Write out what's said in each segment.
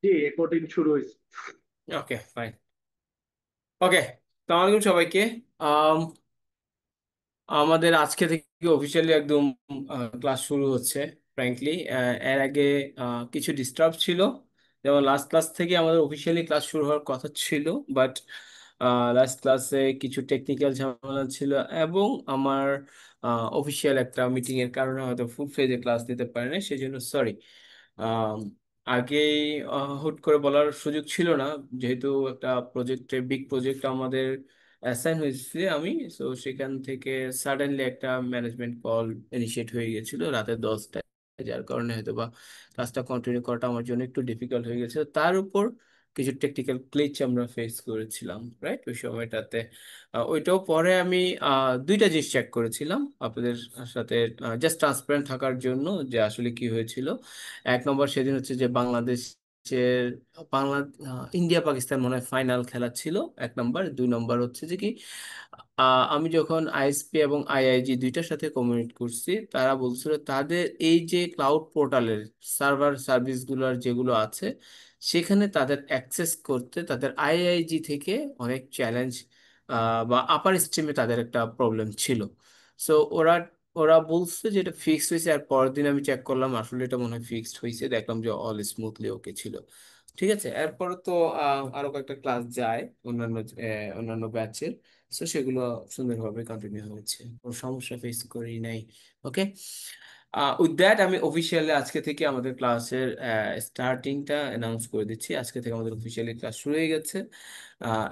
জি, recording শুরু হয়েছে। ওকে, fine. ওকে, আসসালামু আলাইকুম সবাইকে। আম, আমাদের আজকে থেকে অফিসিয়ালি একদম ক্লাস শুরু হচ্ছে। ফ্র্যাঙ্কলি এর আগে কিছু ডিস্টার্ব ছিল, যেমন লাস্ট ক্লাস থেকে আমাদের অফিসিয়ালি ক্লাস শুরু হওয়ার কথা ছিল, বাট লাস্ট ক্লাসে কিছু টেকনিক্যাল ঝামেলা ছিল এবং আমার অফিসিয়াল একটা মিটিং এর কারণে হয়তো ফুল ফ্লেজে ক্লাস দিতে পারেনি, সেই জন্য সরি। আগেই হুট করে বলার সুযোগ ছিল না, যেহেতু একটা প্রজেক্টে বিগ প্রজেক্ট আমাদের অ্যাসাইন হয়েছে আমি, তো সেখান থেকে সাডেনলি একটা ম্যানেজমেন্ট কল ইনিশিয়েট হয়ে গেছিল রাতে 10টায়, যার কারণে হয়তো বা ক্লাসটা কন্টিনিউ করাটা আমার জন্য একটু ডিফিকাল্ট হয়ে গেছে। তার উপর কিছু টেকনিক্যাল গ্লিচ আমরা ফেস করেছিলাম, রাইট, ওই সময়টাতে। ওইটাও পরে আমি দুইটা জিনিস চেক করেছিলাম আপনাদের সাথে, জাস্ট ট্রান্সপারেন্ট থাকার জন্য, যে আসলে কি হয়েছিল। এক নম্বর সেদিন হচ্ছে যে বাংলাদেশের বাংলা ইন্ডিয়া পাকিস্তান মনে হয় ফাইনাল খেলা ছিল, এক নম্বর। দুই নম্বর হচ্ছে যে কি, আমি যখন আইএসপি এবং আইআইজি দুইটার সাথে কমিউনিকেট করছি, তারা বলছিল তাদের এই যে ক্লাউড পোর্টালের সার্ভার সার্ভিসগুলোর যেগুলো আছে, সেখানে তাদের অ্যাক্সেস করতে তাদের আইআইজি থেকে অনেক চ্যালেঞ্জ বা আপার স্ট্রিমে তাদের একটা প্রবলেম ছিল। সো ওরা ওরা বলছে যে এটা ফিক্সড হয়েছে, আর পরের দিন আমি চেক করলাম, আসলে এটা মনে হয় ফিক্সড হয়েছে, দেখলাম যে অল স্মুথলি ওকে ছিল। ঠিক আছে, এরপরে তো আরো কয়েকটা ক্লাস যায় অন্যান্য ব্যাচের, তো সেগুলো সুন্দরভাবে কন্টিনিউ হয়েছে, কোনো সমস্যা ফেস করি নাই। ওকে, উইথ দ্যাট আমি অফিসিয়ালি আজকে থেকে আমাদের ক্লাসের স্টার্টিংটা অ্যানাউন্স করে দিচ্ছি। আজকে থেকে আমাদের অফিসিয়ালি ক্লাস শুরু হয়ে গেছে,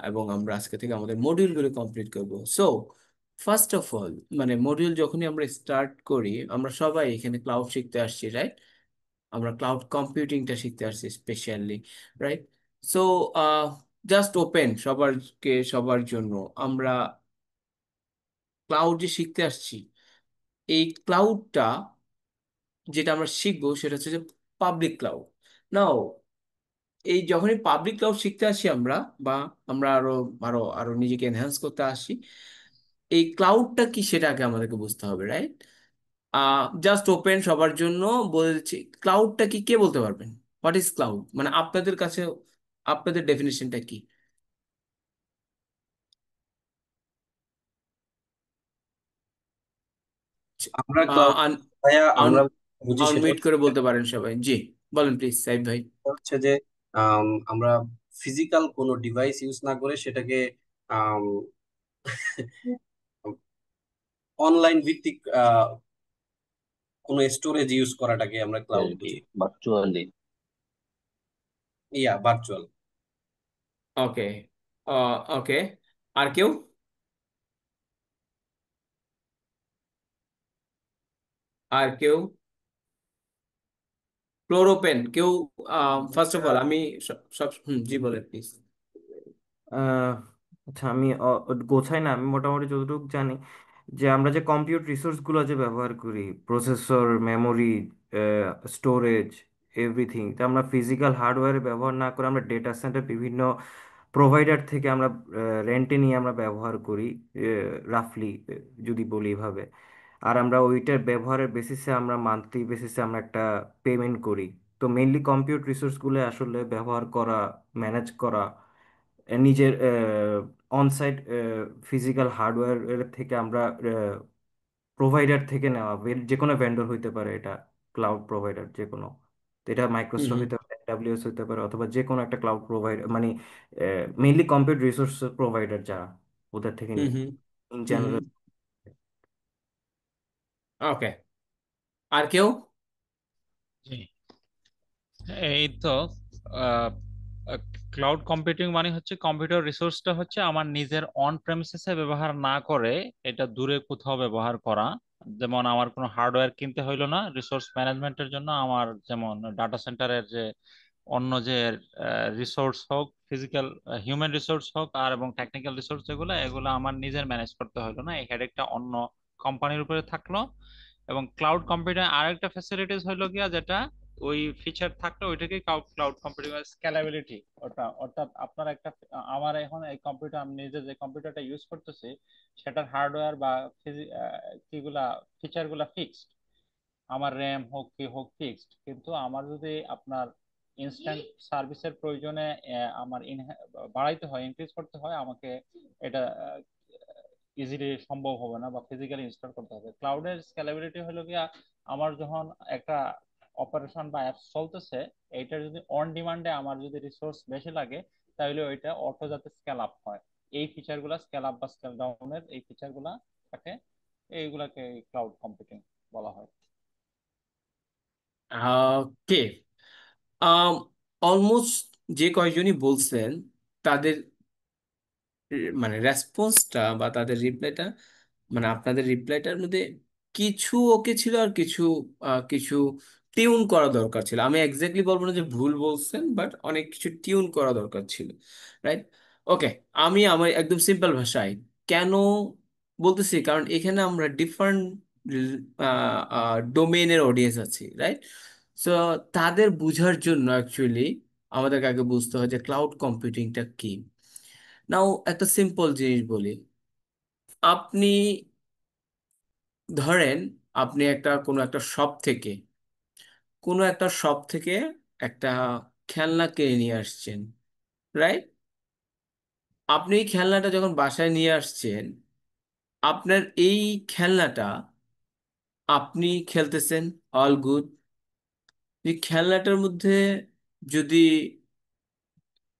এবং আমরা আজকে থেকে আমাদের মডিউলগুলো কমপ্লিট করব। সো ফার্স্ট অফ অল, মানে মডিউল যখনই আমরা স্টার্ট করি, আমরা সবাই এখানে ক্লাউড শিখতে আসছি, রাইট? আমরা ক্লাউড কম্পিউটিংটা শিখতে আসছি specially, right? So just open সবার জন্য, আমরা ক্লাউড যে শিখতে আসছি, এই ক্লাউডটা যেটা আমরা শিখবো সেটা হচ্ছে যে পাবলিক ক্লাউড। নাও, এই যখনই পাবলিক ক্লাউড শিখতে আসি আমরা, বা আমরা আরো আরো আরো নিজেকে এনহ্যান্স করতে আসি, এই ক্লাউডটা কি সেটা আগে আমাদেরকে বুঝতে হবে, রাইট? জাস্ট ওপেন সবার জন্য বলে দিচ্ছি, ক্লাউডটা কি, কে বলতে পারবেন? হোয়াট ইজ ক্লাউড, মানে আপনাদের কাছে আপনাদের ডেফিনেশনটা কি? আমরা ক্লাউড, ভাইয়া আমরা বুঝি সেটা আনমিউট হচ্ছে করে বলতে পারেন সবাই, জি। বলেন প্লিজ সাইদ ভাই। হচ্ছে যে আমরা ফিজিক্যাল কোনো ডিভাইস ইউজ না করে সেটাকে অনলাইন ভিত্তিক কোনো স্টোরেজ ইউজ করাটাকে আমরা ক্লাউড আর কি বুঝি। ভার্চুয়ালি। ভার্চুয়াল। ওকে, ওকে, আর কেউ? আর কেউ? ফ্লোর ওপেন কেউ? ফার্স্ট অফ অল আমি সব জি বলেন প্লিজ। আহ, আচ্ছা, আমি গোছাই না, আমি মোটামুটি যতটুকু জানি যে আমরা যে কম্পিউটার রিসোর্সগুলো যে ব্যবহার করি, প্রসেসর, মেমোরি, স্টোরেজ, এভরিথিং, তা আমরা ফিজিক্যাল হার্ডওয়্যার ব্যবহার না করে আমরা ডেটা সেন্টার বিভিন্ন প্রোভাইডার থেকে আমরা রেন্টে নিয়ে আমরা ব্যবহার করি, রাফলি যদি বলি এভাবে। আর আমরা ওইটার ব্যবহারের বেসিসে আমরা মান্থলি বেসিসে আমরা একটা পেমেন্ট করি। তো মেইনলি কম্পিউটার রিসোর্সগুলো আসলে ব্যবহার করা, ম্যানেজ করা, নিজের অনসাইট ফিজিক্যাল হার্ডওয়্যার থেকে আমরা প্রোভাইডার থেকে নেওয়া, যে কোনো ভেন্ডর হইতে পারে এটা, ক্লাউড প্রোভাইডার যে কোনো। তো এটা হুম মাইক্রোসফট হুম হইতে পারে, AWS হইতে পারে, অথবা যে কোনো একটা ক্লাউড প্রোভাইডার, মানে মেইনলি কম্পিউটার রিসোর্স প্রোভাইডার যারা, ওদের থেকে হুম নিই হুম ইন হুম হুম জেনারেল। ওকে, আর কেউ? জি। এই তো ক্লাউড কম্পিউটিং মানে হচ্ছে কম্পিউটার রিসোর্সটা হচ্ছে আমার নিজের অন প্রেমিসেসে ব্যবহার না করে এটা দূরে কোথাও ব্যবহার করা। যেমন আমার কোনো হার্ডওয়্যার কিনতে হইলো না রিসোর্স ম্যানেজমেন্টের জন্য, আমার যেমন ডাটা সেন্টারের যে অন্য যে রিসোর্স হোক, ফিজিক্যাল হিউম্যান রিসোর্স হোক আর এবং টেকনিক্যাল রিসোর্স, যেগুলো এগুলো আমার নিজের ম্যানেজ করতে হলো না, এই হেডেকটা অন্য কোম্পানির উপরে থাকলো। এবং ক্লাউড কম্পিউটিং আরেকটা ফ্যাসিলিটিস হইলো গিয়া যেটা ওই ফিচার থাকলে ওইটাকে ক্লাউড কম্পিউটিং স্কেলেবিলিটি। ওটা অর্থাৎ আপনার একটা, আমার এখন এই কম্পিউটার, আমি নিজে যে কম্পিউটারটা ইউজ করতেছি সেটার হার্ডওয়্যার বা কিগুলা ফিচার গুলা ফিক্সড, আমার র্যাম হোক কি হোক ফিক্সড, কিন্তু আমার যদি আপনার ইনস্ট্যান্ট সার্ভিসের প্রয়োজনে আমার বাড়াইতে হয়, ইনক্রিজ করতে হয়, আমাকে এটা ইজিলি সম্ভব হবে না, বা ফিজিক্যালি ইনস্টল করতে হবে। ক্লাউডের স্কেলেবিলিটি হলো গিয়া আমার যখন একটা অপারেশন বা অ্যাপস চলতেছে, এইটার যদি অন ডিমান্ডে আমার যদি রিসোর্স বেশি লাগে, তাহলে ওইটা অটো যাতে স্কেল আপ হয়, এই ফিচারগুলো স্কেল আপ বা স্কেল ডাউনের এই ফিচারগুলা থাকে, এইগুলাকে ক্লাউড কম্পিউটিং বলা হয়। ওকে, অলমোস্ট যে কয়জনই বলছেন তাদের মানে রেসপন্সটা বা তাদের রিপ্লাইটা, মানে আপনাদের রিপ্লাইটার মধ্যে কিছু ওকে ছিল আর কিছু কিছু টিউন করা দরকার ছিল। আমি এক্স্যাক্টলি বলবো না যে ভুল বলছেন, বাট অনেক কিছু টিউন করা দরকার ছিল, রাইট? ওকে, আমি আমার একদম সিম্পল ভাষায় কেন বলতেছি, কারণ এখানে আমরা ডিফারেন্ট ডোমেইনের অডিয়েন্স আছি, রাইট? সো তাদের বুঝার জন্য অ্যাকচুয়ালি আমাদেরকে আগে বুঝতে হয় যে ক্লাউড কম্পিউটিংটা কি। নাও একটা সিম্পল জিনিস বলি, আপনি ধরেন আপনি কোনো একটা শপ থেকে একটা খেলনা কিনে নিয়ে আসছেন, রাইট? আপনি এই খেলনাটা যখন বাসায় নিয়ে আসছেন, আপনার এই খেলনাটা আপনি খেলতেছেন, অল গুড। এই খেলনাটার মধ্যে যদি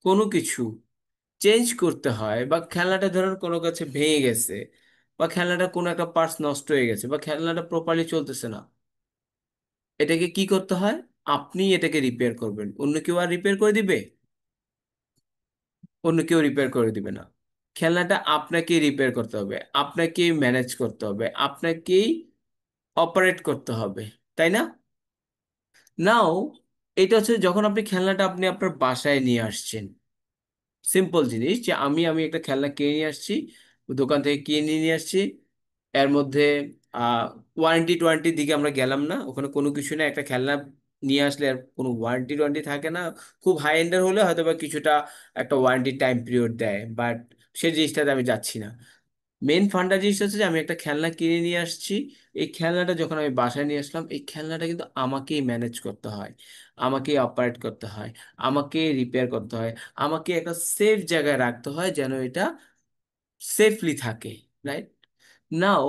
কোনো কিছু চেঞ্জ করতে হয়, বা খেলনাটা ধরুন কোনো কাছে ভেঙে গেছে, বা খেলনাটা কোনো একটা পার্টস নষ্ট হয়ে গেছে, বা খেলনাটা প্রপারলি চলতেছে না, এটাকে কি করতে হয়? আপনি এটাকে রিপেয়ার করবেন, অন্য কেউ আর রিপেয়ার করে দিবে? অন্য কেউ রিপেয়ার করে দিবে না। খেলনাটা আপনাকেই রিপেয়ার করতে হবে, আপনাকেই ম্যানেজ করতে হবে, আপনাকেই অপারেট করতে হবে, তাই না? নাও, এটা হচ্ছে যখন আপনি আপনার বাসায় নিয়ে আসছেন, সিম্পল জিনিস যে আমি একটা খেলনা কিনে নিয়ে আসছি, দোকান থেকে কিনে নিয়ে আসছি। এর মধ্যে ওয়ারেন্টি টোয়ারেন্টির দিকে আমরা গেলাম না, ওখানে কোনো কিছু না। একটা খেলনা নিয়ে আসলে আর কোনো ওয়ারেন্টি টোয়ারেন্টি থাকে না। খুব হাই এন্ডের হলে হয়তো বা কিছুটা একটা ওয়ারেন্টি টাইম পিরিয়ড দেয়, বাট সেই জিনিসটাতে আমি যাচ্ছি না। মেন ফান্ডা জিনিস হচ্ছে যে আমি একটা খেলনা কিনে নিয়ে আসছি, এই খেলনাটা যখন আমি বাসায় নিয়ে আসলাম, এই খেলনাটা কিন্তু আমাকেই ম্যানেজ করতে হয়, আমাকেই অপারেট করতে হয়, আমাকে রিপেয়ার করতে হয়, আমাকে একটা সেফ জায়গায় রাখতে হয় যেন এটা সেফলি থাকে, রাইট? নাও,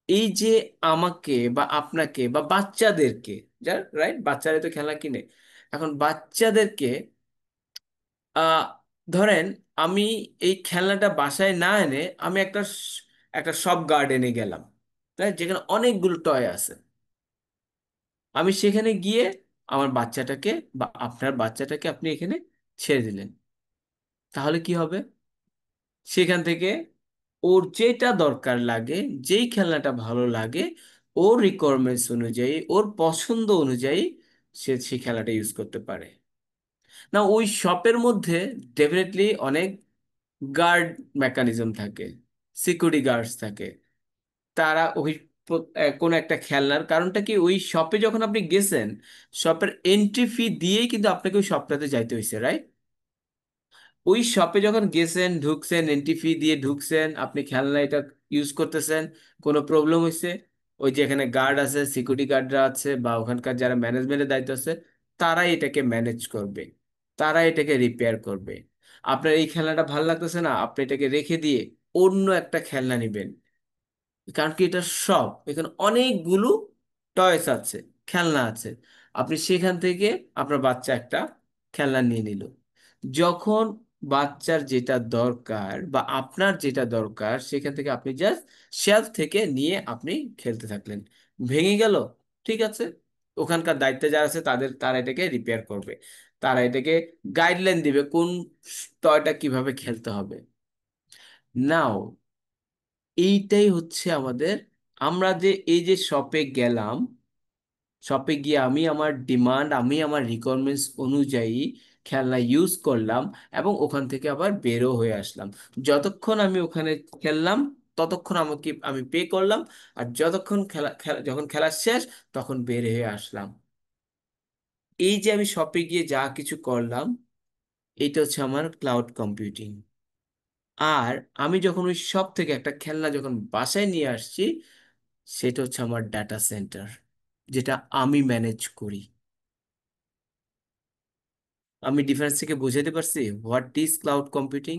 এই যে আমাকে বা আপনাকে বা বাচ্চাদেরকে, যার রাইট, বাচ্চারা তো খেলনা কিনে, এখন বাচ্চাদেরকে আহ ধরেন আমি এই খেলনাটা বাসায় না এনে আমি একটা শপ গার্ডেনে গেলাম, তাই, যেখানে অনেকগুলো টয় আছে। আমি সেখানে গিয়ে আমার বাচ্চাটাকে বা আপনার বাচ্চাটাকে আপনি এখানে ছেড়ে দিলেন, তাহলে কি হবে? সেখান থেকে ওর যেটা দরকার লাগে, যেই খেলনাটা ভালো লাগে, ওর রিকোয়ারমেন্টস অনুযায়ী, ওর পছন্দ অনুযায়ী সে সেই খেলাটা ইউজ করতে পারে। না, ওই শপের মধ্যে ডেফিনেটলি অনেক গার্ড মেকানিজম থাকে, সিকিউরিটি গার্ডস থাকে। তারা ওই কোন একটা খেলনার কারণটা কি, ওই শপে যখন আপনি গেছেন, শপের এন্ট্রি ফি দিয়েই কিন্তু আপনাকে ওই শপটাতে যাইতে হয়েছে, রাইট? ওই শপে যখন গেছেন, ঢুকছেন, এন্ট্রি ফি দিয়ে ঢুকছেন, আপনি খেলনা এটা ইউজ করতেছেন, কোনো প্রবলেম হয়েছে, ওই যে এখানে গার্ড আছে, সিকিউরিটি গার্ডরা আছে, বা ওখানকার যারা ম্যানেজমেন্টের দায়িত্ব আছে, তারাই এটাকে ম্যানেজ করবে, তারা এটাকে রিপেয়ার করবে। আপনার এই খেলনাটা ভালো লাগতেছে না, আপনি এটাকে রেখে দিয়ে অন্য একটা খেলনা নিবেন, কারণ কি এটা সব এখানে অনেকগুলো টয়েস আছে, খেলনা আছে। আপনি সেখান থেকে আপনার বাচ্চা একটা খেলনা নিয়ে নিল। যখন বাচ্চার যেটা দরকার বা আপনার যেটা দরকার, সেখান থেকে আপনি জাস্ট শেলফ থেকে নিয়ে আপনি খেলতে থাকলেন, ভেঙে গেল, ঠিক আছে, ওখানকার দায়িত্বে যারা আছে তারা এটাকে রিপেয়ার করবে, তারা এটাকে গাইডলাইন দিবে কোন টয়টা কিভাবে খেলতে হবে। নাও, এইটাই হচ্ছে আমাদের, আমরা যে এই যে শপে গেলাম, শপে গিয়ে আমি আমার রিকোয়ারমেন্টস অনুযায়ী খেলনা ইউজ করলাম, এবং ওখান থেকে আবার বেরো হয়ে আসলাম। যতক্ষণ আমি ওখানে খেললাম, ততক্ষণ আমি পে করলাম, আর যতক্ষণ যখন খেলা শেষ, তখন বের হয়ে আসলাম। এই যে আমি শপে গিয়ে যা কিছু করলাম, এটা হচ্ছে আমার ক্লাউড কম্পিউটিং। আর আমি যখন ওই শপ থেকে একটা খেলনা যখন বাসায় নিয়ে আসছি, সেটা হচ্ছে আমার ডাটা সেন্টার, যেটা আমি ম্যানেজ করি। আমি ডিফারেন্স থেকে বুঝাতে পারছি হোয়াট ইজ ক্লাউড কম্পিউটিং।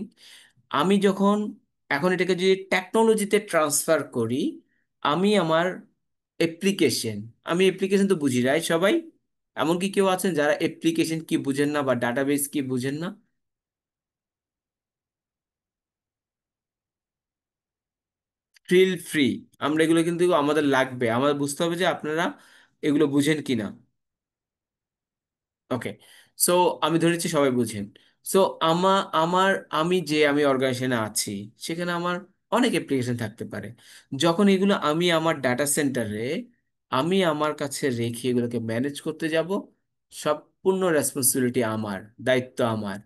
আমি যখন এখন এটাকে যদি টেকনোলজিতে ট্রান্সফার করি, আমি আমার অ্যাপ্লিকেশন, আমি অ্যাপ্লিকেশন তো বুঝি, রাইট সবাই? এমনকি কেউ আছেন যারা অ্যাপ্লিকেশন কি বুঝেন না বা ডাটাবেস কি বুঝেন না? ফিল ফ্রি, আমরা এগুলো কিন্তু আমাদের লাগবে, আমাদের বুঝতে হবে যে আপনারা এগুলো বুঝেন কিনা। ওকে, সো আমি ধরেছি সবাই বুঝেন। সো আমার আমি অর্গানাইজেশনে আছি, সেখানে আমার অনেক অ্যাপ্লিকেশন থাকতে পারে। যখন এগুলো আমি আমার ডাটা সেন্টারে আমি আমার কাছে রেখে এগুলোকে ম্যানেজ করতে যাব, সম্পূর্ণ রেসপন্সিবিলিটি আমার, দায়িত্ব আমার।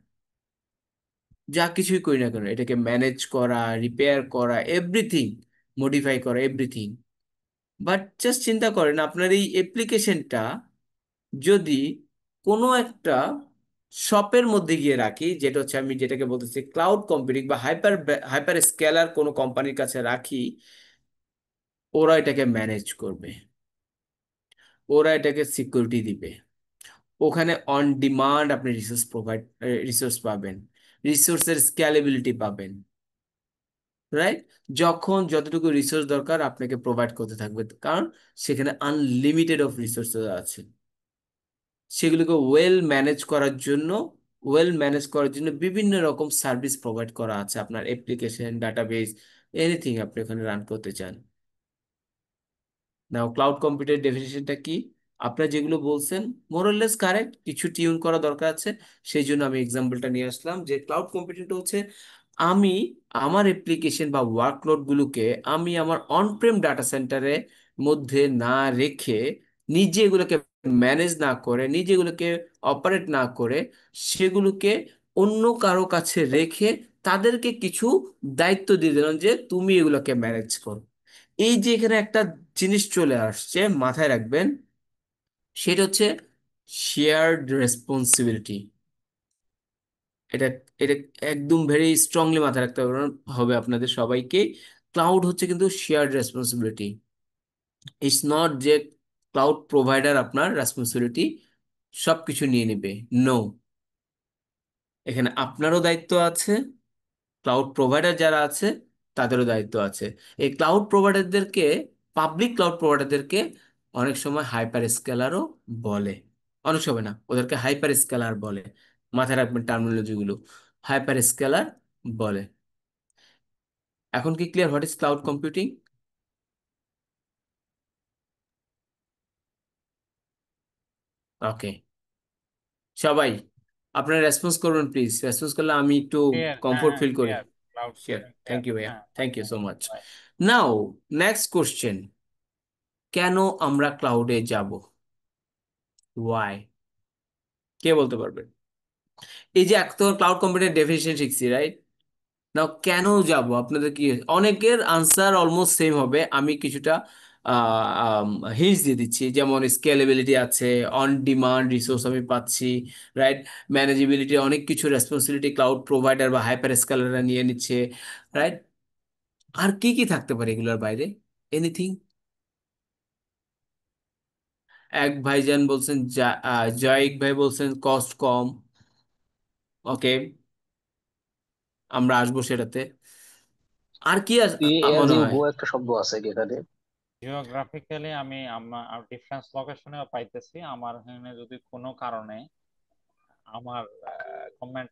যা কিছুই করি না কেন এটাকে ম্যানেজ করা, রিপেয়ার করা, এভরিথিং, মডিফাই করা, এভরিথিং। বাট জাস্ট চিন্তা করেন আপনার এই অ্যাপ্লিকেশনটা যদি কোনো একটা শপের মধ্যে গিয়ে রাখি, যেটা হচ্ছে আমি যেটাকে বলতেছি ক্লাউড কম্পিউটিং বা হাইপার হাইপার স্কেলার কোনো কোম্পানির কাছে রাখি, ওরা এটাকে ম্যানেজ করবে, ওরা এটাকে সিকিউরিটি দিবে। ওখানে অন ডিমান্ড আপনি রিসোর্স পাবেন, রিসোর্সের স্কেলেবিলিটি পাবেন, রাইট? যখন যতটুকু রিসোর্স দরকার আপনাকে প্রোভাইড করতে থাকবে, কারণ সেখানে আনলিমিটেড অফ রিসোর্স আছে। সেগুলোকে ওয়েল ম্যানেজ করার জন্য বিভিন্ন রকম সার্ভিস প্রোভাইড করা আছে, আপনার অ্যাপ্লিকেশন, ডাটাবেস, এনিথিং আপনি ওখানে রান করতে চান। নাও ক্লাউড কম্পিউটার ডেফিনেশনটা কি? আপনারা যেগুলো বলছেন মোরলেস কারেক্ট, কিছু টিউন করা দরকার আছে। সেই জন্য আমি এক্সাম্পলটা নিয়ে আসলাম যে ক্লাউড কম্পিউটিংটা হচ্ছে আমি আমার অ্যাপ্লিকেশন বা ওয়ার্কলোড গুলোকে আমি আমার অনপ্রেম ডাটা সেন্টারে মধ্যে না রেখে, নিজে এগুলোকে ম্যানেজ না করে, নিজে এগুলোকে অপারেট না করে, সেগুলোকে অন্য কারো কাছে রেখে তাদেরকে কিছু দায়িত্ব দিয়ে দিলাম যে তুমি এগুলোকে ম্যানেজ করো। এই যে এখানে একটা জিনিস চলে আসছে, মাথায় রাখবেন, সেটা হচ্ছে শেয়ার্ড রেসপন্সিবিলিটি। এটা এটা একদম ভেরি স্ট্রংলি মাথায় রাখতে হবে হবে আপনাদের সবাইকে। ক্লাউড হচ্ছে কিন্তু শেয়ার্ড রেসপন্সিবিলিটি। ইটস নট যে ক্লাউড প্রোভাইডার আপনার রেসপন্সিবিলিটি সবকিছু নিয়ে নেবে, নো। এখানে আপনারও দায়িত্ব আছে, ক্লাউড প্রোভাইডার যারা আছে তাদেরও দায়িত্ব আছে। এই ক্লাউড প্রোভাইডারদেরকে, পাবলিক ক্লাউড প্রোভাইডারদেরকে অনেক সময় হাইপার স্কেলারও বলে। অনেক সময় না, ওদেরকে হাইপার স্কেলার বলে। মাথায় রাখবেন টার্মিনোলজি গুলো, হাইপার স্কেলার বলে। এখন কি clear what is cloud computing? Okay, সবাই আপনারা রেসপন্স করবেন প্লিজ, রেসপন্স করলে আমি একটু ক্লিয়ার, হ্যাঁ কমফোর্ট হ্যাঁ ফিল করি। Clear, cloud sure, thank clear, you ভাইয়া, হ্যাঁ থ্যাংক ইউ সো একদম much. right. Now next question, কেন আমরা ক্লাউডে যাব? ওয়াই? কে বলতে পারবে? এই যে এক তো ক্লাউড কম্পিউটার ডেফিনেশন শিখছি, রাইট? নাও কেন যাব আপনাদের কি, অনেকের আনসার অলমোস্ট সেম হবে, আমি কিছুটা হিন্টস দিয়ে দিচ্ছি। যেমন স্কেলেবিলিটি আছে, অন ডিমান্ড রিসোর্স আমি পাচ্ছি, রাইট? ম্যানেজেবিলিটি, অনেক কিছু রেসপন্সিবিলিটি ক্লাউড প্রোভাইডার বা হাইপার স্কেলাররা নিয়ে নিচ্ছে, রাইট? আর কি কি থাকতে পারে এগুলোর বাইরে? এনিথিং? এক ভাইজান বলছেন, জয়িক ভাই বলছেন কস্ট কম। ওকে, আমরা আসবো সেটাতে। আর কি পে অ্যাজ মনে ইউ হয়? গো একটা শব্দ আছে কি এখানে? জিওগ্রাফিক্যালি আমি আমার ডিফারেন্স লোকেশনেও পাইতেছি। আমার এখানে যদি কোনো কারণে আমার গভর্নমেন্ট,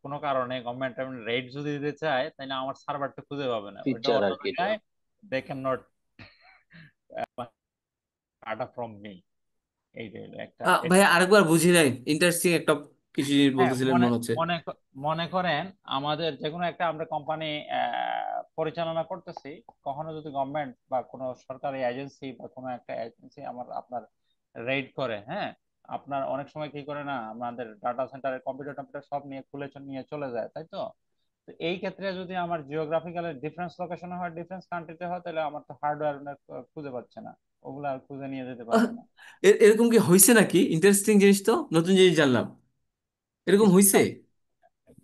কোনো কারণে গভর্নমেন্ট রেট যদি দিতে চায়, তাহলে আমার সার্ভারটা খুঁজে পাবে না, ওইটা ফিচার অন্য আর কি এটা। জায়গায়। They can not data from me. এই যে একটা ভাইয়া আরেকবার বুঝি নাই, ইন্টারেস্টিং একটা কিছু জিনিস হ্যাঁ, বলতেছিলেন মনে মনে হচ্ছে। মনে মনে করেন আমাদের যে কোনো একটা আমরা কোম্পানি পরিচালনা করতেছি, কখনো যদি গভর্নমেন্ট বা কোনো সরকারি এজেন্সি বা কোনো একটা এজেন্সি আপনার রেড করে, হ্যাঁ, আপনার অনেক সময় কি করে না, আমাদের ডাটা সেন্টারের কম্পিউটার টম্পিউটার সব নিয়ে খুলে নিয়ে চলে যায়, তাই তো। তো এই ক্ষেত্রে যদি আমার জিওগ্রাফিক্যাল ডিফারেন্স লোকেশনে হয়, ডিফারেন্স কান্ট্রিতে হয়, তাহলে আমার তো হার্ডওয়্যার খুঁজে পাচ্ছে না, ওগুলা আর খুঁজে নিয়ে যেতে আহ, পারবে না। এরকম কি হয়েছে নাকি? ইন্টারেস্টিং জিনিস তো, নতুন জিনিস জানলাম। এরকম কিছুটা হয়েছে?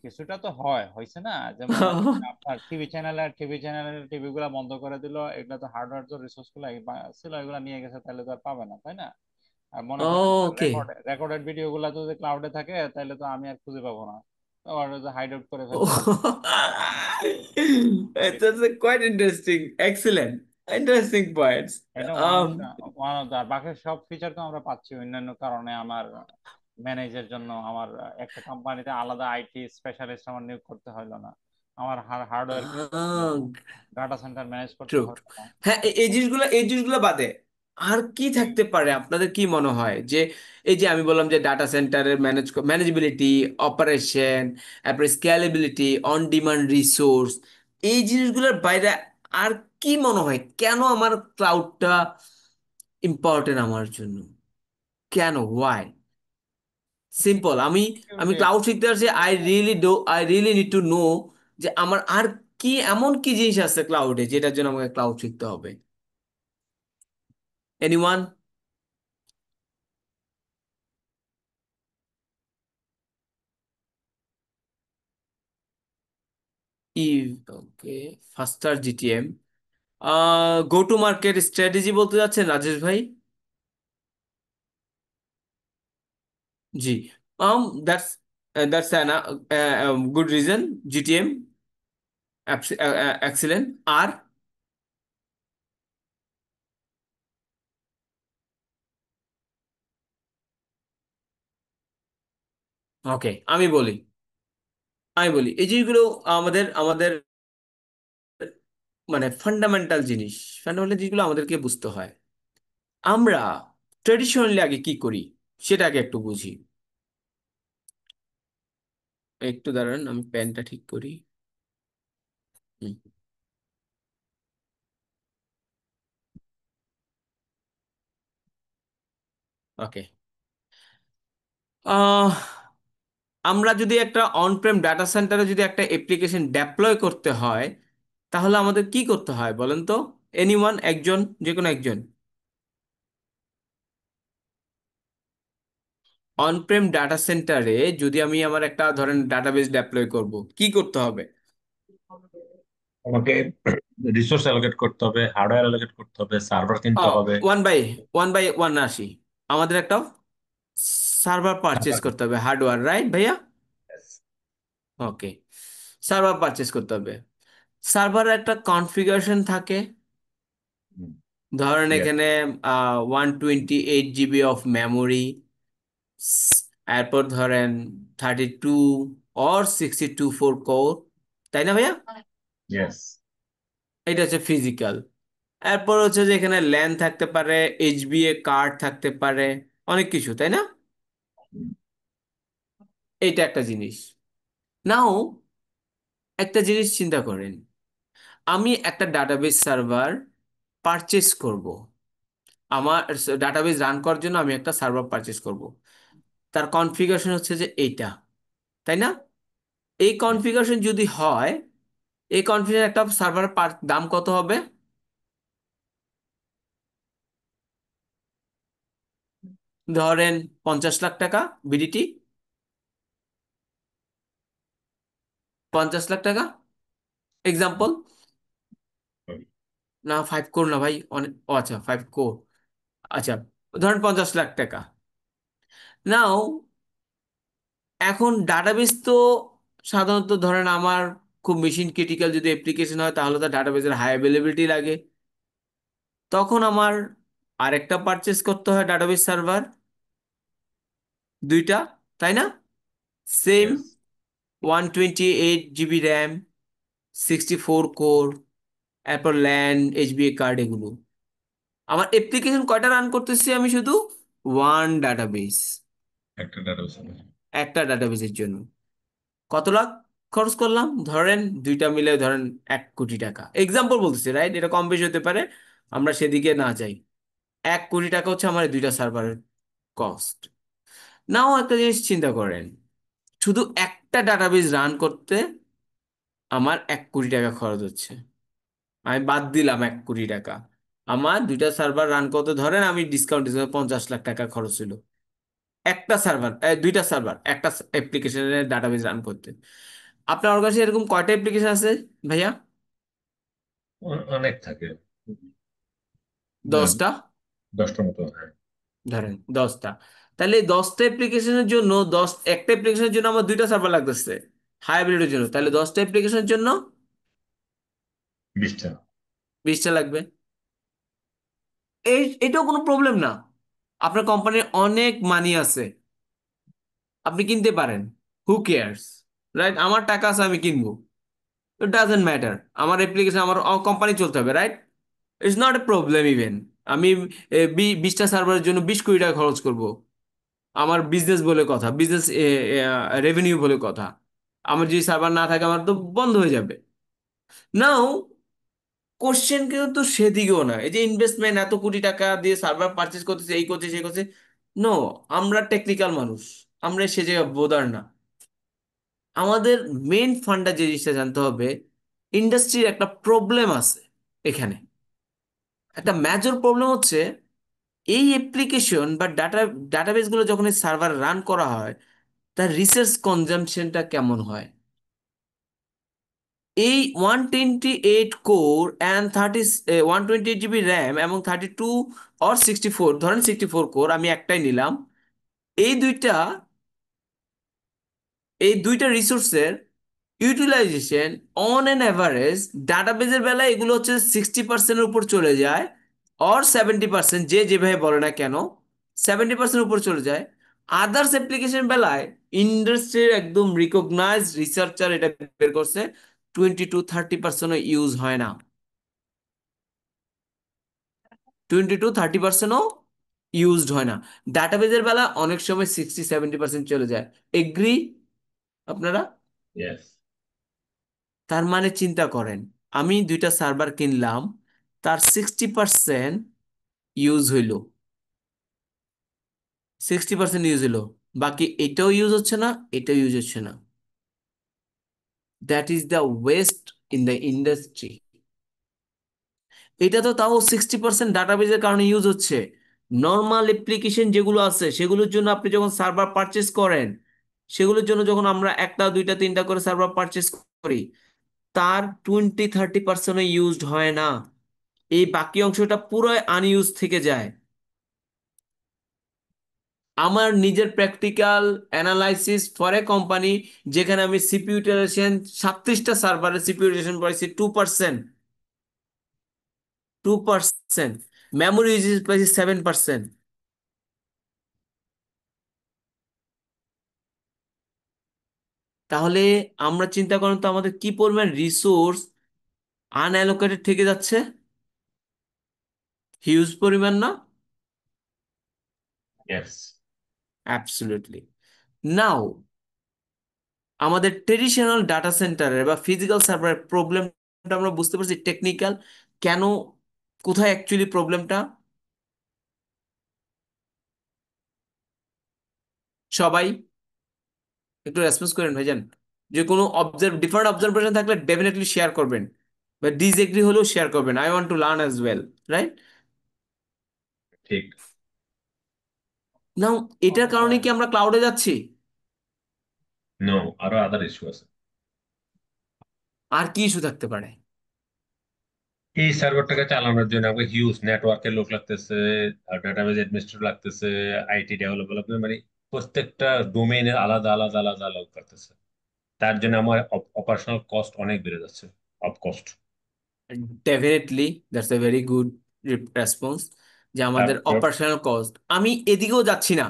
কিছুটা তো হয়েছে না। যেমন হচ্ছে আপনার টিভি চ্যানেলের টিভি গুলা বন্ধ করে দিল, এগুলা তো হার্ডওয়্যার, তো রিসোর্স গুলা ছিল, এগুলা নিয়ে গেছে, তাহলে তো আর পাবে না, তাই না? আর মনে করেন ওকে। রেকর্ডেড ভিডিও গুলা যদি ক্লাউডে থাকে তাহলে তো আমি আর খুঁজে পাবো না, আবার হাইড আউট করে ফেলবো। That's a quite interesting. Excellent. Interesting points. এটা ওয়ান অফ দা বাকি সব ফিচার তো আমরা পাচ্ছি অন্যান্য কারণে। আমার ম্যানেজের জন্য আমার একটা কোম্পানিতে আলাদা আইটি স্পেশালিস্ট আমার নিয়োগ করতে হলো না, আমার হার্ডওয়্যার কিনতে হলো না, ডাটা সেন্টার ম্যানেজ করতে ট্রু। হলো না। হ্যাঁ, এই জিনিসগুলো বাদে আর কি থাকতে পারে আপনাদের কি মনে হয় যে এই যে আমি বললাম যে ডাটা সেন্টারের ম্যানেজবিলিটি, অপারেশন, তারপরে স্কেলেবিলিটি, অন ডিমান্ড রিসোর্স, এই জিনিসগুলোর বাইরে আর কি মনে হয় কেন আমার ক্লাউডটা ইম্পর্টেন্ট আমার জন্য? কেন, ওয়াই? সিম্পল, আমি আমি Security, ক্লাউড শিখতে পারছি, I really need to know যে আমার আর কি এমন কি জিনিস আছে ক্লাউডে যেটার জন্য আমাকে ক্লাউড শিখতে হবে। এনিওয়ান? ই okay, faster GTM, go to market strategy বলতে যাচ্ছেন রাজেশ ভাই? জি। That's that's an good reason. GTM excellent. আর ওকে, আমি বলি এই জিনিসগুলো আমাদের আমাদের মানে ফান্ডামেন্টাল জিনিসগুলো আমাদেরকে বুঝতে হয়। আমরা ট্রেডিশনালি আগে কি করি সেটা আগে একটু বুঝি। একটু দাঁড়ান, আমি পেনটা ঠিক করি। ওকে। আমরা যদি একটা অনপ্রেম ডাটা সেন্টারে যদি একটা অ্যাপ্লিকেশন ডেপ্লয় করতে হয় তাহলে আমাদের কি করতে হয় বলেন তো? এনিওয়ান, একজন, যে কোনো একজন। অনপ্রেম ডাটা সেন্টারে যদি আমি আমার একটা ধরেন ডাটাবেস ডেপ্লয় করব, কি করতে হবে? আমাকে রিসোর্স অ্যালোকেট করতে হবে, হার্ডওয়্যার অ্যালোকেট করতে হবে, সার্ভার কিনতে হবে। ওয়ান বাই ওয়ান আসি। আমাদের একটা সার্ভার পারচেস সার্ভার করতে কিনতে হবে, হার্ডওয়্যার, রাইট ভাইয়া? হবে। ওকে, সার্ভার পারচেস করতে হবে। সার্ভারের একটা কনফিগারেশন থাকে, ধরেন ইয়েস। এখানে 128 জিবি অফ মেমোরি, এরপর ধরেন 32 or 64 কোর, তাই না ভাইয়া? ইয়েস। এটা হচ্ছে ফিজিক্যাল। এরপর হচ্ছে যে এখানে ল্যান থাকতে পারে, এইচবিএ কার্ড থাকতে পারে, অনেক কিছু, তাই না? এইটা একটা জিনিস। নাও একটা জিনিস চিন্তা করেন, আমি একটা ডাটাবেস সার্ভার পারচেস করব, আমার ডাটাবেস রান করার জন্য আমি একটা সার্ভার পারচেস করব। তার কনফিগারেশন হচ্ছে যে এইটা, তাই না? এই কনফিগারেশন যদি হয়, এই কনফিগারেশন একটা সার্ভারের দাম কত হবে? ধরেন 50 লাখ টাকা, বিডিটি 50 লাখ টাকা এক্সাম্পল। না, 5 কোর না ভাই, অনেক, ও আচ্ছা 5 কোর, আচ্ছা ধরেন 50 লাখ টাকা। নাও এখন ডাটাবেস তো সাধারণত ধরেন আমার খুব মেশিন ক্রিটিক্যাল যদি অ্যাপ্লিকেশন হয় তাহলে তো ডাটাবেসের হাই অ্যাভেলেবিলিটি লাগে, তখন আমার আরেকটা পারচেস করতে হয় ডাটাবেস সার্ভার, দুইটা, তাই না? Same, yes. 128 GB RAM, 64 core, এরপর ল্যান, এইচবিএ কার্ড, এগুলো। আমার অ্যাপ্লিকেশন কয়টা রান করতেছি আমি? শুধু ওয়ান ডাটাবেস, একটা ডাটাবেস। একটা ডাটাবেসের জন্য কত লাখ খরচ করলাম? ধরেন দুইটা মিলে ধরেন 1 কোটি টাকা, এক্সাম্পল বলতেছি, রাইট? এটা কম বেশি হতে পারে, আমরা সেদিকে না যাই। 1 কোটি টাকা হচ্ছে আমার এই দুইটা সার্ভারের কস্ট। নাও একটা জিনিস চিন্তা করেন, শুধু একটা ডাটাবেস রান করতে আমার 1 কোটি টাকা খরচ হচ্ছে। আমি বাদ দিলাম 1 কোটি টাকা, আমার দুইটা সার্ভার রান করতে ধরেন আমি ডিসকাউন্ট হিসেবে 50 লাখ টাকা খরচ হলো একটা সার্ভার, দুইটা সার্ভার, একটা অ্যাপ্লিকেশনের ডাটাবেস রান করতে। আপনার কাছে এরকম কয়টা অ্যাপ্লিকেশন আছে ভাইয়া? অনেক থাকে। 10টা? 10টার মতো, হ্যাঁ। ধরেন 10টা, তাহলে 10টা অ্যাপ্লিকেশনের জন্য একটা অ্যাপ্লিকেশনের জন্য আমার 2টা সার্ভার লাগতেছে হাইব্রিডের জন্য, তাহলে 10টা অ্যাপ্লিকেশনের জন্য 20টা। 20টা লাগবে। এটাও কোনো প্রবলেম না, আপনার কোম্পানির অনেক মানি আছে, আপনি কিনতে পারেন, হু কেয়ার্স, রাইট? আমার টাকা আছে, আমি কিনবো, ইট ডাজেন্ট ম্যাটার, আমার অ্যাপ্লিকেশন আমার কোম্পানি চলতে হবে, right? It's not a problem even. আমি 20টা সার্ভারের জন্য 20 কোটি টাকা খরচ করব, আমার বিজনেস বলে কথা, বিজনেস রেভিনিউ বলে কথা, আমার যদি সার্ভার না থাকে আমার তো বন্ধ হয়ে যাবে। নাও কোশ্চেন কিন্তু সেদিকেও না, এই যে ইনভেস্টমেন্ট এত কোটি টাকা দিয়ে সার্ভার পারচেজ করতেছে, এই করছে সেই করছে, নো, আমরা টেকনিক্যাল মানুষ, আমরা সে জায়গায় বোদার না। আমাদের মেন ফান্ডা যে জিনিসটা জানতে হবে, ইন্ডাস্ট্রির একটা প্রবলেম আছে এখানে, একটা মেজর প্রবলেম হচ্ছে এই অ্যাপ্লিকেশন বা ডাটাবেসগুলো যখন এই সার্ভার রান করা হয়, তার রিসোর্স কনজাম্পশনটা কেমন হয়। এই 128 কোর অ্যান্ড 128 জিবি র্যাম এবং 32 or 64, ধরেন 64 কোর, আমি একটাই নিলাম, এই দুইটা এই দুইটা রিসোর্সের ইউটিলাইজেশন অন অ্যান অ্যাভারেজ, ডাটাবেজের বেলায় এগুলো হচ্ছে 60%-এর উপর চলে যায়, অর 70%, যে যেভাবে বলে না কেন, 70%-এর উপর চলে যায়। আদার্স অ্যাপ্লিকেশন বেলায় ইন্ডাস্ট্রির একদম রিকগনাইজ রিসার্চার এটা বের করছে, 20-30%ও ইউজ হয় না, 20-30%ও ইউজড হয় না। ডাটাবেজের বেলা অনেক সময় 60-70% চলে যায়। এগ্রি আপনারা? ইয়েস। তার মানে চিন্তা করেন, আমি 2টা সার্ভার কিনলাম, তার 60% ইউজ হইল, 60% ইউজ হইল, বাকি এটাও ইউজ হচ্ছে না, এটাও ইউজ হচ্ছে না। That is the West in the industry. এটা তো তাও 60% ডাটাবেজের কারণে ইউজ হচ্ছে। নর্মাল অ্যাপ্লিকেশন যেগুলো আছে সেগুলোর জন্য আপনি যখন সার্ভার পারচেস করেন, সেগুলোর জন্য যখন আমরা একটা দুইটা তিনটা করে সার্ভার পারচেস করি, তার 20-30%ও ইউজড হয় না, এই বাকি অংশটা পুরো আনইউজ থেকে যায়। আমার নিজের practical analysis for a company, যেখানে আমি সিপি ইউটিলাইজেশন 37টা সার্ভারের সিপি ইউটিলাইজেশন পাইছি 2%, 2%, মেমোরি ইউজেস পাইছি 7%। তাহলে আমরা চিন্তা করেন তো আমাদের কি পরিমাণ রিসোর্স আনঅ্যালোকেটেড থেকে যাচ্ছে, হিউজ পরিমাণ না? ইয়েস। অ্যাবসলিউটলি। নাও আমাদের ট্রেডিশনাল ডাটা সেন্টারের বা ফিজিক্যাল সার্ভারের প্রবলেমটা আমরা বুঝতে পারছি টেকনিক্যাল, কেন, কোথায় অ্যাকচুয়ালি প্রবলেমটা? সবাই একটু রেসপন্স করেন ভাইজান, যে কোনো ডিফারেন্ট অবজারভেশন থাকলে ডেফিনেটলি শেয়ার করবেন, বা ডিসএগ্রি হলেও শেয়ার করবেন, I want to learn as well, right? ঠিক। নাও এটার কারণে কি আমরা ক্লাউডে যাচ্ছি? নো, আরো আদার ইস্যু আছে। আর কি ইস্যু থাকতে পারে? এই সার্ভারটাকে চালানোর জন্য আমাকে হিউজ নেটওয়ার্কের লোক লাগতেছে, ডাটাবেজ অ্যাডমিনিস্ট্রেটর লাগতেছে, আইটি ডেভেলপার লাগতেছে, মানে প্রত্যেকটা ডোমেইনের আলাদা আলাদা আলাদা লোক করতেছে। তার জন্য আমার অপারেশনাল কস্ট অনেক বেড়ে যাচ্ছে, of cost. Definitely, that's a very good response, যে আমাদের তারপর অপারেশনাল কস্ট। আমি এদিকেও যাচ্ছি না,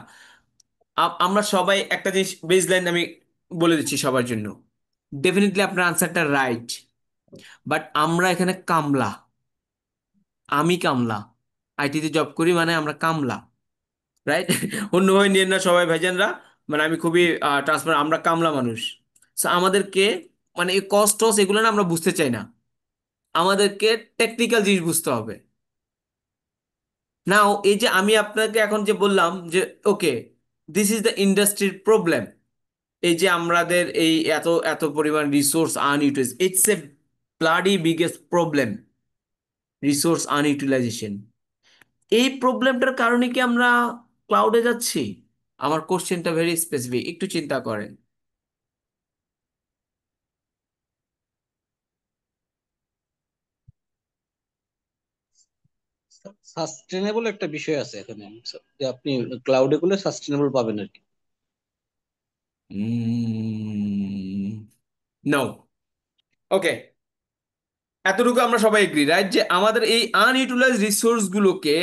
আমরা সবাই একটা জিনিস বেসলাইন আমি বলে দিচ্ছি সবার জন্য, ডেফিনেটলি আপনার আনসারটা রাইট, বাট আমরা এখানে কামলা, আমি কামলা, আইটিতে জব করি মানে আমরা কামলা, রাইট? অন্যভাবে নিয়ে না সবাই ভাইজানরা, মানে আমি খুবই ট্রান্সপারেন্ট, আমরা কামলা মানুষ। So আমাদেরকে মানে এই কস্ট টস এগুলো না আমরা বুঝতে চাই না, আমাদেরকে টেকনিক্যাল জিনিস বুঝতে হবে। নাও এই যে আমি আপনাকে এখন যে বললাম যে ওকে, দিস ইজ দ্য ইন্ডাস্ট্রির প্রবলেম, এই যে আমাদের এই এত এত পরিমাণ resource unutilize, it's a bloody biggest problem, resource unutilization. এই প্রবলেমটার কারণে কি আমরা ক্লাউডে যাচ্ছি? আমার কোশ্চেনটা ভেরি স্পেসিফিক, একটু চিন্তা করেন। সাস্টেনেবল একটা বিষয় আছে এখানে, যে আপনি ক্লাউডে করলে সাস্টেনেবল পাবেন আর কি। নো। ওকে, এতটুকু আমরা সবাই এগ্রি রাইট, যে আমাদের এই আনইউটিলাইজ রিসোর্স গুলোকে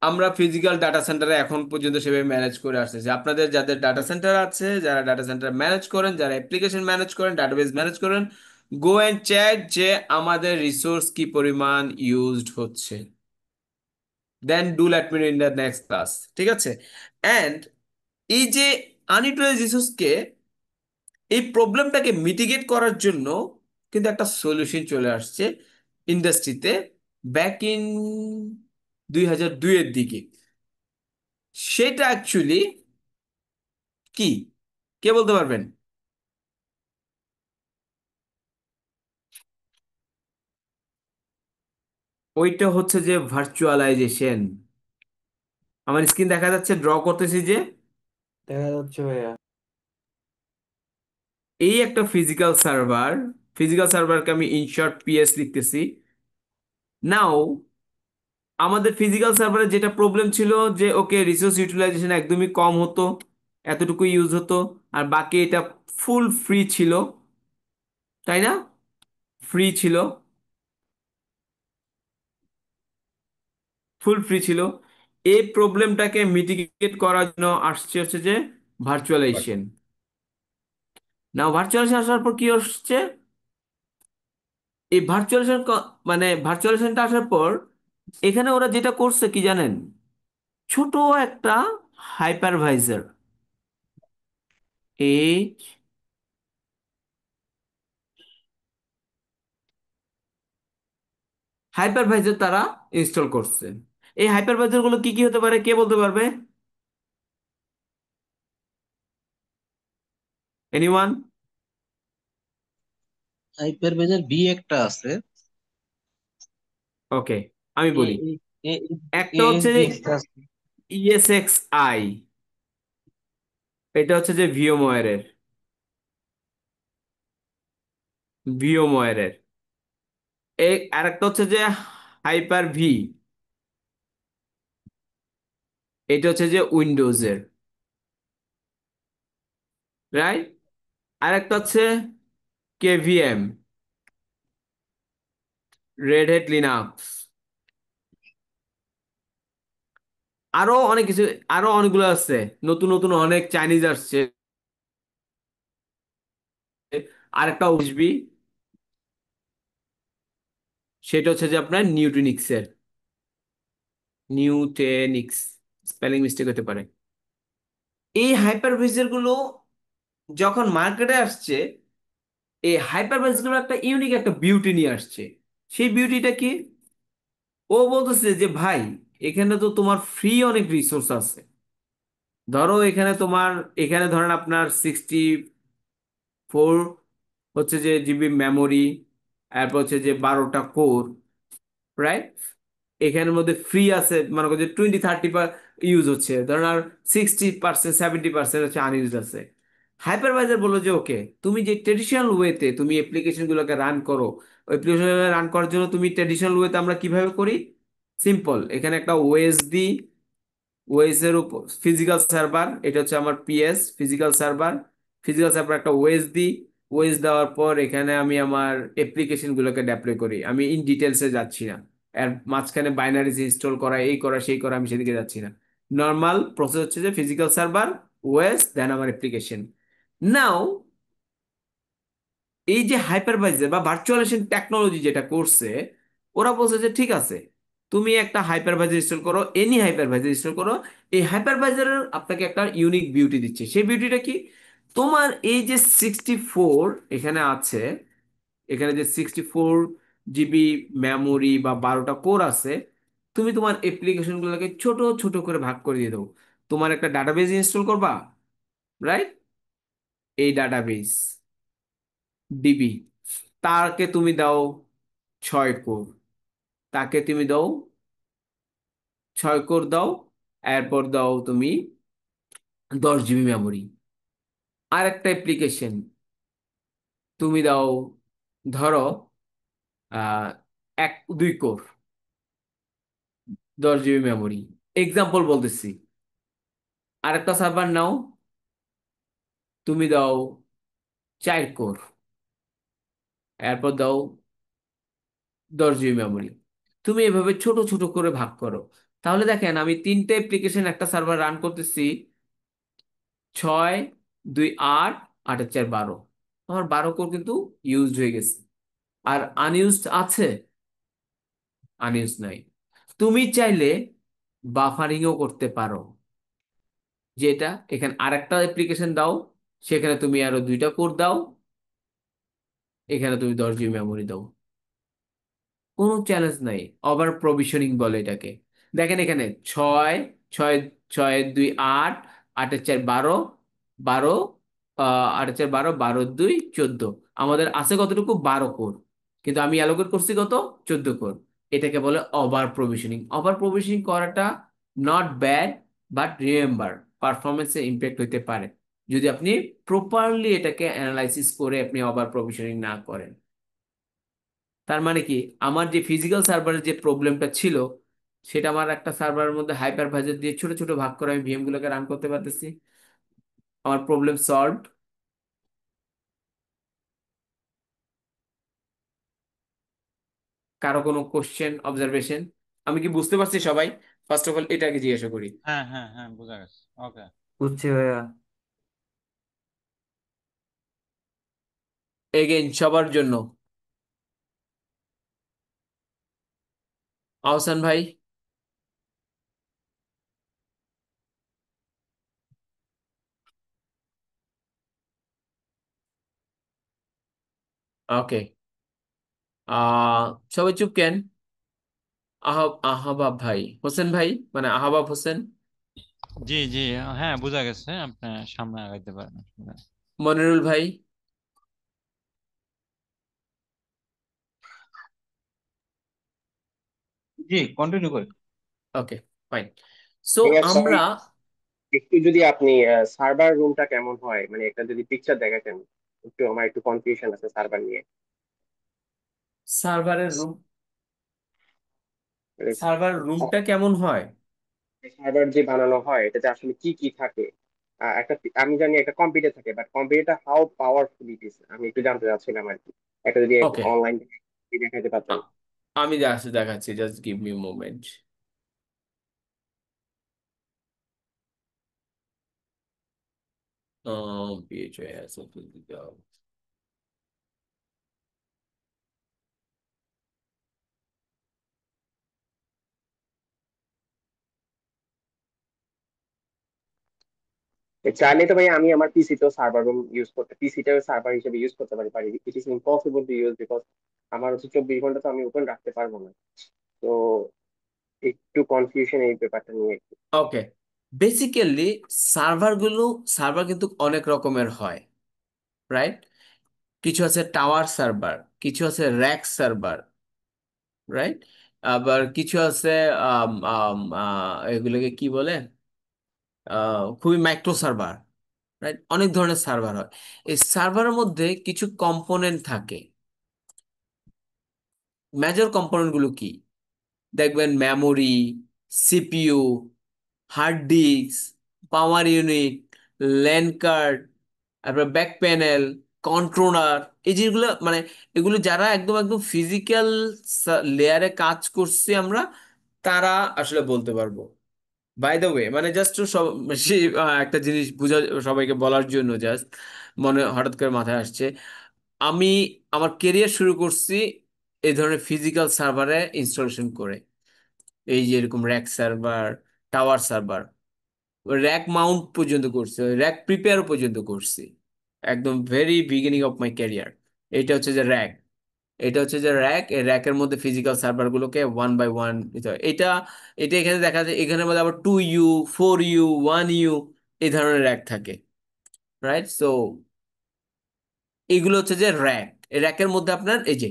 আমরা ফিজিক্যাল ডাটা সেন্টারে এখন পর্যন্ত সেভাবে ম্যানেজ করে আসতেছি। আপনাদের যাদের ডাটা সেন্টার আছে, যারা ডাটা সেন্টার ম্যানেজ করেন, যারা অ্যাপ্লিকেশন ম্যানেজ করেন, ডাটাবেস ম্যানেজ করেন, গো অ্যান্ড চেক যে আমাদের রিসোর্স কি পরিমাণ ইউজড হচ্ছে, then do let me in the next class. ঠিক আছে? অ্যান্ড এই যে আনইউটিলাইজ রিসোর্সকে, এই প্রবলেমটাকে মিটিগেট করার জন্য কিন্তু একটা সলিউশন চলে আসছে ইন্ডাস্ট্রিতে ব্যাক ইন 2002-এর দিকে। সেটা অ্যাকচুয়ালি কি, কে বলতে পারবেন? ওইটা হচ্ছে যে ভার্চুয়ালাইজেশন। আমার স্ক্রিন দেখা যাচ্ছে, ড্র করতেছি যে দেখা যাচ্ছে ভাইয়া। এই একটা ফিজিক্যাল সার্ভার, ফিজিক্যাল সার্ভারকে আমি ইনশর্ট পিএস লিখতেছি। নাও আমাদের ফিজিক্যাল সার্ভারে যেটা প্রবলেম ছিল, যে ওকে রিসোর্স ইউটিলাইজেশন একদমই কম হতো, এতটুকু ইউজ হতো, আর বাকি এটা ফুল ফ্রি ছিল, তাই না? ফ্রি ছিল, ফুল ফ্রি ছিল। এই প্রবলেমটাকে মিটিগেট করার জন্য আসছে হচ্ছে যে ভার্চুয়ালাইজেশন। নাও ভার্চুয়ালাইজেশন আসার পর কি হচ্ছে, এই ভার্চুয়ালাইজেশন মানে ভার্চুয়ালাইজেশনটা আসার পর এখানে ওরা যেটা করছে কি জানেন, ছোট একটা হাইপারভাইজার, এই হাইপারভাইজার তারা ইনস্টল করছে। এই হাইপারভাইজার গুলো কি কি হতে পারে, কে বলতে পারবে? এনিওয়ান? হাইপার বেজার বি একটা আছে, ওকে, আমি এ বলি। এ একটা হচ্ছে এএসডি যে একটা আছে। ইএসএক্সআই, এটা হচ্ছে যে ভিওময়ারের। এই আরেকটা হচ্ছে যে হাইপার ভি, এটা হচ্ছে যে উইন্ডোজের, রাইট? আরেকটা হচ্ছে কেভিএম, রেড হ্যাট লিনাক্স। আরো অনেক কিছু, আরো অনেকগুলো আছে, নতুন নতুন অনেক চাইনিজ আসছে। আরেকটা উসবি, সেটা হচ্ছে যে আপনার নিউটেনিক্সের, নিউটেনিক্স, স্পেলিং মিস্টেক হতে পারে। এই হাইপারভাইজার গুলো যখন মার্কেটে আসছে, এই হাইপারভাইজার গুলো একটা ইউনিক একটা বিউটি নিয়ে আসছে। সেই বিউটিটা কি? ও বলতেছে যে ভাই, এখানে তো তোমার ফ্রি অনেক রিসোর্স আছে। ধরো এখানে তোমার, এখানে ধরেন আপনার 64 হচ্ছে যে জিবি মেমোরি, তারপর হচ্ছে যে 12টা কোর, রাইট? এখানের মধ্যে ফ্রি আছে, মনে করো যে 20-30 ইউজ হচ্ছে, ধরেন আর 60%, 70% হচ্ছে আনইউজ আছে। হাইপারভাইজার বললো যে ওকে, তুমি যে ট্রেডিশনাল ওয়েতে তুমি অ্যাপ্লিকেশন গুলোকে রান করো, ওই অ্যাপ্লিকেশন রান করার জন্য তুমি ট্রেডিশনাল ওয়েতে আমরা কিভাবে করি? সিম্পল, এখানে একটা ওএস দিই, ওএস এর উপর ফিজিক্যাল সার্ভার, এটা হচ্ছে আমার PS physical server, physical server একটা ওএস দিই। ওএস দেওয়ার পর এখানে আমি আমার অ্যাপ্লিকেশন গুলোকে ডেপ্লয় করি। আমি ইন ডিটেলসে যাচ্ছি না, এর মাঝখানে বাইনারিজ ইনস্টল করা, এই করা সেই করা, আমি সেদিকে যাচ্ছি না। নর্মাল প্রসেস হচ্ছে যে ফিজিক্যাল সার্ভার, ওএস, দেন আমার অ্যাপ্লিকেশন। নাও এই যে হাইপারভাইজার বা ভার্চুয়ালাইজেশন টেকনোলজি যেটা করছে, ওরা বলছে যে ঠিক আছে, তুমি একটা হাইপারভাইজার ইনস্টল করো, এনি হাইপারভাইজার ইনস্টল করো। এই হাইপারভাইজারের আপনাকে একটা ইউনিক বিউটি দিচ্ছে। সেই বিউটিটা কি? তোমার এই যে 64 এখানে আছে, এখানে যে 64 জিবি মেমোরি বা 12টা কোর আছে, তুমি তোমার অ্যাপ্লিকেশনগুলোকে ছোট ছোট করে ভাগ করে দিয়ে দেবো। তোমার একটা ডাটাবেজ ইনস্টল করবা, রাইট? এই ডাটাবেজ ডিবি, তাকে তুমি দাও 6 কোর, তাকে তুমি দাও 6 কোর দাও, এরপর দাও তুমি 10 জিবি মেমোরি। আর একটা অ্যাপ্লিকেশন তুমি দাও, ধরো আহ 1-2 কোর, 10 জিবি মেমোরি। এক্সাম্পল বলতেছি, আরেকটা সার্ভার নাও, তুমি দাও 4 কোর, এরপর দাও 10 জিবি মেমোরি। তুমি এভাবে ছোট ছোট করে ভাগ করো, তাহলে দেখেন আমি 3টে অ্যাপ্লিকেশন একটা সার্ভার রান করতেছি। 6 2 8, 8 4 12, আমার 12 কোর কিন্তু ইউজড হয়ে গেছে। আর আনইউজড আছে? আনইউজ নাই। তুমি চাইলে বাফারিংও করতে পারো, যেটা এখানে আরেকটা অ্যাপ্লিকেশন দাও, সেখানে তুমি আরো 2টা কোর দাও, এখানে তুমি 10 জিবি মেমোরি দাও, কোনো চ্যালেঞ্জ নাই। ওভার প্রভিশনিং বলে এটাকে। দেখেন এখানে 6 6 6 2 8, 8 4 12, 12, 8 4 12, 12 2 14, আমাদের আছে কতটুকু? 12 কোর, কিন্তু আমি অ্যালোকেট করছি কত? 14 কোর। এটাকে বলে ওভার প্রভিশনিং। ওভার প্রভিশনিং করাটা নট ব্যাড, বাট রিমেম্বার পারফরমেন্সে ইম্প্যাক্ট হইতে পারে যদি আপনি প্রপারলি এটাকে অ্যানালাইসিস করে আপনি ওভার প্রভিশনিং না করেন। তার মানে কি, আমার যে ফিজিক্যাল সার্ভারের যে প্রবলেমটা ছিল, সেটা আমার একটা সার্ভারের মধ্যে হাইপারভাইজার দিয়ে ছোট ছোট ভাগ করে আমি ভিএম গুলোকে রান করতে পারতেছি, আমার প্রবলেম সলভড। কারো কোনো কোশ্চেন, অবজারভেশন? আমি কি বুঝতে পারছি সবাই? ফার্স্ট অফ অল এটাকে জিজ্ঞাসা করি। হ্যাঁ হ্যাঁ হ্যাঁ, বোঝা গেছে। ওকে। বুঝছি ভাইয়া। এগেইন সবার জন্য, আহসান ভাই। ওকে, সবাই চুপ কেন? আহাবাব ভাই, হোসেন ভাই, মানে আহাবাব হোসেন। জি জি, হ্যাঁ বোঝা গেছে, আপনি সামনে আগাইতে পারেন। মনিরুল ভাই। জি, কন্টিনিউ করি। ওকে, ফাইন। সো ভাইয়া সরি, আমরা একটু যদি আপনি সার্ভার রুমটা কেমন হয়, মানে একটা যদি পিকচার দেখাতেন, একটু আমার একটু কনফিউশন আছে সার্ভার নিয়ে। সার্ভারের রুম, সার্ভার রুমটা কেমন হয়? সার্ভার যে বানানো হয় এটাতে আসলে কি কি থাকে? একটা আমি জানি একটা কম্পিউটার থাকে, বাট কম্পিউটারটা হাউ পাওয়ারফুল ইট ইজ আমি একটু জানতে চাচ্ছিলাম আর কি। একটা যদি ওকে, অনলাইন দেখাতে পারতেন। আমি জাস্ট দেখাচ্ছি, just give me moment. PHAS চাইলে তো ভাই আমি আমার পিসিতেও সার্ভার রুম ইউজ করতে, পিসিটাও সার্ভার হিসেবে ইউজ করতে পারি it is impossible to use because আমার হচ্ছে 24 ঘন্টা তো আমি ওপেন রাখতে পারবো না। তো একটু কনফিউশন এই ব্যাপারটা নিয়ে একটু। ওকে, বেসিক্যালি সার্ভারগুলো, সার্ভার কিন্তু অনেক রকমের হয়, রাইট? কিছু আছে টাওয়ার সার্ভার, কিছু আছে র্যাক সার্ভার, রাইট? আবার কিছু আছে এগুলোকে কি বলে, খুবই মাইক্রো সার্ভার, রাইট? অনেক ধরনের সার্ভার হয়। এই সার্ভারের মধ্যে কিছু কম্পোনেন্ট থাকে। মেজর কম্পোনেন্ট গুলো কি? দেখবেন memory, CPU, hard disk, power unit, LAN card, তারপর ব্যাক প্যানেল, কন্ট্রোলার। এই জিনিসগুলো মানে এগুলো যারা একদম একদম ফিজিক্যাল লেয়ারে কাজ করছি আমরা, তারা আসলে বলতে পারবো। বাই দ্য ওয়ে, মানে জাস্ট সব একটা জিনিস বুঝা, সবাইকে বলার জন্য জাস্ট মনে হঠাৎ করে মাথায় আসছে, আমি আমার কেরিয়ার শুরু করছি এই ধরনের ফিজিক্যাল সার্ভারে ইনস্টলেশন করে। এই যে এরকম rack server, tower server, rack Mount পর্যন্ত করছি, র্যাক প্রিপেয়ার পর্যন্ত করছি, একদম very beginning of my career. এটা হচ্ছে যে র্যাক, এটা হচ্ছে যে র্যাক। এই র্যাকের মধ্যে ফিজিক্যাল সার্ভার গুলোকে ওয়ান বাই ওয়ান দিতে হয়। এটা এটা এখানে দেখা যায়, এখানের মধ্যে আবার 2U, 4U, 1U এই ধরনের র্যাক থাকে, রাইট? সো এইগুলো হচ্ছে যে র্যাক। এই র্যাকের মধ্যে আপনার এই যে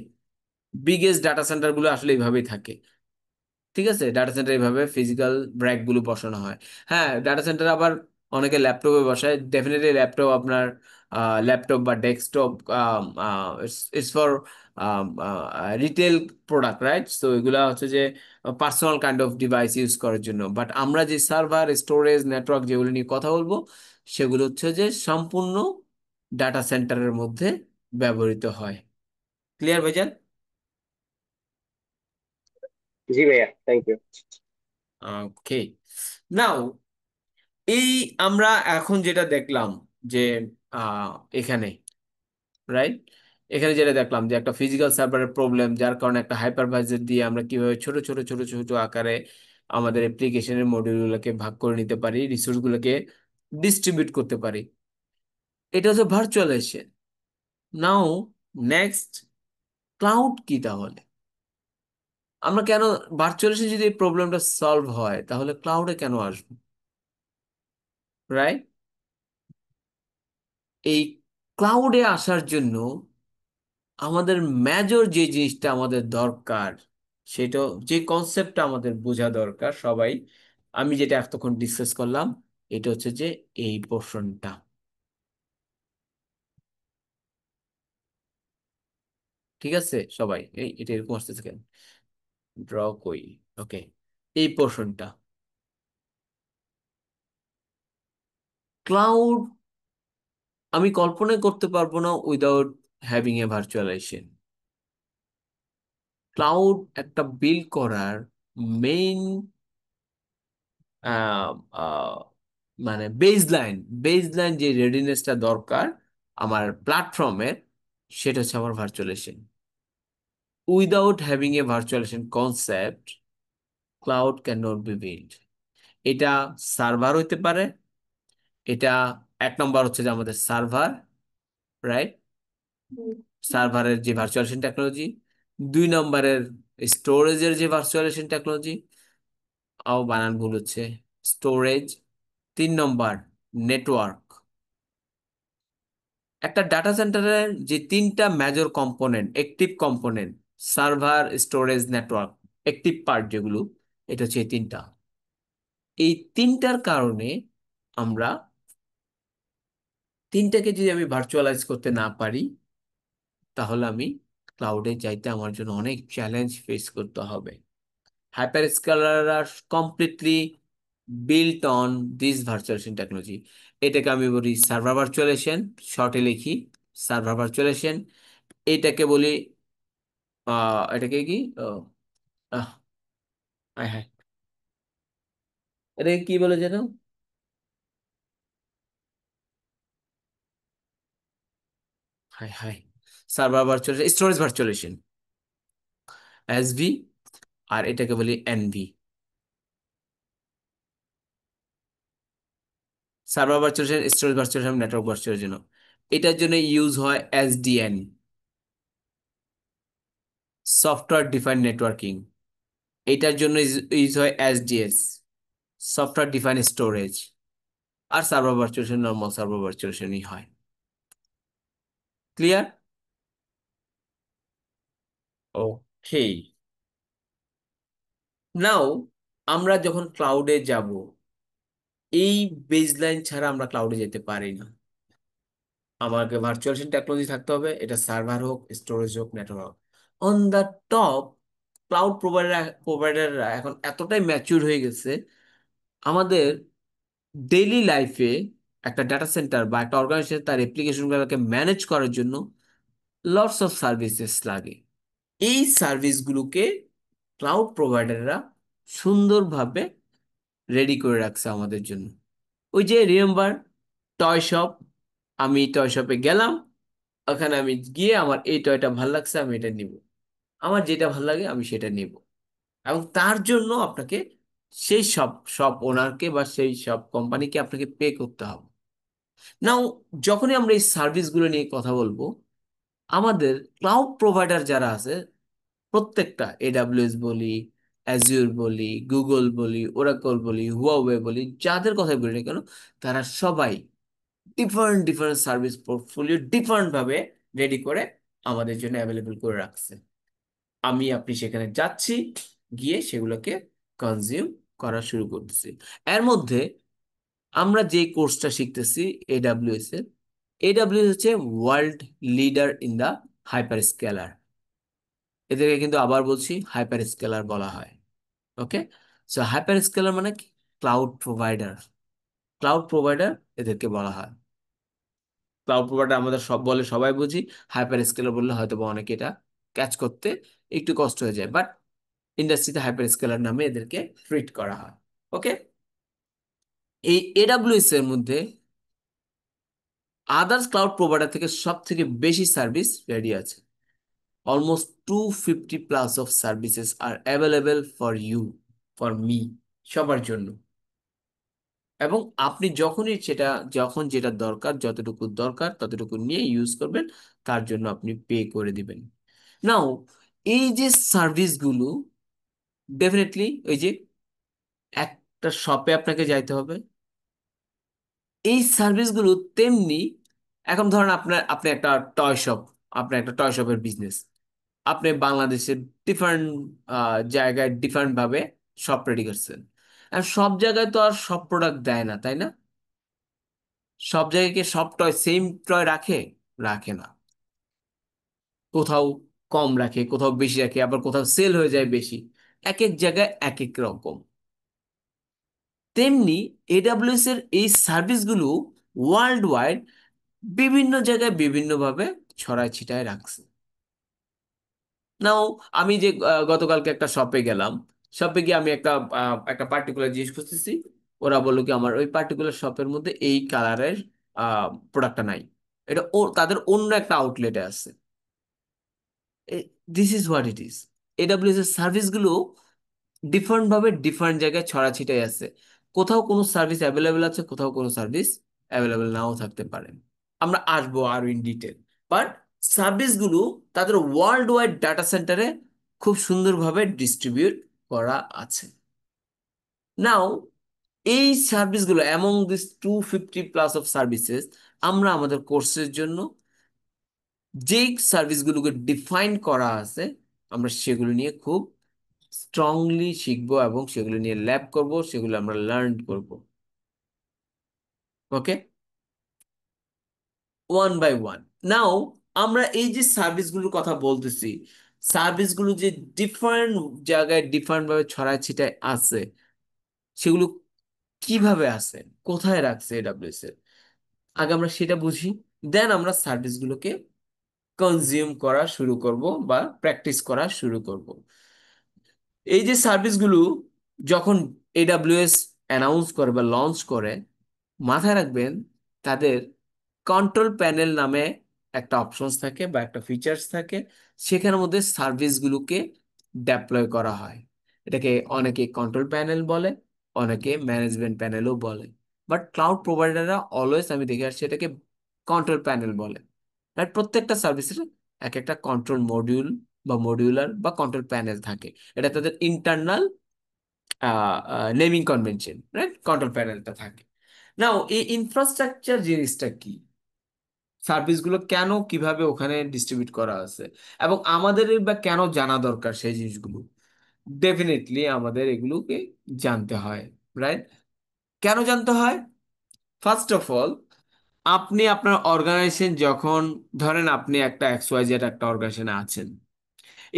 বিগেস্ট ডাটা সেন্টার গুলো আসলে এইভাবেই থাকে। ঠিক আছে, ডাটা সেন্টার এইভাবে ফিজিক্যাল র্যাক গুলো বসানো হয়। হ্যাঁ, ডাটা সেন্টার আবার অনেকে ল্যাপটপে বসায়, ডেফিনেটলি ল্যাপটপ আপনার ল্যাপটপ বা desktop it's for retail product, right? So এগুলা হচ্ছে যে personal kind of device use করার জন্য। বাট আমরা যে সার্ভার, স্টোরেজ, নেটওয়ার্ক যেগুলো নিয়ে কথা বলবো, সেগুলো হচ্ছে যে সম্পূর্ণ ডাটা সেন্টারের মধ্যে ব্যবহৃত হয়। ক্লিয়ার ভাইজান? জি ভাইয়া, থ্যাংক ইউ। ওকে, নাও এই আমরা এখন যেটা দেখলাম যে আহ, এখানে, রাইট, এখানে যেটা দেখলাম যে একটা ফিজিক্যাল সার্ভারের প্রবলেম, যার কারণে একটা হাইপারভাইজার দিয়ে আমরা কিভাবে ছোট ছোট ছোট ছোট আকারে আমাদের অ্যাপ্লিকেশনের মডিউলগুলোকে ভাগ করে নিতে পারি, রিসোর্সগুলোকে ডিস্ট্রিবিউট করতে পারি। এটা হচ্ছে ভার্চুয়ালাইজেশন। নাও নেক্সট, ক্লাউড কি তাহলে? আমরা কেন, ভার্চুয়ালাইজেশন যদি এই প্রবলেমটা সলভ হয়, তাহলে ক্লাউডে কেন আসবো, রাইট? এই ক্লাউডে আসার জন্য আমাদের মেজর যে জিনিসটা আমাদের দরকার, সেটা, যে কনসেপ্টটা আমাদের বোঝা দরকার সবাই, আমি যেটা এতক্ষণ ডিসকাস করলাম, এটা হচ্ছে যে এই পোর্শনটা। ঠিক আছে সবাই? এটা এরকম আসতেছে কেন, ড্র কই, ওকে, এই পোর্শনটা। ক্লাউড আমি কল্পনা করতে পারবো না without having a virtualization. Cloud একটা বিল্ড করার মেইন আহ, আহ, মানে বেসলাইন যে রেডিনেসটা দরকার আমার প্ল্যাটফর্মের, সেটা হচ্ছে আমার virtualization. Without having a virtualization concept, cloud can not be build. এটা সার্ভার হইতে পারে, এটা এক নম্বর হচ্ছে যে আমাদের সার্ভার, রাইট, সার্ভারের যে ভার্চুয়ালাইজেশন টেকনোলজি। দুই নম্বরের স্টোরেজের যে ভার্চুয়ালাইজেশন টেকনোলজি, বানান ভুল হচ্ছে, স্টোরেজ। তিন নম্বর নেটওয়ার্ক। একটা ডাটা সেন্টারের যে তিনটা major component, active component, server, storage, network, active part যেগুলো, এটা হচ্ছে এই তিনটা। এই তিনটার কারণে আমরা তিনটাকে যদি আমি ভার্চুয়ালাইজ করতে না পারি, তাহলে আমি ক্লাউডে যাইতে আমার জন্য অনেক চ্যালেঞ্জ ফেস করতে হবে। হাইপার স্কেলার আর completely built on this virtualization technology. এটাকে আমি বলি সার্ভার ভার্চুয়ালাইজেশন, শর্টে লিখি সার্ভার ভার্চুয়ালাইজেশন। এটাকে বলি এটাকে কি আহ, হায় হায়, এটাকে কি বলে যেন, হায় হায়, server virtualization, storage virtualization, SV. আর এটাকে বলি NV, server virtualization, storage virtualization, network virtualization. এটার জন্য ইউজ হয় এসডিএন, সফটওয়্যার ডিফাইন্ড নেটওয়ার্কিং। এটার জন্য ইউজ হয় এসডিএস, সফটওয়্যার ডিফাইন্ড স্টোরেজ। আর সার্ভার ভার্চুয়ালাইজেশন নর্মাল সার্ভার ভার্চুয়ালাইজেশনই হয়। ক্লিয়ার? ওকে, নাও আমরা যখন ক্লাউডে যাব, এই বেসলাইন ছাড়া আমরা ক্লাউডে যেতে পারি না। আমাকে ভার্চুয়ালাইজেশন টেকনোলজি থাকতে হবে, এটা সার্ভার হোক, স্টোরেজ হোক, নেটওয়ার্ক হোক। অন দ্য টপ, ক্লাউড প্রোভাইডাররা এখন এতটাই ম্যাচিউর হয়ে গেছে, আমাদের ডেইলি লাইফে একটা ডাটা সেন্টার বা একটা অর্গানাইজেশন তার অ্যাপ্লিকেশনগুলোকে ম্যানেজ করার জন্য লটস অফ সার্ভিসেস লাগে। এই সার্ভিসগুলোকে ক্লাউড প্রোভাইডাররা সুন্দরভাবে রেডি করে রাখছে আমাদের জন্য। ওই যে রিমেম্বার টয় শপ, আমি টয় শপে গেলাম, ওখানে আমি গিয়ে আমার এই টয়টা ভাল লাগছে, আমি এটা নিব, আমার যেটা ভাল লাগে আমি সেটা নিব। এবং তার জন্য আপনাকে সেই সব সব ওনারকে বা সেই সব কোম্পানিকে আপনাকে পে করতে হবে। নাও যখনই আমরা এই সার্ভিসগুলো নিয়ে কথা বলবো, আমাদের ক্লাউড প্রোভাইডার যারা আছে, প্রত্যেকটা এডাব্লিউএস বলি, অ্যাজিওর বলি, গুগল বলি, ওরাকল বলি, হুয়াওয়ে বলি, যাদের কথা বলি না কেন, তারা সবাই different different service portfolio different ভাবে রেডি করে আমাদের জন্য অ্যাভেলেবল করে রাখছে। আপনি সেখানে যাচ্ছি, গিয়ে সেগুলোকে কনজিউম করা শুরু করতেছি। এর মধ্যে আমরা যে কোর্সটা শিখতেছি এডাব্লিউএস এর, এডাব্লিউএস হচ্ছে world leader in the hyperscaler. এদেরকে কিন্তু আবার বলছি হাইপার স্কেলার বলা হয়। ওকে, সো হাইপার স্কেলার মানে কি? Cloud provider. ক্লাউড প্রোভাইডার এদেরকে বলা হয়। ক্লাউড প্রোভাইডার আমাদের সব বলে সবাই বুঝি, হাইপার স্কেলার বললে হয়তো বা অনেকে এটা ক্যাচ করতে একটু কষ্ট হয়ে যায়, বাট ইন্ডাস্ট্রিতে হাইপার স্কেলার নামে এদেরকে ট্রিট করা হয়। ওকে, এই এডাব্লিউএস এর মধ্যে আদার্স ক্লাউড প্রোভাইডার থেকে সব থেকে বেশি সার্ভিস রেডি আছে। Almost 250 plus of services are available for you, for me, সবার জন্য। এবং আপনি যখনই সেটা, যখন যেটা দরকার, যতটুকু দরকার ততটুকু নিয়ে ইউজ করবেন, তার জন্য আপনি পে করে দিবেন। নাও এই যে সার্ভিসগুলো, ডেফিনেটলি ওই যে একটা শপে আপনাকে যাইতে হবে, এই সার্ভিসগুলো তেমনি। এখন ধরেন আপনি একটা টয় শপ, আপনার একটা টয় শপের বিজনেস, আপনি বাংলাদেশের ডিফারেন্ট জায়গায় ডিফারেন্ট ভাবে শপ রেডি করছেন। আর সব জায়গায় তো আর সব প্রোডাক্ট দেয় না, তাই না? সব জায়গায় কি সব টয় সেম টয় রাখে? রাখে না। কোথাও কম রাখে, কোথাও বেশি রাখে, আবার কোথাও সেল হয়ে যায় বেশি। এক এক জায়গায় এক এক রকম। তেমনি এডাব্লিউএস এর এই সার্ভিসগুলো ওয়ার্ল্ড ওয়াইড বিভিন্ন জায়গায় বিভিন্নভাবে ছড়ায় ছিটায় রাখছে। নাও আমি যে গতকালকে একটা শপে গেলাম, শপে গিয়ে আমি একটা পার্টিকুলার জিনিস খুঁজতেছি। ওরা বললো কি আমার ওই পার্টিকুলার শপের মধ্যে এই কালারের প্রোডাক্টটা নাই, এটা তাদের অন্য একটা আউটলেটে আছে। This is what it is. AWS এর সার্ভিসগুলো ডিফারেন্ট ভাবে ডিফারেন্ট জায়গায় ছড়াছিটাই আছে। কোথাও কোনো সার্ভিস অ্যাভেলেবেল আছে, কোথাও কোনো সার্ভিস অ্যাভেলেবেল নাও থাকতে পারে। আমরা আসবো আরো ইন ডিটেল, বাট সার্ভিসগুলো তাদের ওয়ার্ল্ড ওয়াইড ডাটা সেন্টারে খুব সুন্দরভাবে ডিস্ট্রিবিউট করা আছে। নাও এই সার্ভিসগুলো among this 250 plus of services, আমরা আমাদের কোর্সের জন্য যেই সার্ভিসগুলোকে ডিফাইন করা আছে, আমরা সেগুলো নিয়ে খুব স্ট্রংলি শিখবো এবং সেগুলো নিয়ে ল্যাব করব, সেগুলো আমরা লার্ন করব। ওকে, ওয়ান বাই ওয়ান। নাও আমরা এই যে সার্ভিসগুলোর কথা বলতেছি, সার্ভিসগুলো যে ডিফারেন্ট জায়গায় ডিফারেন্ট ভাবে ছড়ায় ছিটায় আছে, সেগুলো কিভাবে আছে, কোথায় রাখছে এডাব্লিউএস এর, আগে আমরা সেটা বুঝি। দেন আমরা সার্ভিসগুলোকে কনজিউম করা শুরু করব বা প্র্যাকটিস করা শুরু করব। এই যে সার্ভিসগুলো যখন এডাব্লিউএস অ্যানাউন্স করে বা লঞ্চ করে, মাথায় রাখবেন তাদের কন্ট্রোল প্যানেল নামে একটা অপশনস থাকে বা একটা ফিচার্স থাকে, সেখানের মধ্যে সার্ভিসগুলোকে ডেপ্লয় করা হয়। এটাকে অনেকে কন্ট্রোল প্যানেল বলে, অনেকে ম্যানেজমেন্ট প্যানেলও বলে, বাট ক্লাউড প্রোভাইডাররা অলওয়েজ আমি দেখে আসছি এটাকে কন্ট্রোল প্যানেল বলে। রাইট, প্রত্যেকটা সার্ভিসের এক একটা কন্ট্রোল মডিউল বা মডিউলার বা কন্ট্রোল প্যানেল থাকে। এটা তাদের internal naming convention, right? Control প্যানেলটা থাকে। নাও এই ইনফ্রাস্ট্রাকচার জিনিসটা কি, সার্ভিসগুলো কেন কিভাবে ওখানে ডিস্ট্রিবিউট করা আছে, এবং আমাদের বা কেন জানা দরকার সেই জিনিসগুলো, ডেফিনেটলি আমাদের এগুলোকে জানতে হয়। রাইট, কেন জানতে হয়? ফার্স্ট অফ অল, আপনি আপনার অর্গানাইজেশন যখন, ধরেন আপনি একটা XYZ একটা অর্গানাইজেশনে আছেন,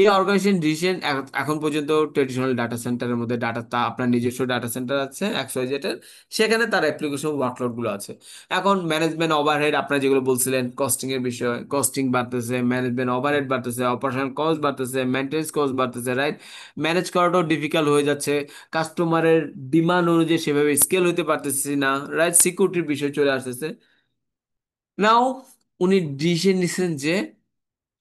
এই অর্গানাইজেশন ডিসিশন এখন পর্যন্ত ট্রেডিশনাল ডাটা সেন্টারের মধ্যে ডাটা, তা আপনার নিজস্ব ডাটা সেন্টার আছে XYZ এর, সেখানে তার অ্যাপ্লিকেশন ওয়ার্কলোড গুলো আছে। এখন ম্যানেজমেন্ট ওভারহেড, আপনার যেগুলো বলছিলেন কস্টিং এর বিষয়, কস্টিং বাড়তেছে, ম্যানেজমেন্ট ওভারহেড বাড়তেছে, অপারেশনাল কস্ট বাড়তেছে, মেনটেন্স কস্ট বাড়তেছে, রাইট? ম্যানেজ করাটাও ডিফিকাল্ট হয়ে যাচ্ছে, কাস্টমারের ডিমান্ড অনুযায়ী সেভাবে স্কেল হইতে পারতেছি না, রাইট? সিকিউরিটির বিষয় চলে আসতেছে। নাও উনি ডিসিশন নিচ্ছেন যে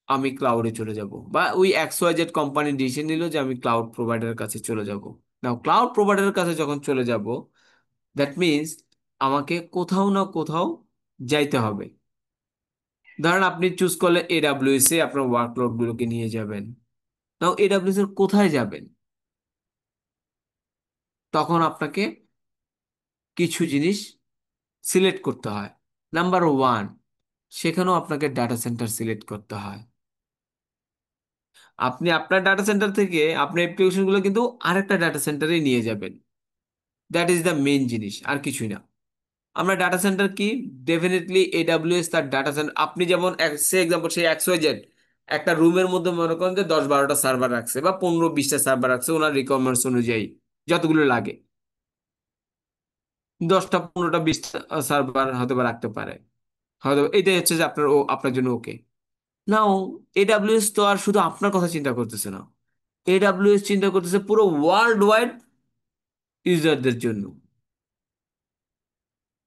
আমি ক্লাউডে চলে যাব, বা ওই XYZ কোম্পানি ডিসিশন নিল যে আমি ক্লাউড প্রোভাইডারের কাছে চলে যাব। নাও ক্লাউড প্রোভাইডারের কাছে যখন চলে যাব, দ্যাট মিনস আমাকে কোথাও না কোথাও যাইতে হবে। ধরেন আপনি চুজ করলেন AWS এ আপনার ওয়ার্কলোড গুলোকে নিয়ে যাবেন। নাও AWS এর কোথায় যাবেন, তখন আপনাকে কিছু জিনিস সিলেক্ট করতে হয়। নাম্বার ওয়ান, সেখানেও আপনাকে ডাটা সেন্টার সিলেক্ট করতে হয়। আপনি আপনার ডাটা সেন্টার থেকে আপনার অ্যাপ্লিকেশনগুলো কিন্তু আরেকটা ডাটা সেন্টারে নিয়ে যাবেন। দ্যাট ইজ দ্য মেইন জিনিস, আর কিছুই না। আমরা ডাটা সেন্টার কি, ডেফিনেটলি এডাব্লিউএস তার ডাটা সেন্টার, আপনি যেমন সে এক্সাম্পল সেই XYZ একটা রুমের মধ্যে মনে করেন যে 10-12টা সার্ভার রাখছে বা 15-20টা সার্ভার রাখছে ওনার রিকোয়ারমেন্টস অনুযায়ী, যতগুলো লাগে, 10টা 15টা 20টা সার্ভার হয়তো বা রাখতে পারে, হয়তো এটাই হচ্ছে যে আপনার আপনার জন্য ওকে। নাও এডাব্লিউএস তো আর শুধু আপনার কথা চিন্তা করতেছে না, এডাব্লিউএস চিন্তা করতেছে পুরো ওয়ার্ল্ড ওয়াইড ইউজারদের জন্য।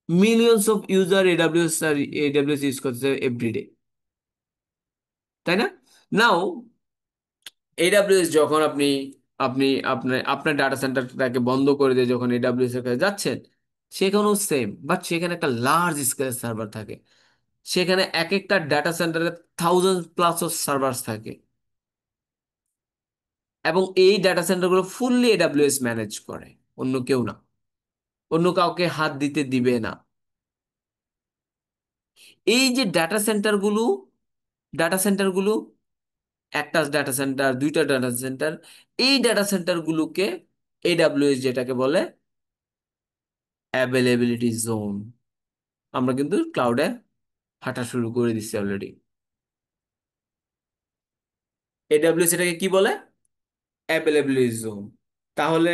Millions of user AWS use করতেছে এভরিডে, তাই না? নাও এডাব্লিউএস যখন আপনি আপনি আপনার আপনার ডাটা সেন্টারটাকে বন্ধ করে দিয়ে যখন এডাব্লিউএস এর কাছে যাচ্ছেন, সেখানেও সেম, বাট সেখানে একটা লার্জ স্কেলের সার্ভার থাকে, সেখানে এক একটা ডাটা সেন্টারে 1000+ অফ সার্ভার থাকে, এবং এই ডাটা সেন্টারগুলো ফুললি এডাব্লিউএস ম্যানেজ করে, অন্য কেউ না, অন্য কাউকে হাত দিতে দিবে না। এই যে ডাটা সেন্টারগুলো একটা ডাটা সেন্টার, দুইটা ডাটা সেন্টার, এই ডাটা সেন্টারগুলোকে এডাব্লিউএস যেটাকে বলে অ্যাভেলেবিলিটি জোন। আমরা কিন্তু ক্লাউডে হাঁটা শুরু করে দিচ্ছি অলরেডি। এডাব্লিউএস এটাকে কি বলে? Availability zone. তাহলে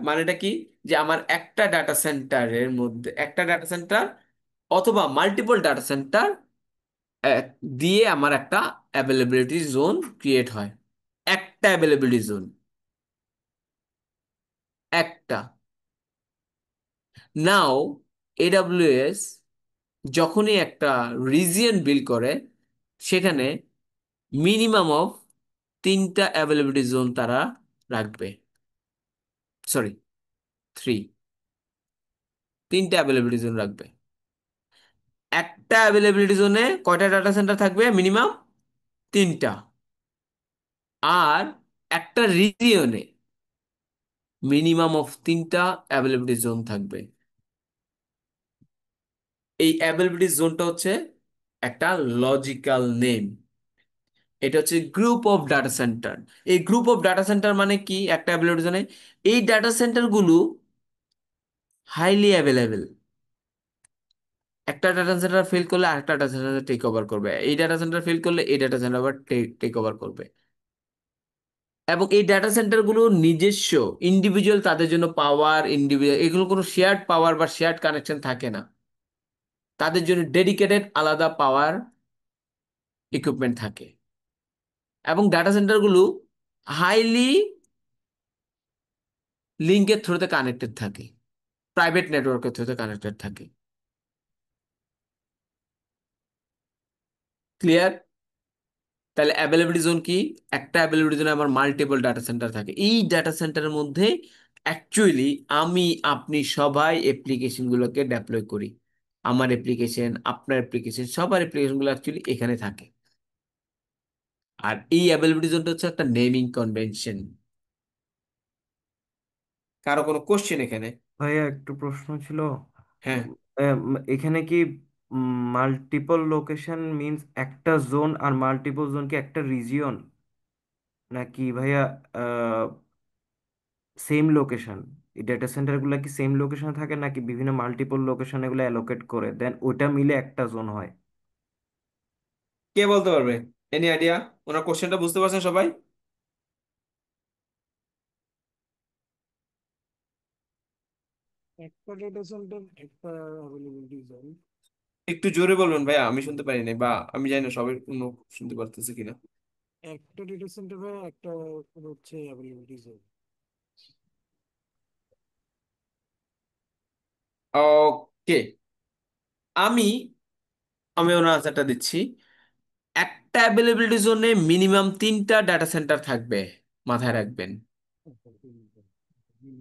মানেটা কি, যে আমার একটা ডাটা সেন্টারের মধ্যে একটা ডাটা সেন্টার অথবা মাল্টিপল ডাটা সেন্টার দিয়ে আমার একটা অ্যাভেলেবিলিটি জোন ক্রিয়েট হয়। একটা অ্যাভেলেবিলিটি জোন, একটা। নাও এডাব্লিউএস যখনই একটা রিজিয়ন বিল্ড করে, সেখানে মিনিমাম অফ 3টা অ্যাভেলেবিলিটি জোন তারা রাখবে, সরি 3, 3টা অ্যাভেলেবিলিটি জোন রাখবে। একটা অ্যাভেলেবিলিটি জোনে কয়টা ডাটা সেন্টার থাকবে? মিনিমাম 3টা। আর একটা রিজিয়নে মিনিমাম অফ 3টা অ্যাভেলেবিলিটি জোন থাকবে। এই অ্যাভেলেবিলিটি জোনটা হচ্ছে একটা লজিক্যাল নেম, এটা হচ্ছে গ্রুপ অফ ডাটা সেন্টার। এই গ্রুপ অফ ডাটা সেন্টার মানে কি, একটা অ্যাভেলেবিলিটি জোনে এই ডাটা সেন্টারগুলো হাইলি অ্যাভেলেবেল। একটা ডাটা সেন্টার ফেল করলে আরেকটা ডাটা সেন্টার টেক ওভার করবে, এই ডাটা সেন্টার ফেল করলে এই ডাটা সেন্টার আবার টেক ওভার করবে। এবং এই ডাটা সেন্টারগুলো নিজস্ব ইন্ডিভিজুয়াল, তাদের জন্য পাওয়ার ইন্ডিভিজুয়াল, এগুলো কোনো শেয়ার্ড পাওয়ার বা শেয়ার্ড কানেকশন থাকে না, তাদের জন্য ডেডিকেটেড আলাদা পাওয়ার ইকুইপমেন্ট থাকে। এবং ডাটা সেন্টারগুলো হাইলি লিঙ্কের থ্রুতে কানেক্টেড থাকে, প্রাইভেট নেটওয়ার্কের থ্রুতে কানেক্টেড থাকে। ক্লিয়ার? তাহলে অ্যাভেলেবিলিটি জোন কি? একটা অ্যাভেলেবিলিটি জোনে আমার মাল্টিপল ডাটা সেন্টার থাকে, এই ডাটা সেন্টারের মধ্যে অ্যাকচুয়ালি আমি আপনি সবাই অ্যাপ্লিকেশনগুলোকে ডেপ্লয় করি। আমার অ্যাপ্লিকেশন, আপনার অ্যাপ্লিকেশন, সবার অ্যাপ্লিকেশনগুলো অ্যাকচুয়ালি এখানে থাকে। আর এই অ্যাভেলেবিলিটি জোনটা হচ্ছে একটা নেমিং কনভেনশন। কারো কোনো কোশ্চেন এখানে? ভাইয়া একটু প্রশ্ন ছিল। হ্যাঁ, এখানে কি মাল্টিপল লোকেশন মিন্স একটা জোন, আর মাল্টিপল জোন কি একটা রিজিয়ন, নাকি ভাইয়া সেম লোকেশন? এই ডেটা সেন্টার গুলা কি সেম লোকেশনে থাকে, নাকি বিভিন্ন মাল্টিপল লোকেশন এগুলো অ্যালোকেট করে দেন ওটা মিলে একটা জোন হয়? কে বলতে পারবে? Any idea? ওনার কোশ্চেনটা বুঝতে পারছেন সবাই? একটা ডেটা সেন্টার একটা অ্যাভেলেবিলিটি জোন। একটু জোরে বলবেন ভাইয়া, আমি শুনতে পারি নাই, বা আমি জানি না সবাই অন্য শুনতে পারতেছে কিনা। একটা ডেটা সেন্টার একটা হচ্ছে অ্যাভেলেবিলিটি জোন। ওকে, আমি আমি ওনার আনসারটা দিচ্ছি। একটা অ্যাভেলেবিলিটি জোনে মিনিমাম 3টা ডাটা সেন্টার থাকবে, মাথায় রাখবেন।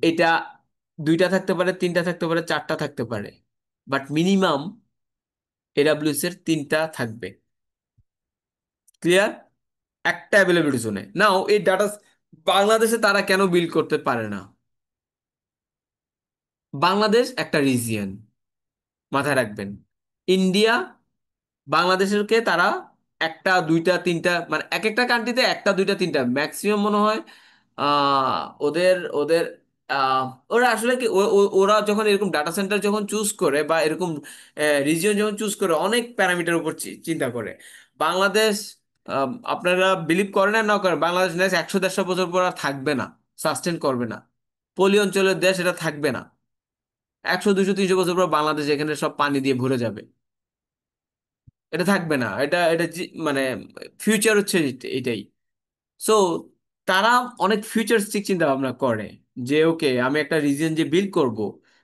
এটা 2টা থাকতে পারে, 3টা থাকতে পারে, 4টা থাকতে পারে, বাট মিনিমাম এডাব্লিউএস এর 3টা থাকবে। ক্লিয়ার? একটা অ্যাভেলেবিলিটি জোনে। নাও এই ডাটা বাংলাদেশে তারা কেন বিল্ড করতে পারে না? বাংলাদেশ একটা রিজিয়ন, মাথায় রাখবেন। ইন্ডিয়া বাংলাদেশেরকে তারা একটা দুইটা তিনটা, মানে এক একটা কান্ট্রিতে একটা দুইটা তিনটা ম্যাক্সিমাম মনে হয় ওদের ওদের আহ, ওরা আসলে কি ওরা যখন এরকম ডাটা সেন্টার যখন চুজ করে বা এরকম রিজিয়ন যখন চুজ করে অনেক প্যারামিটার উপর চিন্তা করে। বাংলাদেশ, আপনারা বিলিভ করেন আর না করেন, বাংলাদেশ নেক্সট 100-150 বছর পর আর থাকবে না, সাস্টেন করবে না। পলি অঞ্চলের দেশ, এটা থাকবে না। 100, 200, 300 বছর পর বাংলাদেশ এখানে সব পানি দিয়ে ভরে যাবে, এটা থাকবে না। এটা এটা মানে ফিউচার হচ্ছে এটাই। সো তারা অনেক ফিউচারিস্টিক চিন্তা ভাবনা করে যে ওকে আমি একটা রিজন যে বিল্ড করব,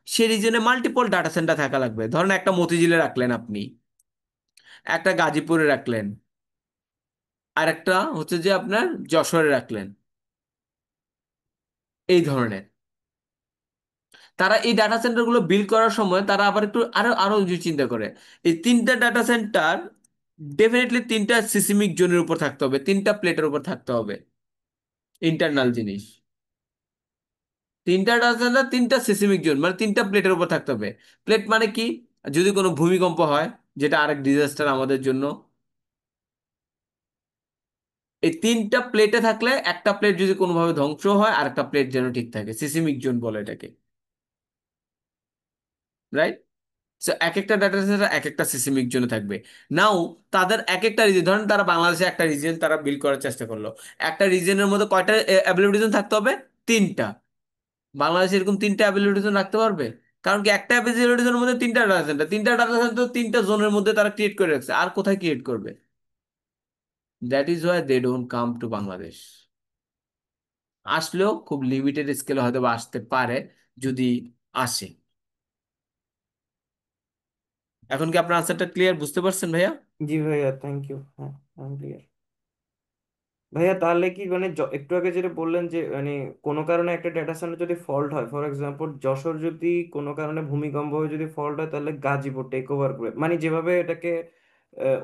সেই রিজনে মাল্টিপল ডাটা সেন্টার থাকা লাগবে। ধরেন একটা মতিঝিলে রাখলেন আপনি, একটা গাজীপুরে রাখলেন, আর একটা হচ্ছে যে আপনার যশোরে রাখলেন, এই ধরনের। তারা এই ডাটা সেন্টার গুলো বিল্ড করার সময় তারা আবার একটু আরো আরো কিছু চিন্তা করে। এই তিনটা ডাটা সেন্টার ডেফিনেটলি তিনটা সিসমিক জোনের উপর থাকতে হবে, তিনটা প্লেটের উপর থাকতে হবে, ইন্টারনাল জিনিস। তিনটা ডাটা সেন্টার, তিনটা সিসমিক জোন, মানে তিনটা প্লেটের উপর থাকতে হবে। প্লেট মানে কি? যদি কোনো ভূমিকম্প হয়, যেটা আরেক ডিজাস্টার আমাদের জন্য, এই তিনটা প্লেটে থাকলে একটা প্লেট যদি কোনোভাবে ধ্বংস হয় আরেকটা প্লেট যেন ঠিক থাকে, সিসমিক জোন বলে এটাকে, রাইট? So, এক একটা ডাটা সেন্টার এক একটা সিসমিক জোনে থাকবে। নাও তাদের এক একটা রিজন, ধরেন তারা বাংলাদেশে একটা রিজন তারা বিল্ড করার চেষ্টা করলো, একটা রিজনের মধ্যে কয়টা অ্যাবিলিটি জোন থাকতে হবে? তিনটা। বাংলাদেশে এরকম তিনটা অ্যাবিলিটি জোন রাখতে পারবে? কারণ কি একটা অ্যাবিলিটি জোনের মধ্যে তিনটা ডাটা সেন্টার, তিনটা ডাটা সেন্টার তিনটা জোনের মধ্যে তারা ক্রিয়েট করে রাখছে, আর কোথায় ক্রিয়েট করবে? That is why they don't come to Bangladesh. আসলেও খুব লিমিটেড স্কেলে হয়তো বা আসতে পারে, যদি আসে। এখন কি আপনার আনসারটা ক্লিয়ার, বুঝতে পারছেন ভাইয়া? জি ভাইয়া, থ্যাংক ইউ। হ্যাঁ, আমি ক্লিয়ার। ভাইয়া তাহলে কি মানে একটু আগে যেটা বললেন যে মানে কোনো কারণে একটা ডেটা সেন্টার যদি ফল্ট হয়, ফর এক্সাম্পল যশোর যদি কোনো কারণে ভূমিকম্প হয়ে যদি ফল্ট হয়, তাহলে গাজীপুর টেক ওভার করে, মানে যেভাবে এটাকে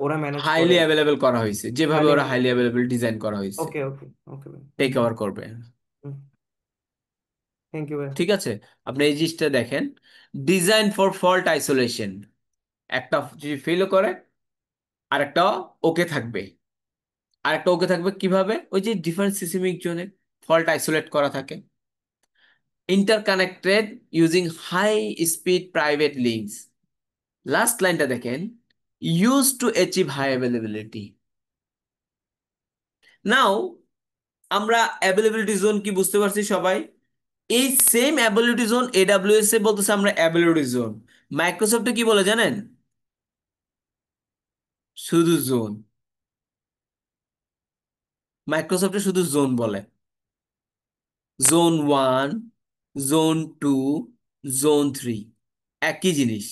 ওরা ম্যানেজ হাইলি করে। অ্যাভেলেবেল করা হয়েছে, যেভাবে হাইলি ওরা হাইলি অ্যাভেলেবেল ডিজাইন করা হয়েছে, ওকে ওকে ওকে ভাই, টেক থ্যাংক ইউ। ওভার করবে। থ্যাংক ইউ ভাই। ঠিক আছে, আপনি এই জিনিসটা দেখেন, ডিজাইন ফর ফল্ট আইসোলেশন, একটা যদি ফেলও করে আরেকটা ওকে থাকবে। আরেকটা ওকে থাকবে কিভাবে? ওই যে ডিফারেন্ট সিসমিক জোনে ফল্ট আইসোলেট করা থাকে, interconnected using high speed private links. Last লাইনটা দেখেন, use to achieve high availability. Now আমরা অ্যাভেলেবিলিটি জোন কি বুঝতে পারছি সবাই? এই সেম অ্যাভেলেবিলিটি জোন এডাব্লিউএস এ বলতেছে আমরা অ্যাভেলেবিলিটি জোন, মাইক্রোসফটে কি বলে জানেন? শুধু জোন। মাইক্রোসফটে শুধু জোন বলে, জোন 1, জোন 2, জোন 3, একই জিনিস।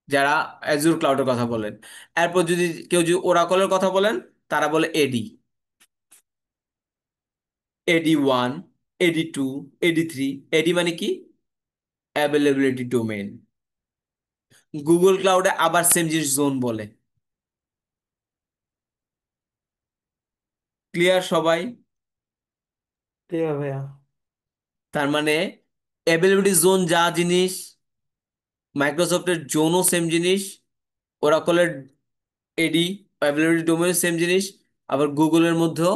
যারা অ্যাজুর ক্লাউডের কথা বলেন, এরপর যদি কেউ যদি ওরাকলের কথা বলেন, তারা বলে এডি, এডি 1, এডি 2, এডি 3। এডি মানে কি? Availability domain. গুগল ক্লাউডে আবার সেম জিনিস জোন বলে। ক্লিয়ার সবাই? ক্লিয়ার ভাইয়া। তার মানে অ্যাভেলেবিলিটি জোন যা জিনিস, মাইক্রোসফটের জোনও সেম জিনিস, ওরাকলের এডি অ্যাভেলেবিলিটি ডোমেন সেম জিনিস, আবার গুগলের মধ্যেও,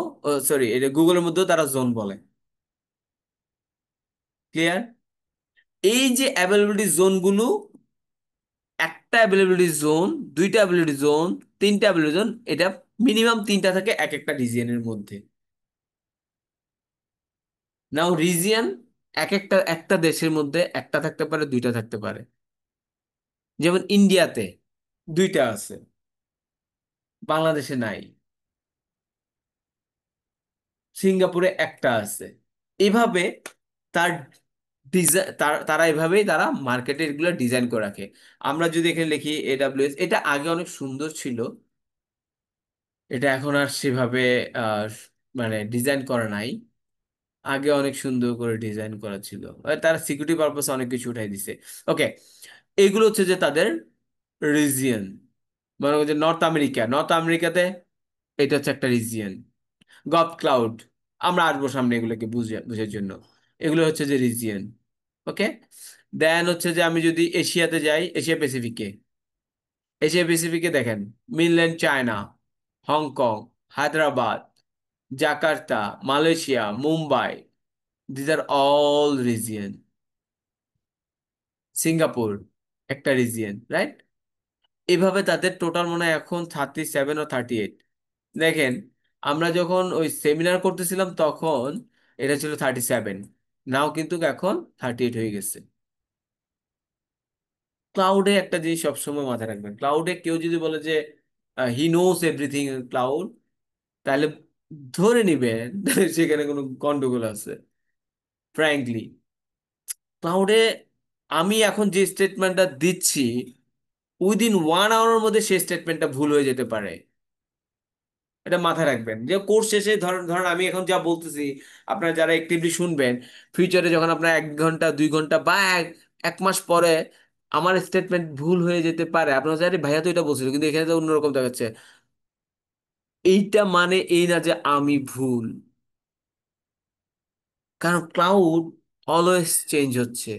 সরি, এটা গুগলের মধ্যেও তারা জোন বলে। ক্লিয়ার? এই যে অ্যাভেলেবিলিটি জোনগুলো, একটা অ্যাভেলেবিলিটি জোন, দুইটা অ্যাভেলেবিলিটি জোন, তিনটা অ্যাভেলেবিলিটি জোন, এটা মিনিমাম তিনটা থাকে এক একটা রিজিয়নের মধ্যে। নাও রিজিয়ন এক একটা, একটা দেশের মধ্যে একটা থাকতে পারে, দুইটা থাকতে পারে। যেমন ইন্ডিয়াতে দুইটা আছে, বাংলাদেশে নাই। সিঙ্গাপুরে একটা আছে। এভাবে তার ডিজাইন, তারা এভাবেই তারা মার্কেটে এগুলো ডিজাইন করে রাখে। আমরা যদি এখানে লিখি এডাব্লিউএস, এটা আগে অনেক সুন্দর ছিল, এটা এখন আর সেভাবে আহ, মানে ডিজাইন করা নাই। আগে অনেক সুন্দর করে ডিজাইন করা ছিল, তারা সিকিউরিটি পারপাসে অনেক কিছু উঠাই দিছে। ওকে, এগুলো হচ্ছে যে তাদের রিজিয়ন। মনে করছে নর্থ আমেরিকা, নর্থ আমেরিকাতে এটা হচ্ছে একটা রিজিয়ন। গভ ক্লাউড, আমরা আসবো সামনে এগুলোকে বুঝার জন্য। এগুলো হচ্ছে যে রিজিয়ন। ওকে, দেন হচ্ছে যে আমি যদি এশিয়াতে যাই, এশিয়া প্যাসিফিকে, এশিয়া প্যাসিফিকে দেখেন mainland China, Hong Kong, Hyderabad, Jakarta, Malaysia, Mumbai, these are all region. Singapore একটা রিজিয়ন, রাইট? এভাবে তাদের টোটাল মনে হয় এখন 37 ও 38। দেখেন, আমরা যখন ওই সেমিনার করতেছিলাম তখন এটা ছিল 37, নাও কিন্তু এখন 38 হয়ে গেছে। ক্লাউডে একটা জিনিস সবসময় মাথায় রাখবেন, ক্লাউডে কেউ যদি বলে যে হি নোস এভরিথিং ক্লাউড, তাহলে ধরে নিবেন সেখানে কোনো গন্ডগোল আছে। ফ্র্যাঙ্কলি ক্লাউডে আমি এখন যে স্টেটমেন্টটা দিচ্ছি, উইদিন 1 আওয়ারের মধ্যে সেই স্টেটমেন্টটা ভুল হয়ে যেতে পারে। এটা মাথায় রাখবেন যে কোর্স শেষে ধরেন ধরেন আমি এখন যা বলতেছি, আপনারা যারা অ্যাক্টিভলি শুনবেন, ফিউচারে যখন আপনার 1 ঘন্টা 2 ঘন্টা বা এক মাস পরে আমার স্টেটমেন্ট ভুল হয়ে যেতে পারে, আপনারা জানেন ভাইয়া তো এটা বলছিল কিন্তু এখানে তো অন্যরকম দেখাচ্ছে। এইটা মানে এই না যে আমি ভুল, কারণ ক্লাউড অলওয়েজ চেঞ্জ হচ্ছে,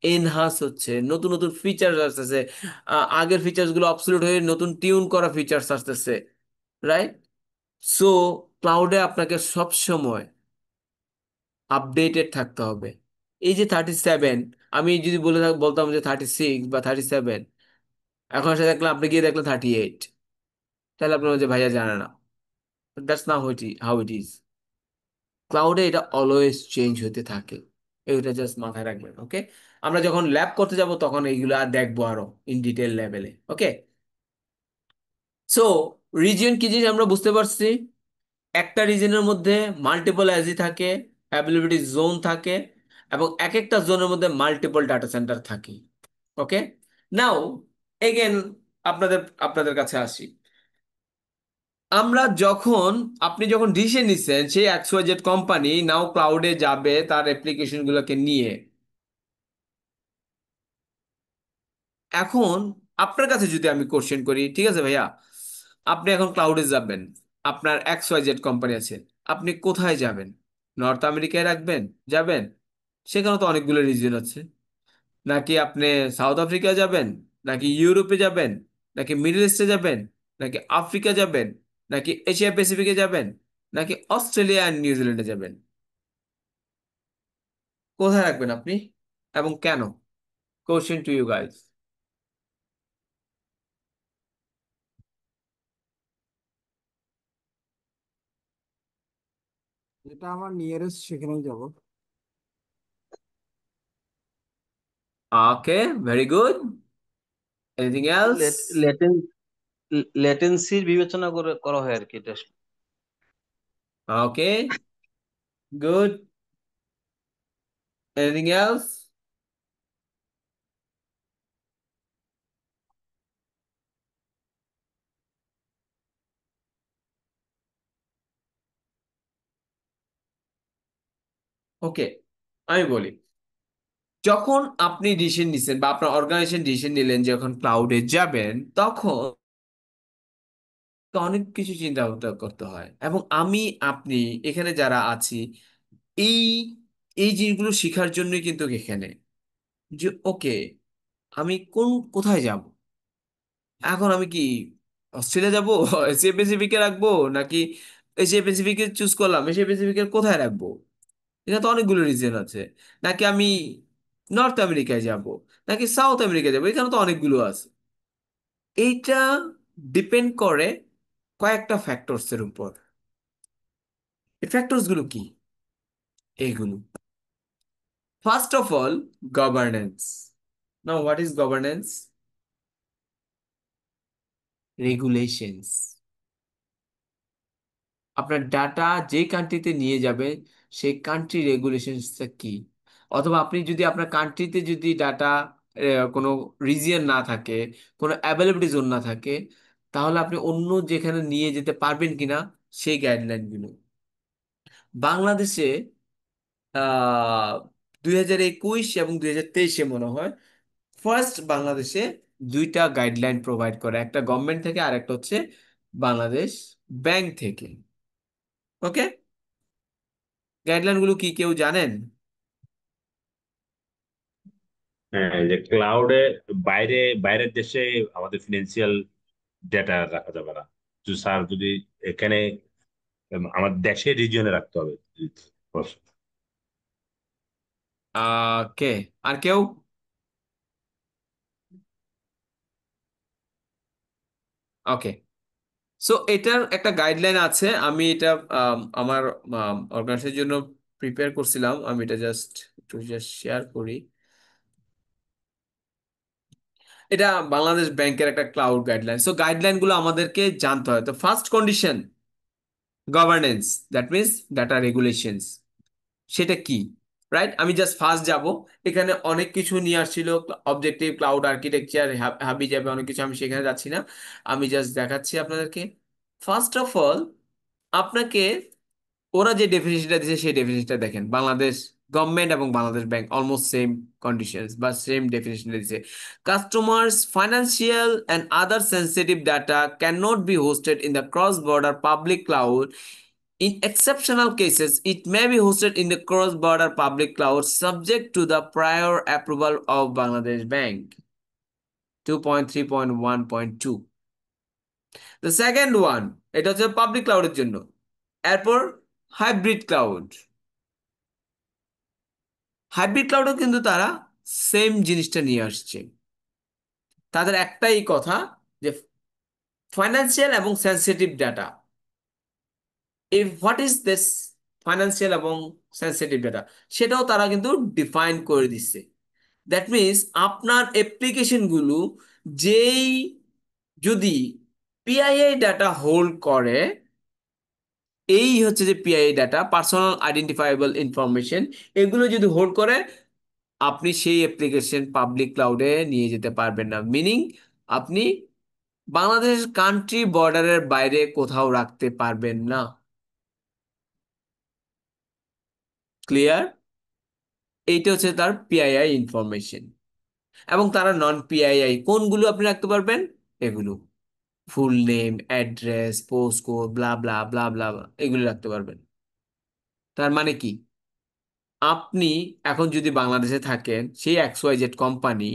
এনহান্স হচ্ছে, নতুন নতুন ফিচার্স আসতেছে। আগের ফিচার্স গুলো অবসলিউট হয়ে নতুন টিউন করা ফিচার্স আসতেছে, রাইট? সো ক্লাউডে আপনাকে সব সময় আপডেটেড থাকতে হবে। এই যে 37, আমি যদি বলতাম যে 36 বা 37, এখন এসে দেখলাম আপনি গিয়ে দেখলেন 38, তাহলে আপনার যে ভাইয়া জানে না। দ্যাটস না হাউ ইট ইজ। ক্লাউডে এটা অলওয়েজ চেঞ্জ হতে থাকে, এটা জাস্ট মাথায় রাখবেন, ওকে? আমরা যখন ল্যাব করতে যাব তখন এইগুলো আর দেখবো আরো ইন ডিটেল লেভেলে, ওকে? সো রিজিয়ন কি জিনিস আমরা বুঝতে পারছি। একটা রিজনের মধ্যে মাল্টিপল অ্যাজি থাকে, অ্যাভেলেবিলিটি জোন থাকে, এবং এক একটা জোনের মধ্যে মাল্টিপল ডাটা সেন্টার থাকে, ওকে? নাও এগেন আপনাদের আপনাদের কাছে আসি। আমরা যখন আপনি যখন ডিসিশন নিচ্ছেন সেই XYZ কোম্পানি নাও ক্লাউডে যাবে তার অ্যাপ্লিকেশন গুলোকে নিয়ে, এখন আপনার কাছে যদি আমি কোশ্চেন করি, ঠিক আছে ভাইয়া, আপনি এখন ক্লাউডে যাবেন, আপনার XYZ কোম্পানি আছে, আপনি কোথায় যাবেন? নর্থ আমেরিকায় রাখবেন, যাবেন? সেখানে তো অনেকগুলো রিজন আছে। নাকি আপনি সাউথ আফ্রিকা যাবেন, নাকি ইউরোপে যাবেন, নাকি মিডল ইস্টে যাবেন, নাকি আফ্রিকা যাবেন, নাকি এশিয়া প্যাসিফিকে যাবেন, নাকি অস্ট্রেলিয়া আর নিউজিল্যান্ডে যাবেন? কোথায় রাখবেন আপনি এবং কেন? Question to you guys. যেটা আমার নিয়ারেস্ট সেখানেই যাব। Okay, very good. Anything else? লেটেন্সির বিবেচনা করে করা হয় আর কি এটা। Okay, good. Anything else? Okay, আমি বলি, যখন আপনি ডিসিশন নিছেন বা আপনার অর্গানাইজেশন ডিসিশন নিলেন যে এখন ক্লাউডে যাবেন, তখন তো অনেক কিছু চিন্তা ভাবনা করতে হয়। এবং আমি আপনি এখানে যারা আছি, এই এই জিনিসগুলো শেখার জন্যই কিন্তু এখানে, যে ওকে আমি কোথায় যাব। এখন আমি কি অস্ট্রেলিয়া যাব, এশিয়া প্যাসিফিকে রাখবো, নাকি এশিয়া প্যাসিফিকে চুজ করলাম, এশিয়া প্যাসিফিকের কোথায় রাখবো? এটা তো অনেকগুলো রিজন আছে। নাকি আমি নর্থ আমেরিকায় যাব, নাকি সাউথ আমেরিকায় যাব, এখানে তো অনেকগুলো আছে। এইটা ডিপেন্ড করে কয়েকটা ফ্যাক্টরস এর উপর। এই ফ্যাক্টরস গুলো কি? এইগুলো, first of all, governance. Now what is governance? Regulations. আপনার ডাটা যে কান্ট্রিতে নিয়ে যাবে সেই কান্ট্রি রেগুলেশনসটা কি? অথবা আপনি যদি আপনার কান্ট্রিতে যদি ডাটা কোনো রিজিয়ন না থাকে, কোনো অ্যাভেলেবিলিটি জোন না থাকে, তাহলে আপনি অন্য যেখানে নিয়ে যেতে পারবেন কিনা সেই গাইডলাইনগুলো। বাংলাদেশে 2021 এবং 2023 মনে হয় ফার্স্ট বাংলাদেশে দুইটা গাইডলাইন প্রোভাইড করে, একটা গভর্নমেন্ট থেকে আর একটা হচ্ছে বাংলাদেশ ব্যাংক থেকে, ওকে? গাইডলাইন গুলো কি কেউ জানেন? হ্যাঁ, যে ক্লাউডে বাইরে বাইরের দেশে আমাদের ফিনান্সিয়াল ডেটা রাখা যাবে না। স্যার যদি এখানে আমাদের দেশের রিজিয়নে রাখতে হবে। কে আর কেউ? ওকে, সো এটার একটা গাইডলাইন আছে। আমি এটা আমার অর্গানাইজেশনের জন্য প্রিপেয়ার করছিলাম। আমি এটা জাস্ট একটু জাস্ট শেয়ার করি। এটা বাংলাদেশ ব্যাংকের একটা ক্লাউড গাইডলাইন। সো গাইডলাইন গুলো আমাদেরকে জানতে হয়। তো first condition governance, that means data regulations, সেটা কি? রাইট, আমি জাস্ট ফার্স্ট যাব। এখানে অনেক কিছু নিয়ে আসছিল, অবজেক্টিভ, ক্লাউড আর্কিটেকচার, হাবি যাবে অনেক কিছু, আমি সেখানে যাচ্ছি না। আমি জাস্ট দেখাচ্ছি আপনাদেরকে। ফার্স্ট অফ অল আপনাকে ওরা যে ডেফিনেশনটা দিয়েছে সেই ডেফিনেশনটা দেখেন। বাংলাদেশ গভর্নমেন্ট এবং Bangladesh bank almost same conditions বা সেম ডেফিনেশনটা দিয়েছে। Customers financial and other sensitive data can not be hosted in the cross border public cloud. In exceptional cases, it may be hosted in the cross-border public cloud subject to the prior approval of Bangladesh Bank. 2.3.1.2. The second one, এটা হচ্ছে public ক্লাউডের জন্য। এরপর hybrid cloud. Hybrid ক্লাউডও কিন্তু তারা same জিনিসটা নিয়ে আসছে। তাদের একটাই কথা যে ফাইন্যান্সিয়াল এবং sensitive data. What is this financial এবং সেন্সিটিভ ডাটা, সেটাও তারা কিন্তু ডিফাইন করে দিচ্ছে। দ্যাট মিনস আপনার অ্যাপ্লিকেশনগুলো যেই যদি পিআইআই ডাটা হোল্ড করে, এই হচ্ছে যে পিআইআই ডাটা, পার্সোনাল আইডেন্টিফাইবল ইনফরমেশন, এগুলো যদি হোল্ড করে, আপনি সেই অ্যাপ্লিকেশন পাবলিক ক্লাউডে নিয়ে যেতে পারবেন না। মিনিং আপনি বাংলাদেশ কান্ট্রি বর্ডারের বাইরে কোথাও রাখতে পারবেন না। ক্লিয়ার? এইটা হচ্ছে তার পিআইআই ইনফরমেশন। এবং তারা নন পিআইআই কোনগুলো আপনি রাখতে পারবেন? এগুলো full name, address, post code, blah blah blah blah, এগুলো রাখতে পারবেন। তার মানে কি, আপনি এখন যদি বাংলাদেশে থাকেন, সেই XYZ কোম্পানি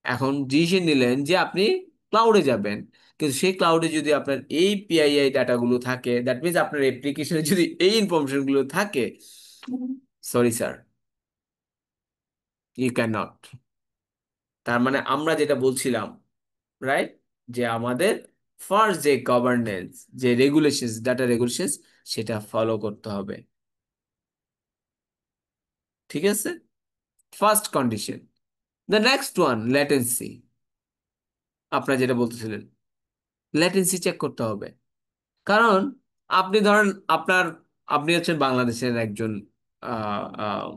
এখন ডিসিশন নিলেন যে আপনি ক্লাউডে যাবেন, কিন্তু সেই ক্লাউডে যদি আপনার এই পিআইআই ডাটাগুলো থাকে, দ্যাট মিনস আপনার অ্যাপ্লিকেশনে যদি এই ইনফরমেশনগুলো থাকে, sorry sir, you can not. তার মানে আমরা যেটা বলছিলাম, রাইট, যে আমাদের ফার্স্ট যে গভর্নেন্স, যে রেগুলেশনস, ডাটা রেগুলেশনস, সেটা ফলো করতে হবে। ঠিক আছে, first condition. The next one, latency. আপনারা যেটা বলতেছিলেন, ল্যাটেন্সি চেক করতে হবে। কারণ আপনি ধরেন আপনি হচ্ছেন বাংলাদেশের একজন আহ, আহ,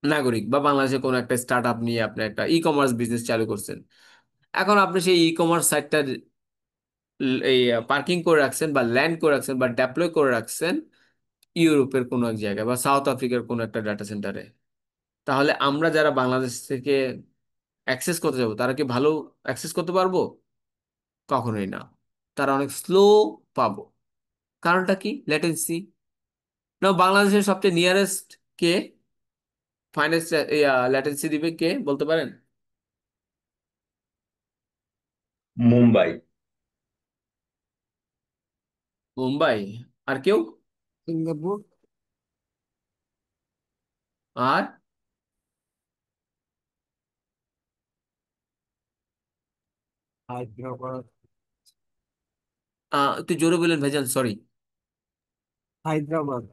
নাগরিক, বা বাংলাদেশের কোনো একটা স্টার্ট আপ নিয়ে আপনি একটা ই কমার্স বিজনেস চালু করছেন। এখন আপনি সেই ই কমার্স সাইটটা এই পার্কিং করে রাখছেন, বা ল্যান্ড করে রাখছেন, বা ডেপ্লয় করে রাখছেন ইউরোপের কোনো এক জায়গায় বা সাউথ আফ্রিকার কোনো একটা ডাটা সেন্টারে। তাহলে আমরা যারা বাংলাদেশ থেকে অ্যাক্সেস করতে যাবো, তারা কি ভালো অ্যাক্সেস করতে পারবো? কখনোই না। তারা অনেক স্লো পাবো। কারণটা কি? ল্যাটেন্সি। না, বাংলাদেশের সবচেয়ে নিয়ারেস্ট কে ফাইন্যান্স ল্যাটেন্সি দিবে, কে বলতে পারেন? মুম্বাই। মুম্বাই। আর কেউ? সিঙ্গাপুর। আর হায়দ্রাবাদ। একটু জোরে বললেন ভাইজান, sorry. Hyderabad.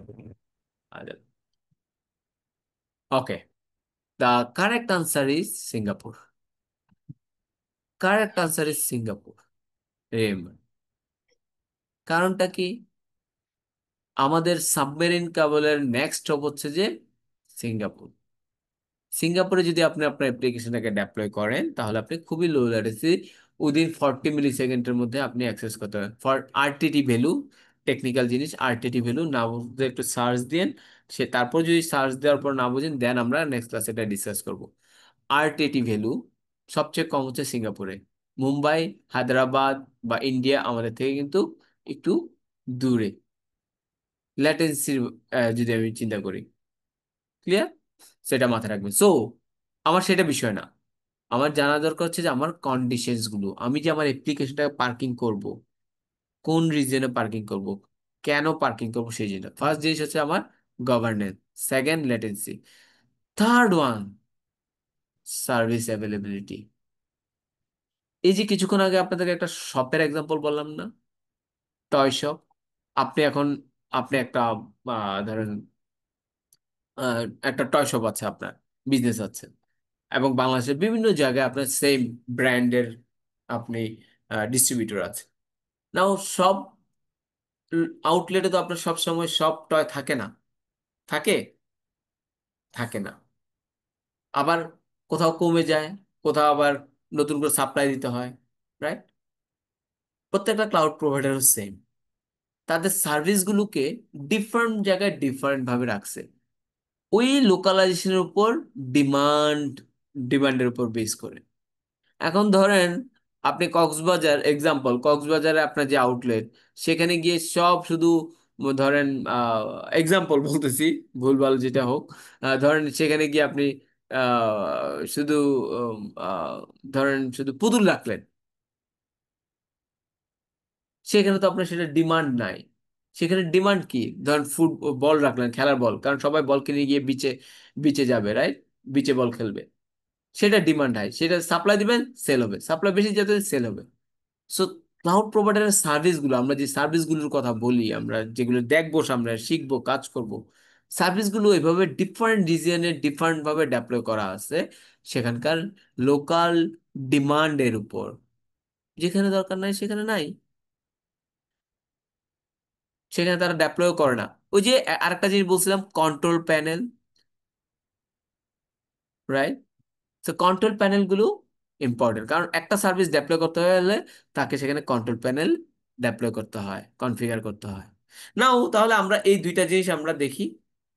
Okay, the correct answer is Singapore. Correct answer is Singapore. Remember, কারণটা কি? আমাদের সাবমেরিন কেবলের নেক্সট স্টপ হচ্ছে যে সিঙ্গাপুর। সিঙ্গাপুরে যদি আপনি আপনার অ্যাপ্লিকেশনটাকে ডেপ্লয় করেন, তাহলে আপনি খুবই লো ল্যাটেন্সি, উইদিন 40 মিলি সেকেন্ডের মধ্যে আপনি অ্যাক্সেস করতে পারেন। ফর আরটিটি ভ্যালু, টেকনিক্যাল জিনিস, আরটিটি ভ্যালু না বুঝতে একটু সার্চ দেন। তারপর যদি সার্চ দেওয়ার পর না বুঝেন, দেন আমরা নেক্সট ক্লাসে এটা ডিসকাস করব। আরটিটি ভ্যালু সবচেয়ে কম হচ্ছে সিঙ্গাপুরে। মুম্বাই, হায়দ্রাবাদ বা ইন্ডিয়া আমাদের থেকে কিন্তু একটু দূরে ল্যাটেন্সির, যদি আমি চিন্তা করি। ক্লিয়ার? সেটা মাথায় রাখবেন। সো আমার সেটা বিষয় না। আমার জানা দরকার হচ্ছে যে আমার কন্ডিশনস গুলো, আমি যে আমার অ্যাপ্লিকেশনটা পার্কিং করব, কোন রিজনে পার্কিং করব, কেন পার্কিং করব, সেই জিনিস। ফার্স্ট জিনিস হচ্ছে আমার governance, second latency. Third one, service availability. এই যে কিছুক্ষণ আগে আপনাদেরকে একটা শপের এক্সাম্পল বললাম না, টয় শপ। আপনি এখন, আপনি একটা ধরেন আহ, একটা টয় শপ আছে, আপনার বিজনেস আছে, এবং বাংলাদেশের বিভিন্ন জায়গায় আপনার সেম ব্র্যান্ডের আপনি ডিস্ট্রিবিউটর আছে। নাও সব আউটলেটে তো আপনার সব সময় সব টয় থাকে না, থাকে থাকে না, আবার কোথাও কমে যায়, কোথাও আবার নতুন করে সাপ্লাই দিতে হয়, রাইট? প্রত্যেকটা ক্লাউড প্রোভাইডার সেম, তাদের সার্ভিসগুলোকে ডিফারেন্ট জায়গায় ডিফারেন্ট ভাবে রাখছে, ওই লোকালাইজেশনের উপর, ডিমান্ড ডিমান্ডের উপর বেস করে। এখন ধরেন আপনি কক্সবাজার, এক্সাম্পল কক্সবাজারে আপনার যে আউটলেট, সেখানে গিয়ে সব শুধু ধরেন এক্সাম্পল বলতেছি, ভুলভাল যেটা হোক, ধরেন সেখানে গিয়ে আপনি শুধু উম, আহ, ধরেন শুধু পুতুল রাখলেন, সেখানে তো আপনার সেটা ডিমান্ড নাই। সেখানে ডিমান্ড কি? ধরেন ফুট বল রাখলেন, খেলার বল, কারণ সবাই বল কিনে গিয়ে বিচে বিচে যাবে, রাইট? বিচে বল খেলবে, সেটা ডিমান্ড হয়, সেটা সাপ্লাই দিবেন, সেল হবে, সাপ্লাই বেশি যাতে সেল হবে। সো ক্লাউড প্রোভাইডারের সার্ভিসগুলো, আমরা যে সার্ভিসগুলোর কথা বলি, আমরা যেগুলো দেখবো, সামনে শিখবো, কাজ করব, সার্ভিসগুলো এভাবে ডিফারেন্ট রিজিয়নে ডিফারেন্ট ভাবে ডেপ্লয় করা আছে সেখানকার লোকাল ডিমান্ডের উপর। যেখানে দরকার নাই সেখানে নাই, সেখানে তারা ডেপ্লয় করে না। ওই যে আরেকটা জিনিস বলছিলাম, কন্ট্রোল প্যানেল, রাইট? তো কন্ট্রোল প্যানেলগুলো ইম্পর্টেন্ট, কারণ একটা সার্ভিস ডেপ্লয় করতে হলে তাকে সেখানে কন্ট্রোল প্যানেল ডেপ্লয় করতে হয়, কনফিগার করতে হয়। নাও তাহলে আমরা এই দুইটা জিনিস আমরা দেখি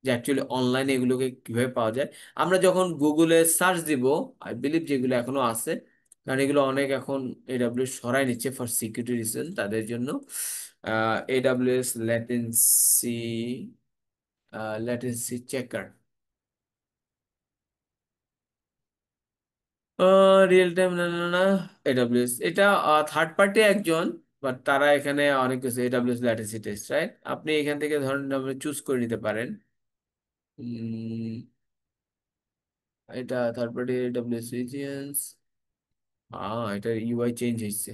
যে অ্যাকচুয়ালি অনলাইনে এগুলোকে কিভাবে পাওয়া যায়। আমরা যখন গুগলে সার্চ দিব, আই বিলিভ যেগুলো এখনো আছে, কারণ এগুলো অনেক এখন এডাব্লিউ সরাই নিচ্ছে ফর সিকিউরিটি রিজন তাদের জন্য। AWS latency, latency checker, real time, না না না, এডাব্লিউএস এটা থার্ড পার্টি একজন, বাট তারা এখানে অনেক কিছু, এডাব্লিউএস ল্যাটেন্সি টেস্ট, রাইট? আপনি এখান থেকে ধরেন চুজ করে নিতে পারেন। উম, এটা থার্ড পার্টি এডাব্লিউএস রিজিয়ন্স, এটা ইউআই চেঞ্জ হয়েছে,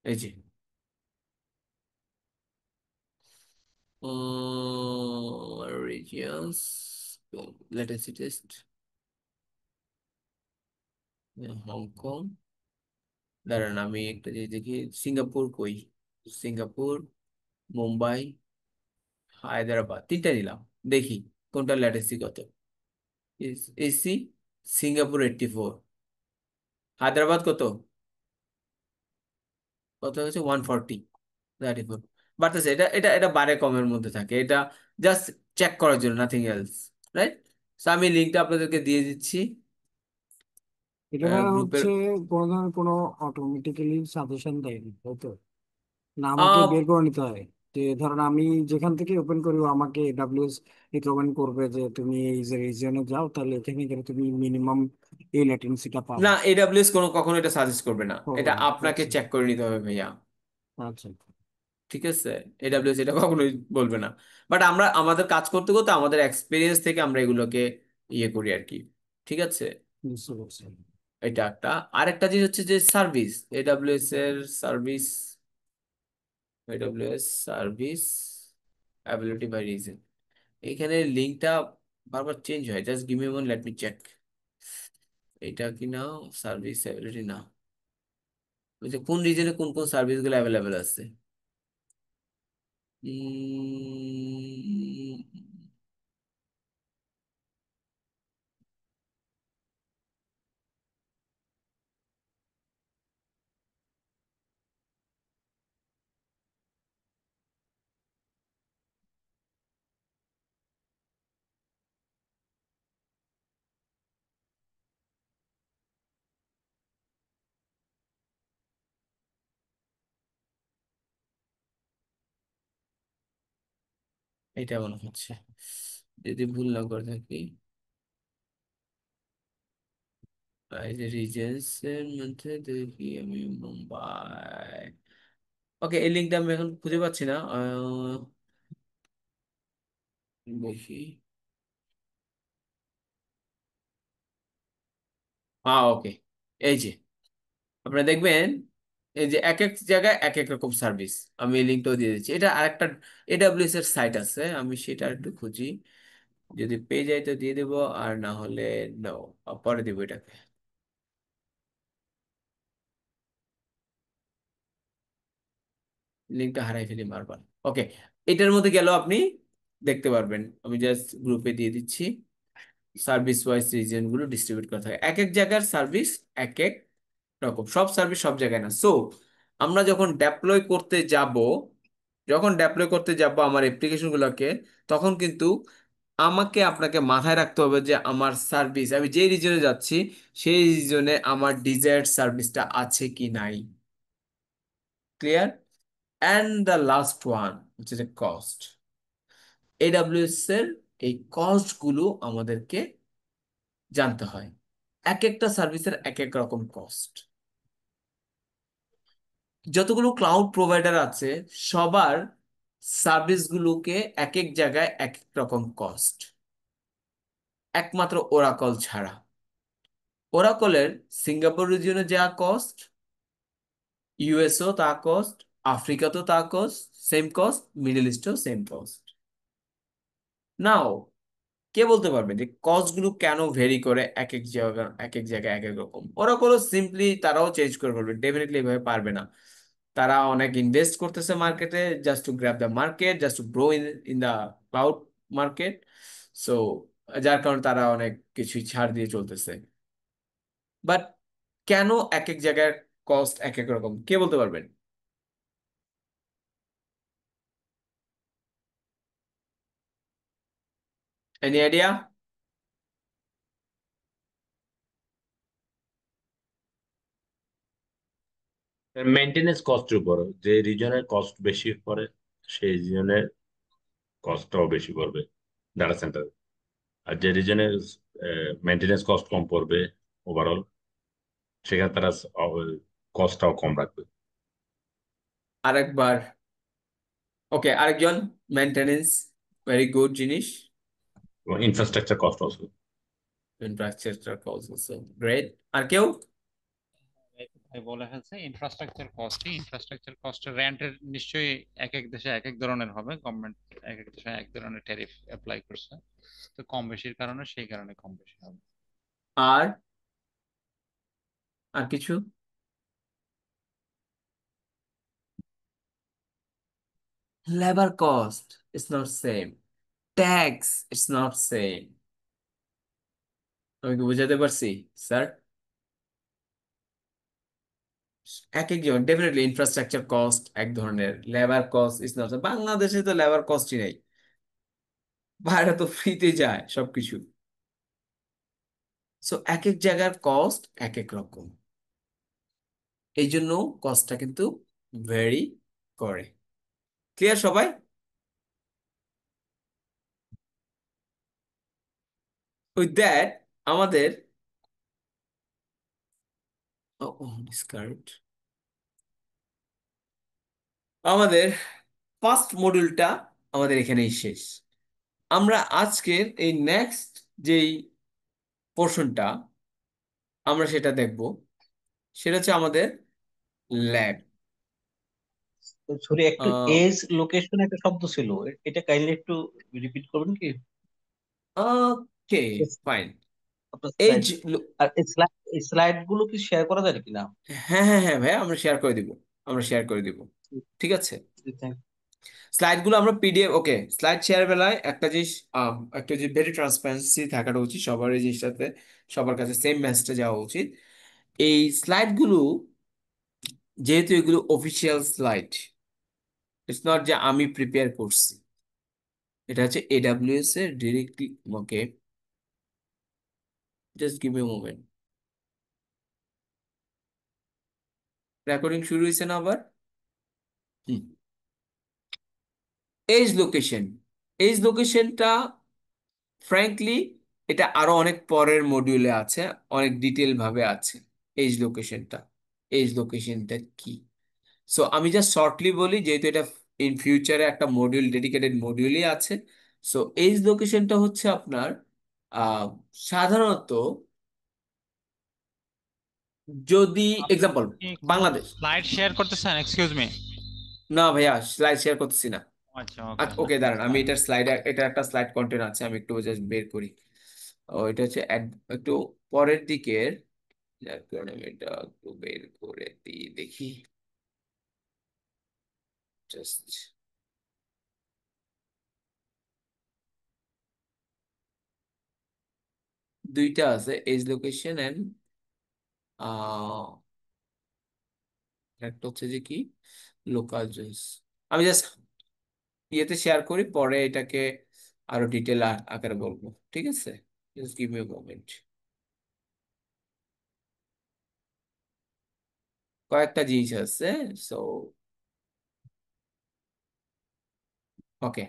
এই যে রিজিয়ন্স ল্যাটেন্সি টেস্ট, হংকং, দাঁড়ান আমি একটা জিনিস দেখি, সিঙ্গাপুর কই, সিঙ্গাপুর, মুম্বাই, হায়দ্রাবাদ, তিনটা নিলাম, দেখি কোনটা ল্যাটেন্সি কত। এসি সিঙ্গাপুর 84, হায়দ্রাবাদ কত, কত হচ্ছে 140, 34। বাড়তেছে, এটা এটা এটা বারে কমের মধ্যে থাকে, এটা জাস্ট চেক করার জন্য, নাথিং এলস, রাইট? আমি লিঙ্কটা আপনাদেরকে দিয়ে দিচ্ছি এটা ভাইয়া গ্রুপের। হচ্ছে কোনো ধরনের কোনো অটোমেটিক্যালি সাজেশন দেয়নি, তাই তো? না আমাকে বের করে নিতে হয়? যে ধরেন আমি যেখান থেকে ওপেন করি ও আমাকে এডাব্লিউএস রিকমেন্ড করবে যে তুমি এই যে রিজিয়নে যাও, তাহলে এখানে গেলে তুমি মিনিমাম এই ল্যাটেন্সিটা না, পাবা। এডাব্লিউএস কখনো এটা সাজেস্ট করবে না, করবে এটা না, আপনাকে আচ্ছা চেক করে নিতে হবে ভাইয়া। আচ্ছা। ঠিক আছে, এডাব্লিউএস এটা কখনোই বলবে না, বাট আমরা আমাদের কাজ করতে করতে আমাদের এক্সপিরিয়েন্স থেকে আমরা এগুলোকে ইয়ে করি আর কি। ঠিক আছে, বুঝতে পারছি। এটা একটা। আরেকটা জিনিস হচ্ছে যে সার্ভিস, এডাব্লিউএস এর service, AWS service ability by reason, এখানে লিঙ্কটা বারবার চেঞ্জ হয়, just give me one, let me check. এটা কি না সার্ভিস অ্যাবিলিটি? না, ওই যে কোন রিজনে কোন কোন সার্ভিস গুলো অ্যাভেলেবেল আছে। উম, এটা মনে হচ্ছে, যদি ভুল না করে থাকি, এই যে রিজেন্স এর মধ্যে দেখি আমি মুম্বাই। ওকে, এই লিঙ্কটা আমি এখন খুঁজে পাচ্ছি না, দেখি। হ্যাঁ, ওকে। এই যে আপনারা দেখবেন, এই যে এক এক জায়গায় এক এক রকম সার্ভিস। আমি এই লিঙ্কটাও দিয়ে দিচ্ছি। এটা আরেকটা এডাব্লিউএস এর সাইট আছে, আমি সেটা একটু খুঁজি, যদি পেয়ে যাই তো দিয়ে দেবো, আর না হলে নো, পরে দেবো এটাকে। লিঙ্কটা হারাই ফেলি বারবার। ওকে, এটার মধ্যে গেল আপনি দেখতে পারবেন, আমি জাস্ট গ্রুপে দিয়ে দিচ্ছি। সার্ভিস ওয়াইজ রিজন গুলো ডিস্ট্রিবিউট করা থাকে, এক এক জায়গার সার্ভিস এক এক রকম, সব সার্ভিস সব জায়গায় না। সো আমরা যখন ডেপ্লয় করতে যাব আমার অ্যাপ্লিকেশন গুলোকে, তখন কিন্তু আমাকে আপনাকে মাথায় রাখতে হবে যে আমার সার্ভিস, আমি যে রিজনে যাচ্ছি সেই রিজনে আমার ডিজায়ার্ড সার্ভিসটা আছে কি নাই। Clear? And the last one হচ্ছে যে কস্ট। এডাব্লিউএস এর এই কস্ট গুলো আমাদেরকে জানতে হয়। এক একটা সার্ভিসের এক এক রকম কস্ট। যতগুলো ক্লাউড প্রোভাইডার আছে সবার সার্ভিসগুলোকে এক এক জায়গায় এক এক রকম কস্ট, একমাত্র ওরাকল ছাড়া। ওরাকলের সিঙ্গাপুর রিজিয়নে যা কস্ট, ইউএসও তা কস্ট, আফ্রিকাতেও তা কস্ট, সেম কস্ট, মিডল ইস্টেও সেম কস্ট। নাও কে বলতে পারবে যে কস্ট গুলো কেন ভেরি করে এক এক জায়গা, এক এক জায়গায় এক এক রকম? ওরা কোনো সিম্পলি তারাও চেঞ্জ করে ফেলবে, ডেফিনেটলি এভাবে পারবে না। তারা অনেক ইনভেস্ট করতেছে মার্কেটে, just two grab the market, just to grow in in the cloud market. So যার কারণে তারা অনেক কিছুই ছাড় দিয়ে চলতেছে। বাট কেন এক এক জায়গায় কস্ট এক এক রকম, কে বলতে পারবেন? Any idea? মেনটেনেন্স কস্টের উপর, যে রিজনের কস্ট বেশি পড়ে সেই রিজনের কস্টটাও বেশি পড়বে ডাটা সেন্টার। আর যে রিজনের মেনটেনেন্স কস্ট কম পড়বে ওভারঅল, সেখানে তারা কস্টটাও কম রাখবে। আরেকবার, ওকে, আরেকজন। মেনটেনেন্স ভেরি গুড জিনিস। এবং infrastructure cost also. Infrastructure cost great. আর কেউ? ভাই বলে ফেলছে ইনফ্রাস্ট্রাকচার কস্ট। ইনফ্রাস্ট্রাকচার কস্ট রেন্টের নিশ্চয়ই এক এক দেশে এক এক ধরনের হবে, গভর্নমেন্ট এক এক দেশে এক ধরনের ট্যারিফ অ্যাপ্লাই করছে, তো কম বেশির কারণে সেই কারণে কম বেশি হবে। আর আর কিছু? Labour cost is not same, tax is not same. আমি কি বুঝাতে পারছি স্যার? এক এক জন ডেফিনেটলি ইনফ্রাস্ট্রাকচার কস্ট এক ধরনের, লেবার কস্ট ইজ নট। বাংলাদেশে তো লেবার কস্টই নেই, বাইরে তো ফ্রিতে যায় সবকিছু। সো এক এক জায়গার কস্ট এক এক রকম, এই জন্য কস্টটা কিন্তু ভেরি করে। ক্লিয়ার সবাই? উইথ দ্যাট আমাদের ডিসকার্ড, আমাদের ফার্স্ট মডিউলটা আমাদের এখানেই শেষ। আমরা আজকের এই নেক্সট যেই পোর্শনটা আমরা সেটা দেখব, সেটা হচ্ছে আমাদের ল্যাব। সরি, একটু এজ লোকেশন একটা শব্দ ছিল, এটা কাইন্ডলি একটু রিপিট করবেন কি? ওকে, Yes, ফাইন। আপনার এই স্লাইড। আর এই স্লাইড গুলো কি শেয়ার করা যায় কিনা? হ্যাঁ হ্যাঁ হ্যাঁ ভাই, আমরা শেয়ার করে দিব, আমরা শেয়ার করে দিব। ঠিক আছে, স্লাইড গুলো আমরা পিডিএফ, ওকে। স্লাইড শেয়ার বেলায় একটা জিনিস, একটা যে ভেরি ট্রান্সপারেন্সি থাকাটা উচিত সবার, এই জিনিসটাতে সবার কাছে সেম মেসেজটা যাওয়া উচিত। এই স্লাইড গুলো যেহেতু এগুলো অফিসিয়াল স্লাইড, ইটস নট যে আমি প্রিপেয়ার করছি, এটা হচ্ছে এডাব্লিউএস এর directly. Okay, just give me moment. Recording শুরু হয়েছে না আবার? হুম। এজ লোকেশন, এজ লোকেশনটা ফ্র্যাঙ্কলি এটা আরো অনেক পরের মডিউলে আছে, অনেক ডিটেল ভাবে আছে এজ লোকেশনটা। এজ লোকেশনটা কি? সো আমি জাস্ট শর্টলি বলি, যেহেতু এটা ইন ফিউচারে একটা মডিউল, ডেডিকেটেড মডিউলই আছে। সো এজ লোকেশনটা হচ্ছে আপনার আহ সাধারণত যদি এক্সাম্পল আপনি কোনো বাংলাদেশ, স্লাইড শেয়ার করতেছেন? Excuse me. না ভাইয়া স্লাইড শেয়ার করতেছি না। আচ্ছা, ওকে, ওকে দাঁড়ান, আমি এটার স্লাইড, এটা একটা স্লাইড কন্টেন্ট আছে, আমি একটু জাস্ট বের করি। ও এটা হচ্ছে একটু পরের দিকের, যার কারণে আমি এটা একটু বের করে দিই, দেখি জাস্ট। দুইটা আছে, এজ লোকেশন এন্ড একটা হচ্ছে যে কি লোকাল জোস। আমি জাস্ট ইয়েতে শেয়ার করি, পরে এটাকে আরো ডিটেল আকারে বলবো, ঠিক আছে? Just give me moment. কয়েকটা জিনিস আছে, সো ওকে,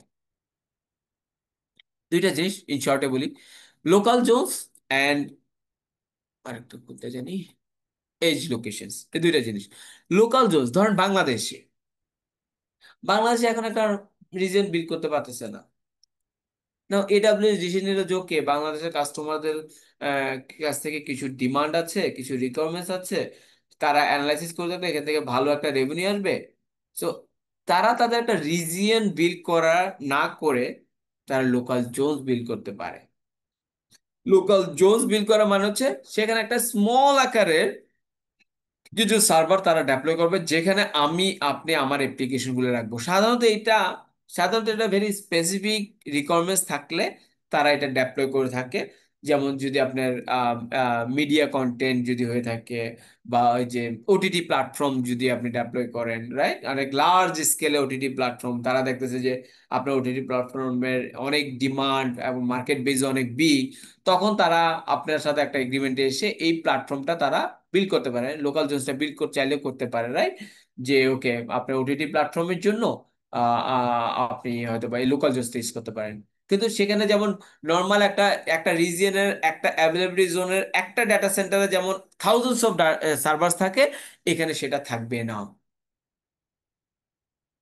দুইটা জিনিস ইন শর্টে বলি, লোকাল জোনস অ্যান্ড আরেকটা কোনটা জানি, এজ লোকেশনস, এই দুইটা জিনিস। লোকাল জোনস ধরেন বাংলাদেশে এখন একটা রিজন বিল করতে পারতেছে না। না, এডাব্লিউএস ডিসিশন নিল যে ওকে, বাংলাদেশের কাস্টমারদের কাছ থেকে কিছু ডিমান্ড আছে, কিছু রিকোয়ারমেন্টস আছে, তারা অ্যানালাইসিস করে দেখলে এখান থেকে ভালো একটা রেভিনিউ আসবে। সো তারা তাদের একটা রিজিয়ন বিল করা না করে তারা লোকাল জোনস বিল করতে পারে। লোকাল জোনস বিল করা মানে হচ্ছে সেখানে একটা স্মল আকারের কিছু সার্ভার তারা ডেপ্লয় করবে, যেখানে আমি আপনি আমার অ্যাপ্লিকেশন গুলো রাখবো। সাধারণত এটা ভেরি স্পেসিফিক রিকোয়ারমেন্টস থাকলে তারা এটা ডেপ্লয় করে থাকে। যেমন যদি আপনার মিডিয়া কন্টেন্ট যদি হয়ে থাকে, বা ওই যে ওটিটি প্ল্যাটফর্ম যদি আপনি ডেপ্লয় করেন, রাইট, অনেক লার্জ স্কেলে ওটিটি প্ল্যাটফর্ম, তারা দেখতেছে যে আপনার ওটিটি প্ল্যাটফর্মের অনেক ডিমান্ড এবং মার্কেট বেজ অনেক বিগ, তখন তারা আপনার সাথে একটা এগ্রিমেন্টে এসে এই প্ল্যাটফর্মটা তারা বিল্ড করতে পারে, লোকাল জোনসটা বিল্ড করতে চাইলে করতে পারে, রাইট? যে ওকে, আপনার ওটিটি প্ল্যাটফর্মের জন্য আপনি হয়তো বা এই লোকাল জোনসটা ইউজ করতে পারেন। কিন্তু সেখানে যেমন নর্মাল একটা একটা রিজিয়নের একটা অ্যাভেলেবিলিটি জোনের একটা ডাটা সেন্টারে যেমন থাউজেন্ডস অফ সার্ভার থাকে, এখানে সেটা থাকবে না।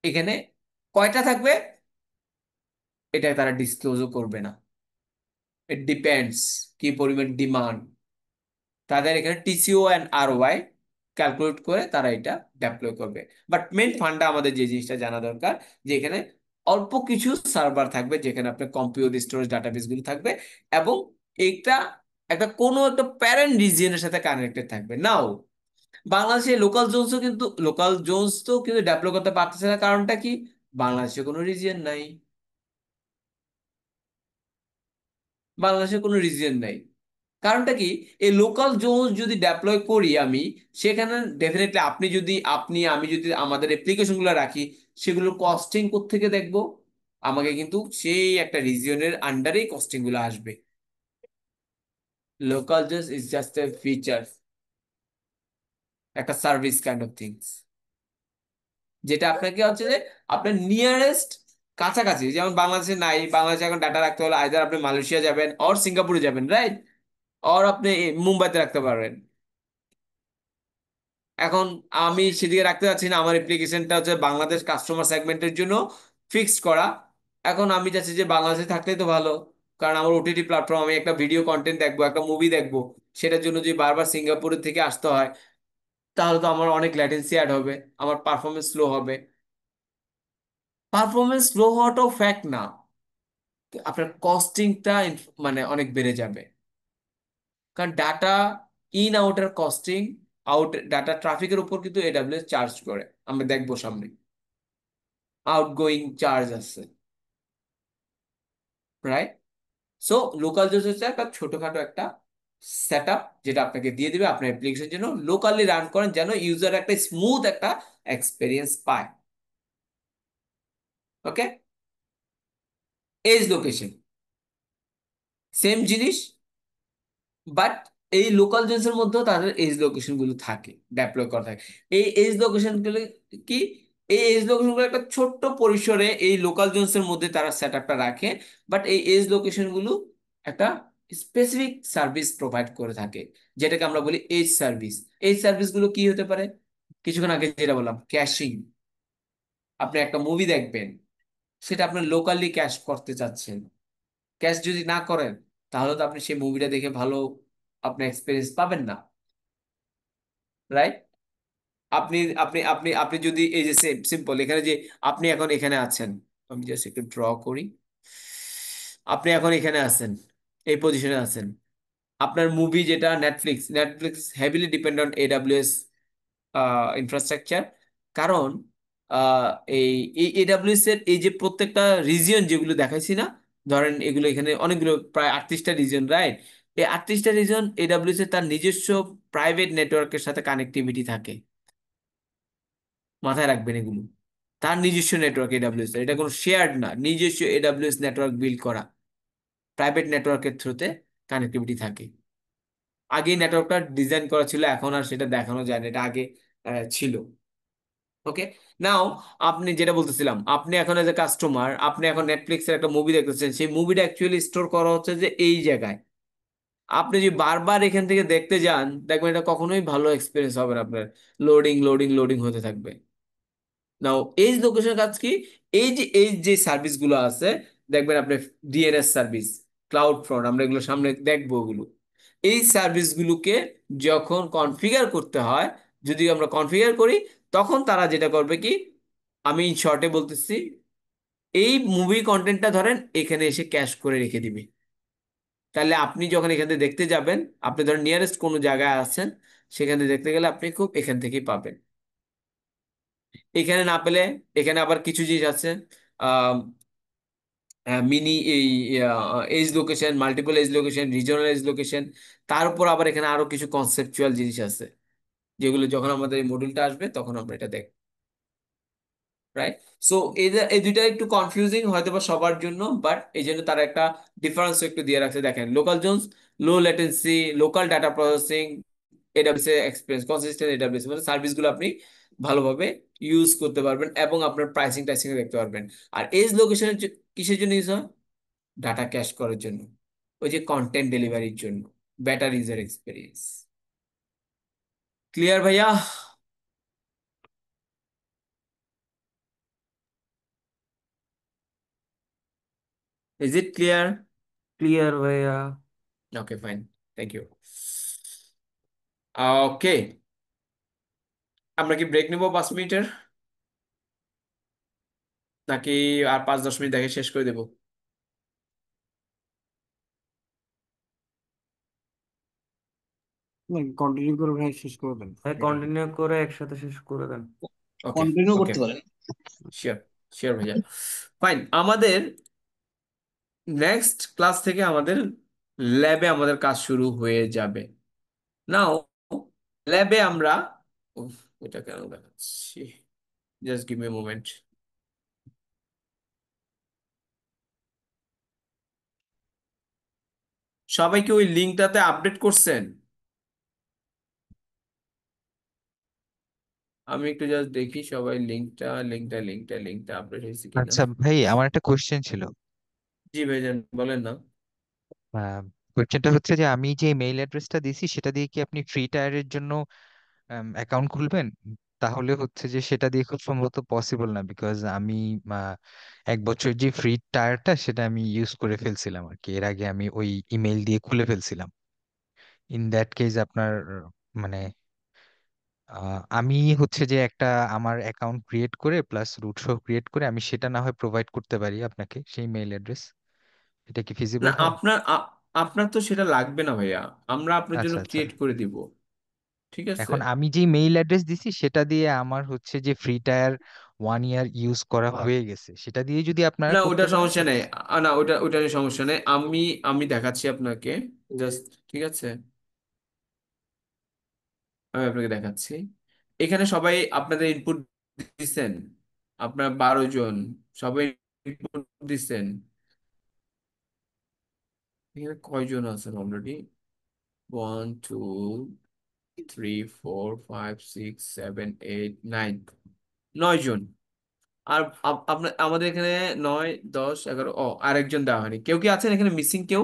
এখানে কয়টা থাকবে এটা তারা ডিসক্লোজও করবে না। ইট ডিপেন্ডস কি পরিমাণ ডিমান্ড, তাদের এখানে টিসিও অ্যান্ড আরওআই ক্যালকুলেট করে তারা এটা ডেপ্লয় করবে। বাট মেন ফান্ডা আমাদের যে জিনিসটা জানা দরকার, যে এখানে অল্প কিছু সার্ভার থাকবে যেখানে আপনার কম্পিউটার স্টোরেজ ডাটাবেস গুলো থাকবে, এবং এইটা একটা কোনো একটা প্যারেন্ট রিজিয়নের সাথে কানেক্টেড থাকবে। নাও বাংলাদেশে লোকাল জোনস তো কিন্তু ডেভেলপ করতে পারতেছে না, কারণটা কি? বাংলাদেশে কোনো রিজিয়ন নাই, বাংলাদেশে কোনো রিজিয়ন নাই। কারণটা কি? এই লোকাল জোনস যদি ডেপ্লয় করি আমি, সেখানে ডেফিনেটলি আমি যদি আমাদের অ্যাপ্লিকেশন গুলো রাখি, সেগুলোর কস্টিং কোত্থেকে দেখবো? আমাকে কিন্তু সেই একটা রিজিয়নের আন্ডারেই কস্টিং গুলো আসবে। Local Jones is just a feature, একটা সার্ভিস কাইন্ড অফ থিংস, যেটা আপনাকে হচ্ছে যে আপনার নিয়ারেস্ট কাছাকাছি, যেমন বাংলাদেশে নাই, বাংলাদেশে এখন ডাটা রাখতে হলে আইদার আপনি মালয়েশিয়া যাবেন অর সিঙ্গাপুরে যাবেন, রাইট? অর আপনি মুম্বাইতে রাখতে পারবেন। এখন আমি সেদিকে রাখতে চাচ্ছি না, আমার অ্যাপ্লিকেশনটা হচ্ছে বাংলাদেশ কাস্টমার সেগমেন্টের জন্য ফিক্সড করা। এখন আমি চাচ্ছি যে বাংলাদেশে থাকলেই তো ভালো, কারণ আমার ওটিটি প্ল্যাটফর্ম, আমি একটা ভিডিও কন্টেন্ট দেখবো, একটা মুভি দেখবো, সেটার জন্য যদি বারবার সিঙ্গাপুরের থেকে আসতে হয়, তাহলে তো আমার অনেক ল্যাটেন্সি অ্যাড হবে, আমার পারফরমেন্স স্লো হবে। পারফরমেন্স স্লো হওয়াটাও ফ্যাক্ট না, আপনার কস্টিংটা মানে অনেক বেড়ে যাবে। কারণ ডাটা ইন আউটের কস্টিং, ডাটা ট্রাফিকের উপর কিন্তু এডাব্লিউএস চার্জ করে, আমরা দেখবো সামনে আউটগোয়িং চার্জ আছে, রাইট? সো লোকাল জোস হচ্ছে একটা ছোটখাটো একটা সেট আপ, যেটা আপনাকে দিয়ে দিবে আপনার অ্যাপ্লিকেশন জন্য লোকালি রান করেন, যেন ইউজার একটা স্মুথ একটা এক্সপিরিয়েন্স পায়। ওকে, এজ লোকেশন সেম জিনিস, বাট এই লোকাল জেন্সের মধ্যেও তাদের এজ লোকেশন গুলো থাকে, ডেপ্লয় করা থাকে। এই এজ লোকেশন গুলো কি? এই এজ লোকেশন গুলো একটা ছোট্ট পরিসরে এই লোকাল জোনসের মধ্যে তারা সেট আপটা রাখে, বাট এই এজ লোকেশন গুলো একটা স্পেসিফিক সার্ভিস প্রোভাইড করে থাকে, যেটাকে আমরা বলি এজ সার্ভিস। এই সার্ভিস গুলো কি হতে পারে? কিছুক্ষণ আগে যেটা বললাম, ক্যাশিং। আপনি একটা মুভি দেখবেন, সেটা আপনি লোকালি ক্যাশ করতে চাচ্ছেন, ক্যাশ যদি না করেন, তাহলে তো আপনি সেই মুভিটা দেখে ভালো আপনি এক্সপিরিয়েন্স পাবেন না। রাইট? আপনি আপনি আপনি আপনি যদি এই যে সিম্পল এখানে যে আপনি এখন এখানে আছেন, আমি জাস্ট একটু ড্র করি। আপনি এখন এখানে আছেন, এই পজিশনে আছেন। আপনার মুভি যেটা Netflix, Netflix heavily depend on AWS infrastructure. কারণ আহ, এই এই এডাব্লিউএস এর এই যে প্রত্যেকটা রিজিয়ন যেগুলো দেখাইছি না, ধরেন এগুলো এখানে অনেকগুলো প্রায় 38টা রিজন, রাইট? এই 38টা রিজন এডাব্লিউএস এর তার নিজস্ব প্রাইভেট নেটওয়ার্কের সাথে কানেক্টিভিটি থাকে। মাথায় রাখবেন এগুলো। তার নিজস্ব নেটওয়ার্ক এডাব্লিউএস, এটা কোনো শেয়ার্ড না, নিজস্ব এডাব্লিউএস নেটওয়ার্ক বিল্ড করা, প্রাইভেট নেটওয়ার্কের থ্রুতে কানেক্টিভিটি থাকে। আগে নেটওয়ার্কটা ডিজাইন করা ছিল, এখন আর সেটা দেখানো যায় না, এটা আগে ছিল। ওকে, নাও আপনি যেটা বলতেছিলাম, আপনি এখন এজ এ কাস্টমার, আপনি এখন নেটফ্লিক্সের একটা মুভি দেখতেছেন, সেই মুভিটা অ্যাকচুয়ালি স্টোর করা হচ্ছে যে এই জায়গায়। আপনি যদি বারবার এখান থেকে দেখতে যান, দেখবেন এটা কখনোই ভালো এক্সপিরিয়েন্স হবে না আপনার। লোডিং লোডিং লোডিং হতে থাকবে। নাও এজ লোকেশন কাজ কি? এই যে সার্ভিস গুলো আছে, দেখবেন আপনি ডিএনএস সার্ভিস, ক্লাউড ফ্রন্ট, আমরা এগুলো সামনে দেখবো ওগুলো। এই সার্ভিস গুলোকে যখন কনফিগার করতে হয়, যদি আমরা কনফিগার করি, তখন তারা যেটা করবে কি, আমি শর্টে বলতেছি, এই মুভি কন্টেন্টটা ধরেন এখানে এসে ক্যাশ করে রেখে দিবে। তাহলে আপনি যখন এখান থেকে দেখতে যাবেন, আপনি ধরেন নিয়ারেস্ট কোনো জায়গায় আছেন, সেখানে দেখতে গেলে আপনি খুব এখান থেকেই পাবেন। এখানে না পেলে এখানে আবার কিছু জিনিস আছে, মিনি এই edge location, multiple edge location, regional edge location. তার উপর আবার এখানে আরো কিছু কনসেপচুয়াল জিনিস আছে, যেগুলো যখন আমাদের এই মডিউলটা আসবে তখন আমরা এটা দেখব, রাইট? সো এই দুইটা একটু কনফিউজিং হয়তো বা সবার জন্য, বাট এই জন্য তারা একটা ডিফারেন্স একটু দিয়ে রাখছে। দেখেন, local zones, low latency, local data processing, AWS experience, consistent AWS, মানে সার্ভিসগুলো আপনি ভালোভাবে ইউজ করতে পারবেন এবং আপনার প্রাইসিং টাইসিং দেখতে পারবেন। আর এজ লোকেশনের কিসের জন্য ইউজ হয়? ডাটা ক্যাশ করার জন্য, ওই যে কন্টেন্ট ডেলিভারির জন্য, বেটার ইউজার এক্সপিরিয়েন্স। ক্লিয়ার ভাইয়া? Is it clear? ক্লিয়ার ভাইয়া। ওকে, ফাইন, থ্যাংক ইউ। ওকে, আমরা কি ব্রেক নেবো 5 মিনিটের, নাকি আর 5-10 মিনিট দেখে শেষ করে দেবো? কন্টিনিউ করে ভাই শেষ করে দেন ভাই এটা। কন্টিনিউ করে একসাথে শেষ করে দেন। ওকে, কন্টিনিউ ওকে, করতে পারেন। শিওর, শিওর ভাইয়া। ফাইন, আমাদের নেক্সট ক্লাস থেকে আমাদের ল্যাবে আমাদের কাজ শুরু হয়ে যাবে। নাও ল্যাবে আমরা, উফ, এটা কেন দেখাচ্ছি, জাস্ট গিভ মি মোমেন্ট। সবাই কি ওই লিঙ্কটাতে আপডেট করছেন? আমি একটু জাস্ট দেখি সবাই লিঙ্কটা আপডেট হয়েছে কিনা। আচ্ছা ভাই, আমার একটা কোশ্চেন ছিল। জি ভাইজান, বলেন না। কোশ্চেনটা হচ্ছে যে আমি যে মেইল অ্যাড্রেসটা দিছি সেটা দিয়ে কি আপনি ফ্রি টায়ারের জন্য অ্যাকাউন্ট খুলবেন? তাহলে হচ্ছে যে সেটা দিয়ে খুব সম্ভবত পসিবল না, বিকজ আমি আহ, 1 বছর যে ফ্রি টায়ারটা সেটা আমি ইউজ করে ফেলছিলাম আর কি, এর আগে আমি ওই ইমেল দিয়ে খুলে ফেলছিলাম। ইন দ্যাট কেস আপনার মানে আমি হচ্ছে যে একটা আমার অ্যাকাউন্ট ক্রিয়েট করে প্লাস রুট সহ ক্রিয়েট করে আমি সেটা না হয় প্রোভাইড করতে পারি আপনাকে সেই মেইল অ্যাড্রেস। এটা কি না, ফিজিবল হয়? আপনার তো সেটা লাগবে না ভাইয়া, আমরা আপনার জন্য আচ্ছা আচ্ছা। ক্রিয়েট করে দিব। ঠিক আছে। এখন আমি যে মেইল অ্যাড্রেস দিছি সেটা দিয়ে আমার হচ্ছে যে ফ্রি টায়ার 1 ইয়ার ইউজ করা হয়ে গেছে, সেটা দিয়ে যদি আপনারা না, করতে ওটা পারেন সমস্যা নেই। না, ওটা নিয়ে সমস্যা নেই। আমি আমি দেখাচ্ছি আপনাকে, জাস্ট, ঠিক আছে, আমি আপনাকে দেখাচ্ছি। এখানে সবাই আপনাদের ইনপুট দিচ্ছেন, আপনার 12 জন সবাই ইনপুট দিচ্ছেন। এখানে কয়জন আছেন অলরেডি? 1 2 3 4 5 6 7 8 9, 9 জন। আর আপনার আমাদের এখানে 9 10 11, আরেকজন দেওয়া হয়নি। কেউ কি আছেন এখানে মিসিং? কেউ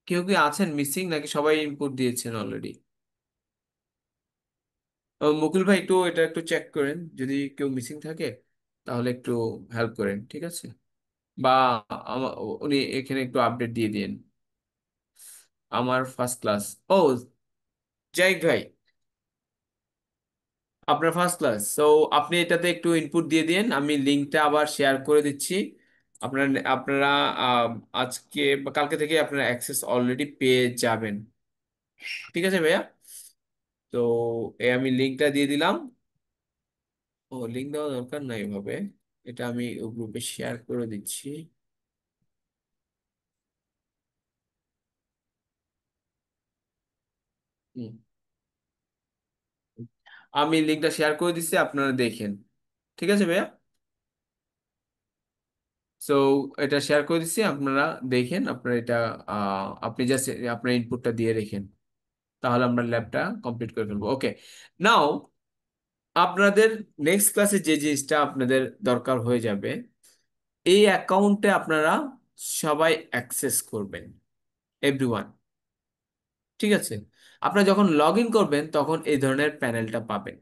কেউ কি আছেন মিসিং, নাকি সবাই ইনপুট দিয়েছেন অলরেডি? মুকুল ভাই, একটু এটা একটু চেক করেন, যদি কেউ মিসিং থাকে তাহলে একটু হেল্প করেন, ঠিক আছে? বা উনি এখানে একটু আপডেট দিয়ে দিন। আমার ফার্স্ট ক্লাস। ও, জাহিদ ভাই, আপনার ফার্স্ট ক্লাস, সো আপনি এটাতে একটু ইনপুট দিয়ে দিন, আমি লিঙ্কটা আবার শেয়ার করে দিচ্ছি। আপনারা আপনারা আজকে বা কালকে থেকে আপনারা অ্যাক্সেস অলরেডি পেয়ে যাবেন। ঠিক আছে ভাইয়া? তো এই আমি লিঙ্কটা দিয়ে দিলাম। ও, লিঙ্ক দেওয়া দরকার নাই এভাবে, এটা আমি গ্রুপে শেয়ার করে দিচ্ছি। হুম, আমি লিঙ্কটা শেয়ার করে দিচ্ছি, আপনারা দেখেন। ঠিক আছে ভাইয়া? সো এটা শেয়ার করে দিচ্ছি, আপনারা দেখেন, আপনারা এটা আপনি জাস্ট আপনার ইনপুটটা দিয়ে রেখেন, তাহলে আমরা ল্যাবটা কমপ্লিট করে ফেলবো। ওকে, নাও আপনাদের নেক্সট ক্লাসে যে জিনিসটা আপনাদের দরকার হয়ে যাবে, এই অ্যাকাউন্টে আপনারা সবাই অ্যাক্সেস করবেন, এভরিওয়ান। ঠিক আছে? আপনারা যখন লগ ইন করবেন তখন এই ধরনের প্যানেলটা পাবেন।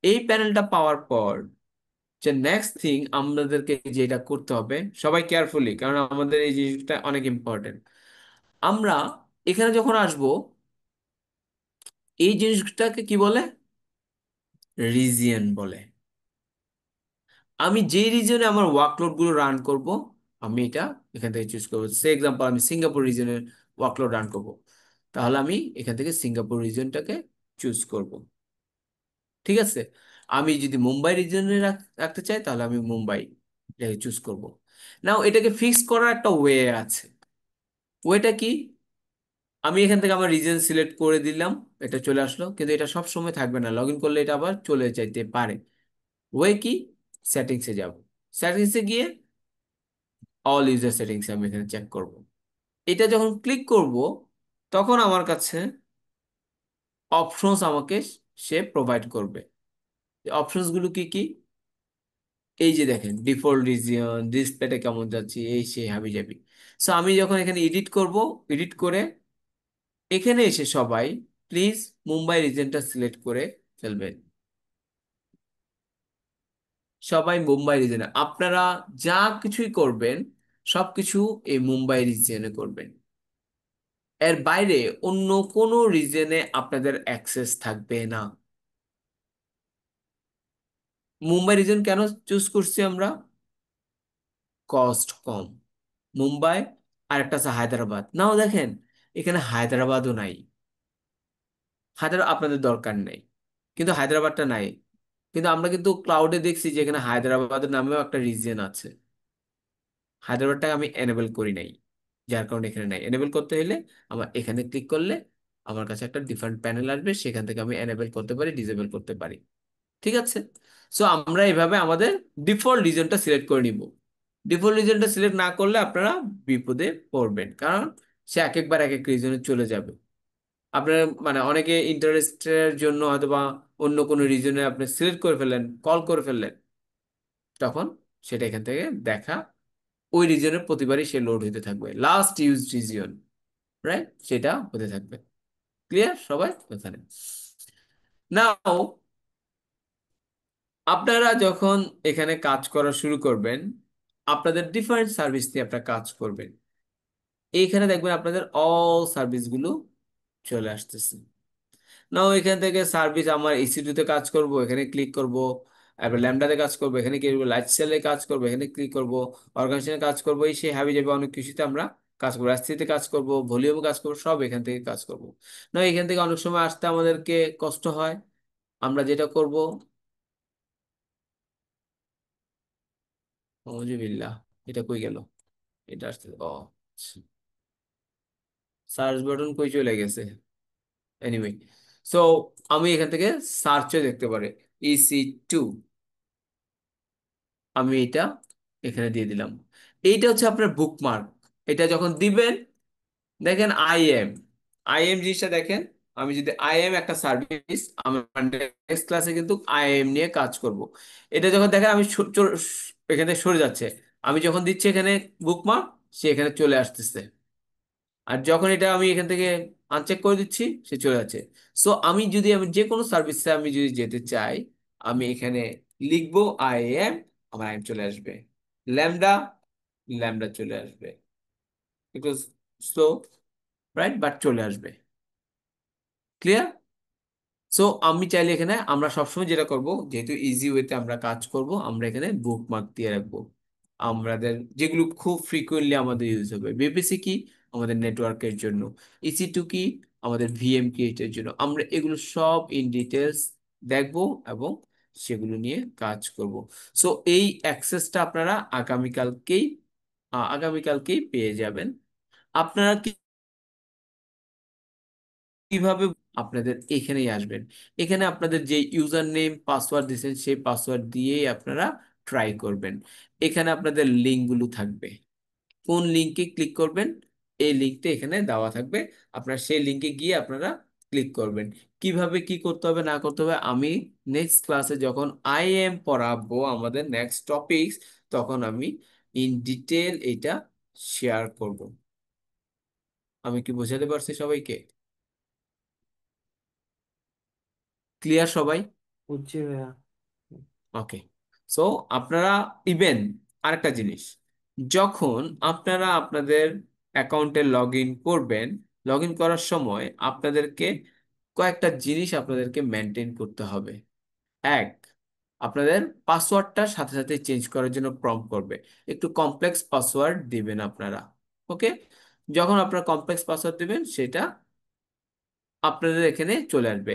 এই প্যানেলটা পাওয়ার পর যে নেক্সট থিং আমাদেরকে যেটা করতে হবে, সবাই কেয়ারফুলি, কারণ আমাদের এই জিনিসটা অনেক ইম্পর্টেন্ট। আমরা এখানে যখন আসব, এই জিনিসটাকে কি বলে? রিজিয়ন বলে। আমি যে রিজনে আমার ওয়ার্কলোড গুলো রান করব, আমি এটা এখান থেকে চুজ করবো। সে এক্সাম্পল, আমি সিঙ্গাপুর রিজনের ওয়ার্কলোড রান করব, তাহলে আমি এখান থেকে সিঙ্গাপুর রিজনটাকে চুজ করব। ঠিক আছে? আমি যদি মুম্বাই রিজনে রাখতে চাই, তাহলে আমি মুম্বাই চুজ করব। নাও এটাকে ফিক্স করার একটা ওয়ে আছে। ওয়েটা কি? আমি এখান থেকে আমার রিজন সিলেক্ট করে দিলাম, এটা চলে আসলো, কিন্তু এটা সব সময় থাকবে না, লগ ইন করলে এটা আবার চলে যাইতে পারে। ওয়ে কি? সেটিংসে যাব, সেটিংসে গিয়ে অল ইউজার সেটিংস আমি এখানে চেক করব। এটা যখন ক্লিক করব, তখন আমার কাছে অপশনস আমাকে সে প্রোভাইড করবে। অপশনস গুলো কি কি? এই যে দেখেন, ডিফল্ট রিজিয়ন, ডিসপ্লেটা কেমন যাচ্ছে, এই সেই হাবি জাবি। সো আমি যখন এখানে এডিট করব, এডিট করে এখানে এসে সবাই প্লিজ মুম্বাই রিজনটা সিলেক্ট করে ফেলবেন। সবাই মুম্বাই রিজনে, আপনারা যা কিছুই করবেন সবকিছু এই মুম্বাই রিজিয়নে করবেন। এর বাইরে অন্য কোনো রিজনে আপনাদের অ্যাক্সেস থাকবে না। মুম্বাই রিজন কেন চুজ করছি আমরা? কস্ট কম, মুম্বাই, আর একটা আছে হায়দ্রাবাদ। নাও দেখেন, এখানে হায়দ্রাবাদও নাই। হায়দ্রাবাদ আপনাদের দরকার নেই, কিন্তু হায়দ্রাবাদটা নাই। কিন্তু আমরা কিন্তু ক্লাউডে দেখছি যে এখানে হায়দ্রাবাদের নামেও একটা রিজিয়ন আছে। হায়দ্রাবাদটা আমি এনেবল করি নাই, যার কারণে এখানে নাই। এনেবল করতে হলে আমার এখানে ক্লিক করলে আমার কাছে একটা ডিফারেন্ট প্যানেল আসবে, সেখান থেকে আমি এনেবল করতে পারি, ডিসেবল করতে পারি। ঠিক আছে? সো আমরা এইভাবে আমাদের ডিফল্ট রিজনটা সিলেক্ট করে নিব। ডিফল্ট রিজনটা সিলেক্ট না করলে আপনারা বিপদে পড়বেন, কারণ সে এক একবার এক এক রিজনে চলে যাবে। আপনার মানে অনেকে ইন্টারেস্টের জন্য অথবা অন্য কোনো রিজনে আপনি সিলেক্ট করে ফেললেন, কল করে ফেললেন, তখন সেটা এখান থেকে দেখা, ওই রিজনের প্রতিবারই সে লোড হতে থাকবে, লাস্ট ইউজ রিজিয়ন, রাইট, সেটা হতে থাকবে। ক্লিয়ার সবাই ওখানে? নাও আপনারা যখন এখানে কাজ করা শুরু করবেন, আপনাদের ডিফারেন্ট সার্ভিস নিয়ে আপনারা কাজ করবেন। এইখানে দেখবেন আপনাদের অল সার্ভিসগুলো চলে আসতেছে। নাও এখান থেকে সার্ভিস, আমার EC2 তে কাজ করব, এখানে ক্লিক করব। এবার ল্যামডাতে কাজ করব, এখানে কি করবো, লাইফ সেলে কাজ করব, এখানে ক্লিক করব। অর্গানাইজেশনে কাজ করব, এই সেই হাবি যাবে, অনেক কিছুতে আমরা কাজ করবো। রাজনীতিতে কাজ করব, ভলিউমে কাজ করব, সব এখান থেকে কাজ করব। না, এখান থেকে অনেক সময় আসতে আমাদেরকে কষ্ট হয়। আমরা যেটা করব, আউযুবিল্লাহ, এটা কই গেল? এটা আসতে, ও, সার্চ বাটন কই চলে গেছে? এনিওয়ে, সো আমি এখান থেকে সার্চে দেখতে পারি EC2, আমি এটা এখানে দিয়ে দিলাম। এইটা হচ্ছে আপনার বুকমার্ক। এটা যখন দিবেন, দেখেন আইএম জিনিসটা দেখেন। আমি যদি আইএম একটা সার্ভিস, আমার নেক্সট ক্লাসে কিন্তু আইএম নিয়ে কাজ করব। এটা যখন দেখেন আমি এখান থেকে সরে যাচ্ছে, আমি যখন দিচ্ছি এখানে বুকমার্ক, সে এখানে চলে আসতেছে। আর যখন এটা আমি এখান থেকে আনচেক করে দিচ্ছি, সে চলে যাচ্ছে। সো আমি যে কোনো সার্ভিসে আমি যদি যেতে চাই, আমি এখানে লিখবো আইএম, আমার আইএম চলে আসবে। ল্যামডা, ল্যামডা চলে আসবে। একটু স্লো, রাইট, বাট চলে আসবে। ক্লিয়ার? সো আমি চাইলে এখানে আমরা সবসময় যেটা করব, যেহেতু ইজি ওয়েতে আমরা কাজ করব, আমরা এখানে বুকমার্ক দিয়ে রাখবো আমাদের যেগুলো খুব ফ্রিকোয়েন্টলি আমাদের ইউজ হবে। বিপিসি কি? আমাদের নেটওয়ার্কের জন্য। ইসি2 কি? আমাদের ভিএম ক্রিয়েটের জন্য। আমরা এগুলো সব ইন ডিটেলস দেখবো এবং সেগুলো নিয়ে কাজ করব। সো এই অ্যাক্সেসটা আপনারা আগামীকালকেই পেয়ে যাবেন। আপনারা কিভাবে? আপনাদের এখানেই আসবেন। এখানে আপনাদের যে ইউজার নেম পাসওয়ার্ড দিয়েছেন সেই পাসওয়ার্ড দিয়েই আপনারা ট্রাই করবেন। এখানে আপনাদের লিঙ্কগুলো থাকবে, কোন লিঙ্কে ক্লিক করবেন এই লিঙ্কটা এখানে দেওয়া থাকবে। আপনারা সেই লিঙ্কে গিয়ে আপনারা ক্লিক করবেন। কিভাবে কি করতে হবে না করতে হবে আমি নেক্সট ক্লাসে যখন আইএম পড়াবো আমাদের নেক্সট টপিকস, তখন আমি ইন ডিটেল এটা শেয়ার করব। আমি কি বোঝাতে পারছি সবাইকে? ক্লিয়ার সবাই? বুঝছি ভাইয়া। ওকে। সো আপনারা ইভেন আরেকটা জিনিস, যখন আপনারা আপনাদের অ্যাকাউন্টে লগ ইন করবেন, লগ ইন করার সময় আপনাদেরকে কয়েকটা জিনিস আপনাদেরকে মেনটেন করতে হবে। এক, আপনাদের পাসওয়ার্ডটা সাথে সাথে চেঞ্জ করার জন্য প্রম্পট করবে, একটু কমপ্লেক্স পাসওয়ার্ড দিবেন আপনারা। ওকে, যখন আপনারা কমপ্লেক্স পাসওয়ার্ড দিবেন সেটা আপনাদের এখানে চলে আসবে।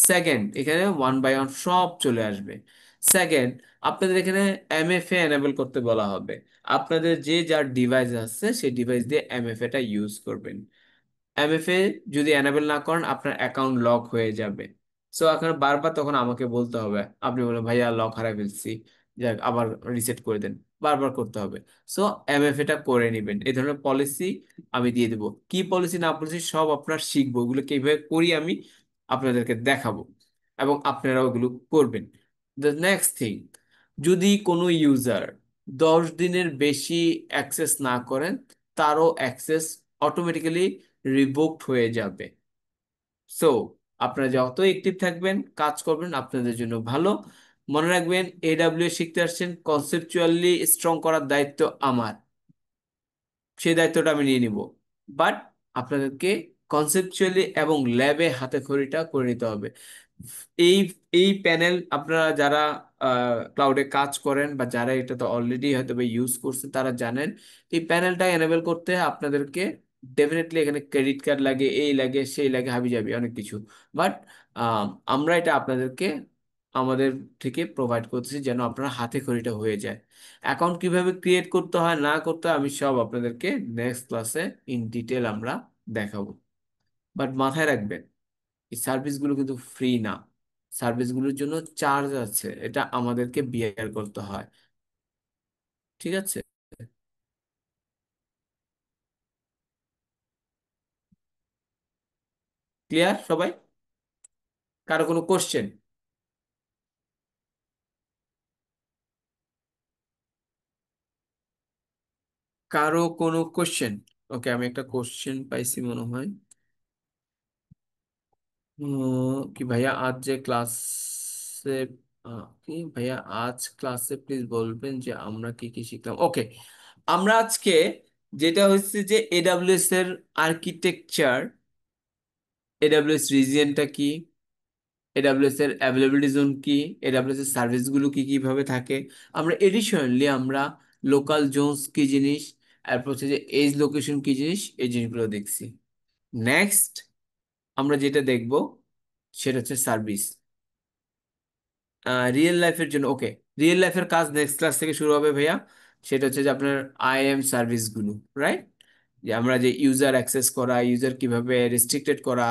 সেকেন্ড, এখানে ওয়ান বাই ওয়ান সব চলে আসবে। সেকেন্ড, আপনাদের এখানে এমএফএ এনেবল করতে বলা হবে। আপনাদের যে যার ডিভাইস আছে সেই ডিভাইস দিয়ে এমএফএ টা ইউজ করবেন। এমএফএ যদি এনেবল না করেন আপনার অ্যাকাউন্ট লক হয়ে যাবে। সো এখন বারবার তখন আমাকে বলতে হবে, আপনি বলেন ভাইয়া লক হারাই ফেলছি, যাক আবার রিসেট করে দেন, বারবার করতে হবে। সো এমএফএ টা করে নেবেন। এই ধরনের পলিসি আমি দিয়ে দেবো। কি পলিসি না পলিসি সব আপনার শিখবো, ওগুলো কিভাবে করি আমি আপনাদেরকে দেখাবো এবং আপনারা ওগুলো করবেন। দ্য নেক্সট থিং, যদি কোনো ইউজার 10 দিনের বেশি অ্যাক্সেস না করেন, তারও অ্যাক্সেস অটোমেটিক্যালি রিভোকড হয়ে যাবে। সো আপনারা যত অ্যাক্টিভ থাকবেন কাজ করবেন আপনাদের জন্য ভালো। মনে রাখবেন এডাব্লিউ শিখতে আসছেন, কনসেপচুয়ালি স্ট্রং করার দায়িত্ব আমার, সেই দায়িত্বটা আমি নিয়ে নিব। বাট আপনাদেরকে কনসেপচুয়ালি এবং ল্যাবে হাতে খড়িটা করে নিতে হবে। এই এই প্যানেল আপনারা যারা ক্লাউডে কাজ করেন বা যারা এটা তো অলরেডি হয়তো বা ইউজ করছেন তারা জানেন, এই প্যানেলটা এনেবল করতে আপনাদেরকে ডেফিনেটলি এখানে ক্রেডিট কার্ড লাগে, এই লাগে সেই লাগে, হাবি যাবি অনেক কিছু। বাট আমরা এটা আপনাদেরকে আমাদের থেকে প্রোভাইড করতেছি যেন আপনারা হাতে খড়িটা হয়ে যায়। অ্যাকাউন্ট কিভাবে ক্রিয়েট করতে হয় না করতে হয় আমি সব আপনাদেরকে নেক্সট ক্লাসে ইন ডিটেল আমরা দেখাবো। বাট মাথায় রাখবেন এই সার্ভিসগুলো কিন্তু ফ্রি না, সার্ভিসগুলোর জন্য চার্জ আছে, এটা আমাদেরকে বিয়ার করতে হয়। ঠিক আছে? ক্লিয়ার সবাই? কারো কোনো কোশ্চেন? কারো কোনো কোশ্চেন? ওকে, আমি একটা কোশ্চেন পাইছি মনে হয়। কি ভাইয়া আজ যে ক্লাসে কি ভাইয়া আজ ক্লাসে প্লিজ বলবেন যে আমরা কি কি শিখলাম। ওকে, আমরা আজকে যেটা হচ্ছে যে এডাব্লিউএস এর আর্কিটেকচার, এডাব্লিউএস রিজিয়নটা কি, এডাব্লিউএস এর অ্যাভেলেবিলিটি জোন কি, এডাব্লিউএস এর সার্ভিসগুলো কি কিভাবে থাকে, আমরা এডিশনালি আমরা লোকাল জোনস কি জিনিস, তারপর হচ্ছে যে এজ লোকেশন কি জিনিস, এই জিনিসগুলো দেখছি। নেক্সট আমরা যেটা দেখব সেটা হচ্ছে সার্ভিস রিয়েল লাইফের জন্য। ওকে, রিয়েল লাইফের কাজ নেক্সট ক্লাস থেকে শুরু হবে ভাইয়া। সেটা হচ্ছে যে আপনার আইএম সার্ভিসগুলো, রাইট? যে আমরা যে ইউজার অ্যাক্সেস করা, ইউজার কিভাবে রেস্ট্রিক্টেড করা,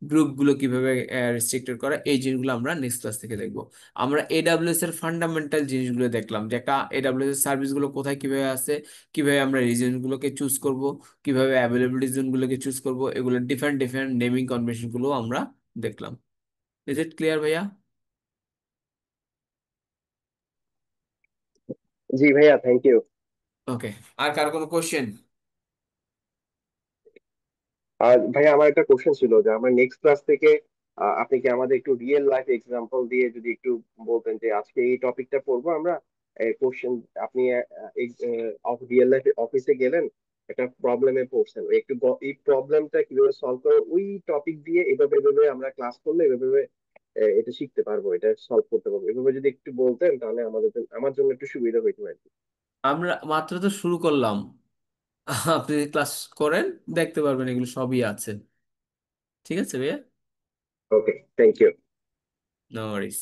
গ্রুপগুলো কিভাবে রেস্ট্রিক্টেড করা, এই জিনিসগুলো আমরা নেক্সট ক্লাস থেকে দেখবো। আমরা এডাব্লিউএস এর ফান্ডামেন্টাল জিনিসগুলো দেখলাম, যে একটা এডাব্লিউএস এর সার্ভিসগুলো কোথায় কিভাবে আছে, কিভাবে আমরা রিজনগুলোকে চুজ করব, কিভাবে অ্যাভেলেবিলিটি জোনগুলোকে চুজ করব, এগুলো ডিফারেন্ট ডিফারেন্ট নেমিং কনভেনশনগুলো আমরা দেখলাম। ইজ ইট ক্লিয়ার ভাইয়া? জি ভাইয়া, থ্যাংক ইউ। ওকে, আর কার কোনো কোশ্চেন? আর ভাইয়া আমার একটা কোশ্চেন ছিল যে আমরা নেক্সট ক্লাস থেকে আপনি কি আমাদের একটু রিয়েল লাইফ এক্সাম্পল দিয়ে যদি একটু বলতেন যে আজকে এই টপিকটা পড়বো আমরা, কোশ্চেন আপনি রিয়েল লাইফ অফিসে গেলেন একটা প্রবলেমে পড়ছেন, একটু এই প্রবলেমটা কিভাবে সলভ করে ওই টপিক দিয়ে এভাবে এভাবে আমরা ক্লাস করলে এভাবে এভাবে, এটা শিখতে পারবো, এটা সলভ করতে পারবো, এভাবে যদি একটু বলতেন তাহলে আমার জন্য একটু সুবিধা হইতো আর কি। আমরা মাত্র তো শুরু করলাম, আপনি ক্লাস করেন, দেখতে পারবেন এগুলো সবই আছে। ঠিক আছে ভাইয়া, ওকে, থ্যাংক ইউ। নো ওয়ারিস।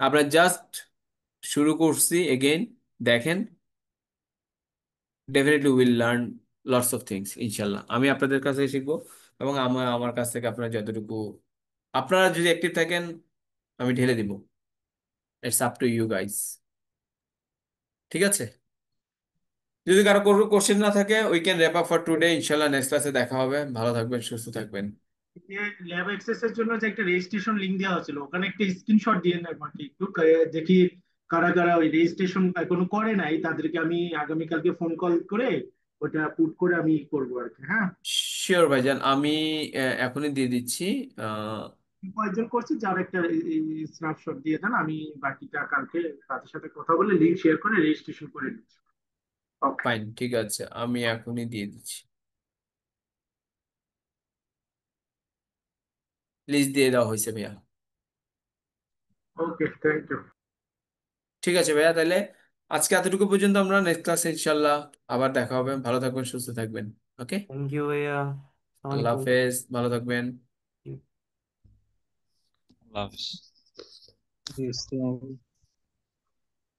আমরা জাস্ট শুরু করছি, এগেইন দেখেন, definitely will learn lots of things ইনশাল্লাহ। আমি আপনাদের কাছে শিখবো, এবং আমার আমার কাছ থেকে আপনারা যতটুকু, আপনারা যদি অ্যাক্টিভ থাকেন আমি ঢেলে দিব। It's up to you guys. ঠিক আছে, যদি কারো কোনো কোশ্চেন না থাকে we can wrap up for today. ইনশাল্লাহ নেক্সট ক্লাসে দেখা হবে। ভালো থাকবেন, সুস্থ থাকবেন। ল্যাব অ্যাক্সেস এর জন্য যে একটা রেজিস্ট্রেশন লিংক দেওয়া হয়েছিল, ওখানে একটা স্ক্রিনশট দিয়ে আমাকে একটু দেখি কারা কারা ওই রেজিস্ট্রেশন এখনো করে নাই, তাদেরকে আমি আগামীকালকে ফোন কল করে ওটা পুট করে আমি করবো আর কি। হ্যাঁ, শিওর ভাইজান, আমি এখনই দিয়ে দিচ্ছি। আহ, কয়েকজন করছি, যার একটা স্ন্যাপশট দিয়ে দেন, আমি বাকিটা কালকে তাদের সাথে কথা বলে লিঙ্ক শেয়ার করে রেজিস্ট্রেশন করে নিচ্ছি। ওকে। ফাইন, ঠিক আছে, আমি এখনই দিয়ে দিচ্ছি। লিস্ট দিয়ে দেওয়া হয়েছে ভাইয়া। ওকে, থ্যাংক ইউ। ঠিক আছে ভাইয়া, তাহলে আজকে এতটুকু পর্যন্ত। আমরা নেক্সট ক্লাসে ইনশাল্লাহ আবার দেখা হবে। ভালো থাকবেন, সুস্থ থাকবেন। ওকে, থ্যাংক ইউ ভাইয়া, আসসালামু আল্লাহ আলাইকুম। হাফেজ, ভালো থাকবেন। আল্লাহ হাফিজ। জি, আসসালামু আলাইকুম।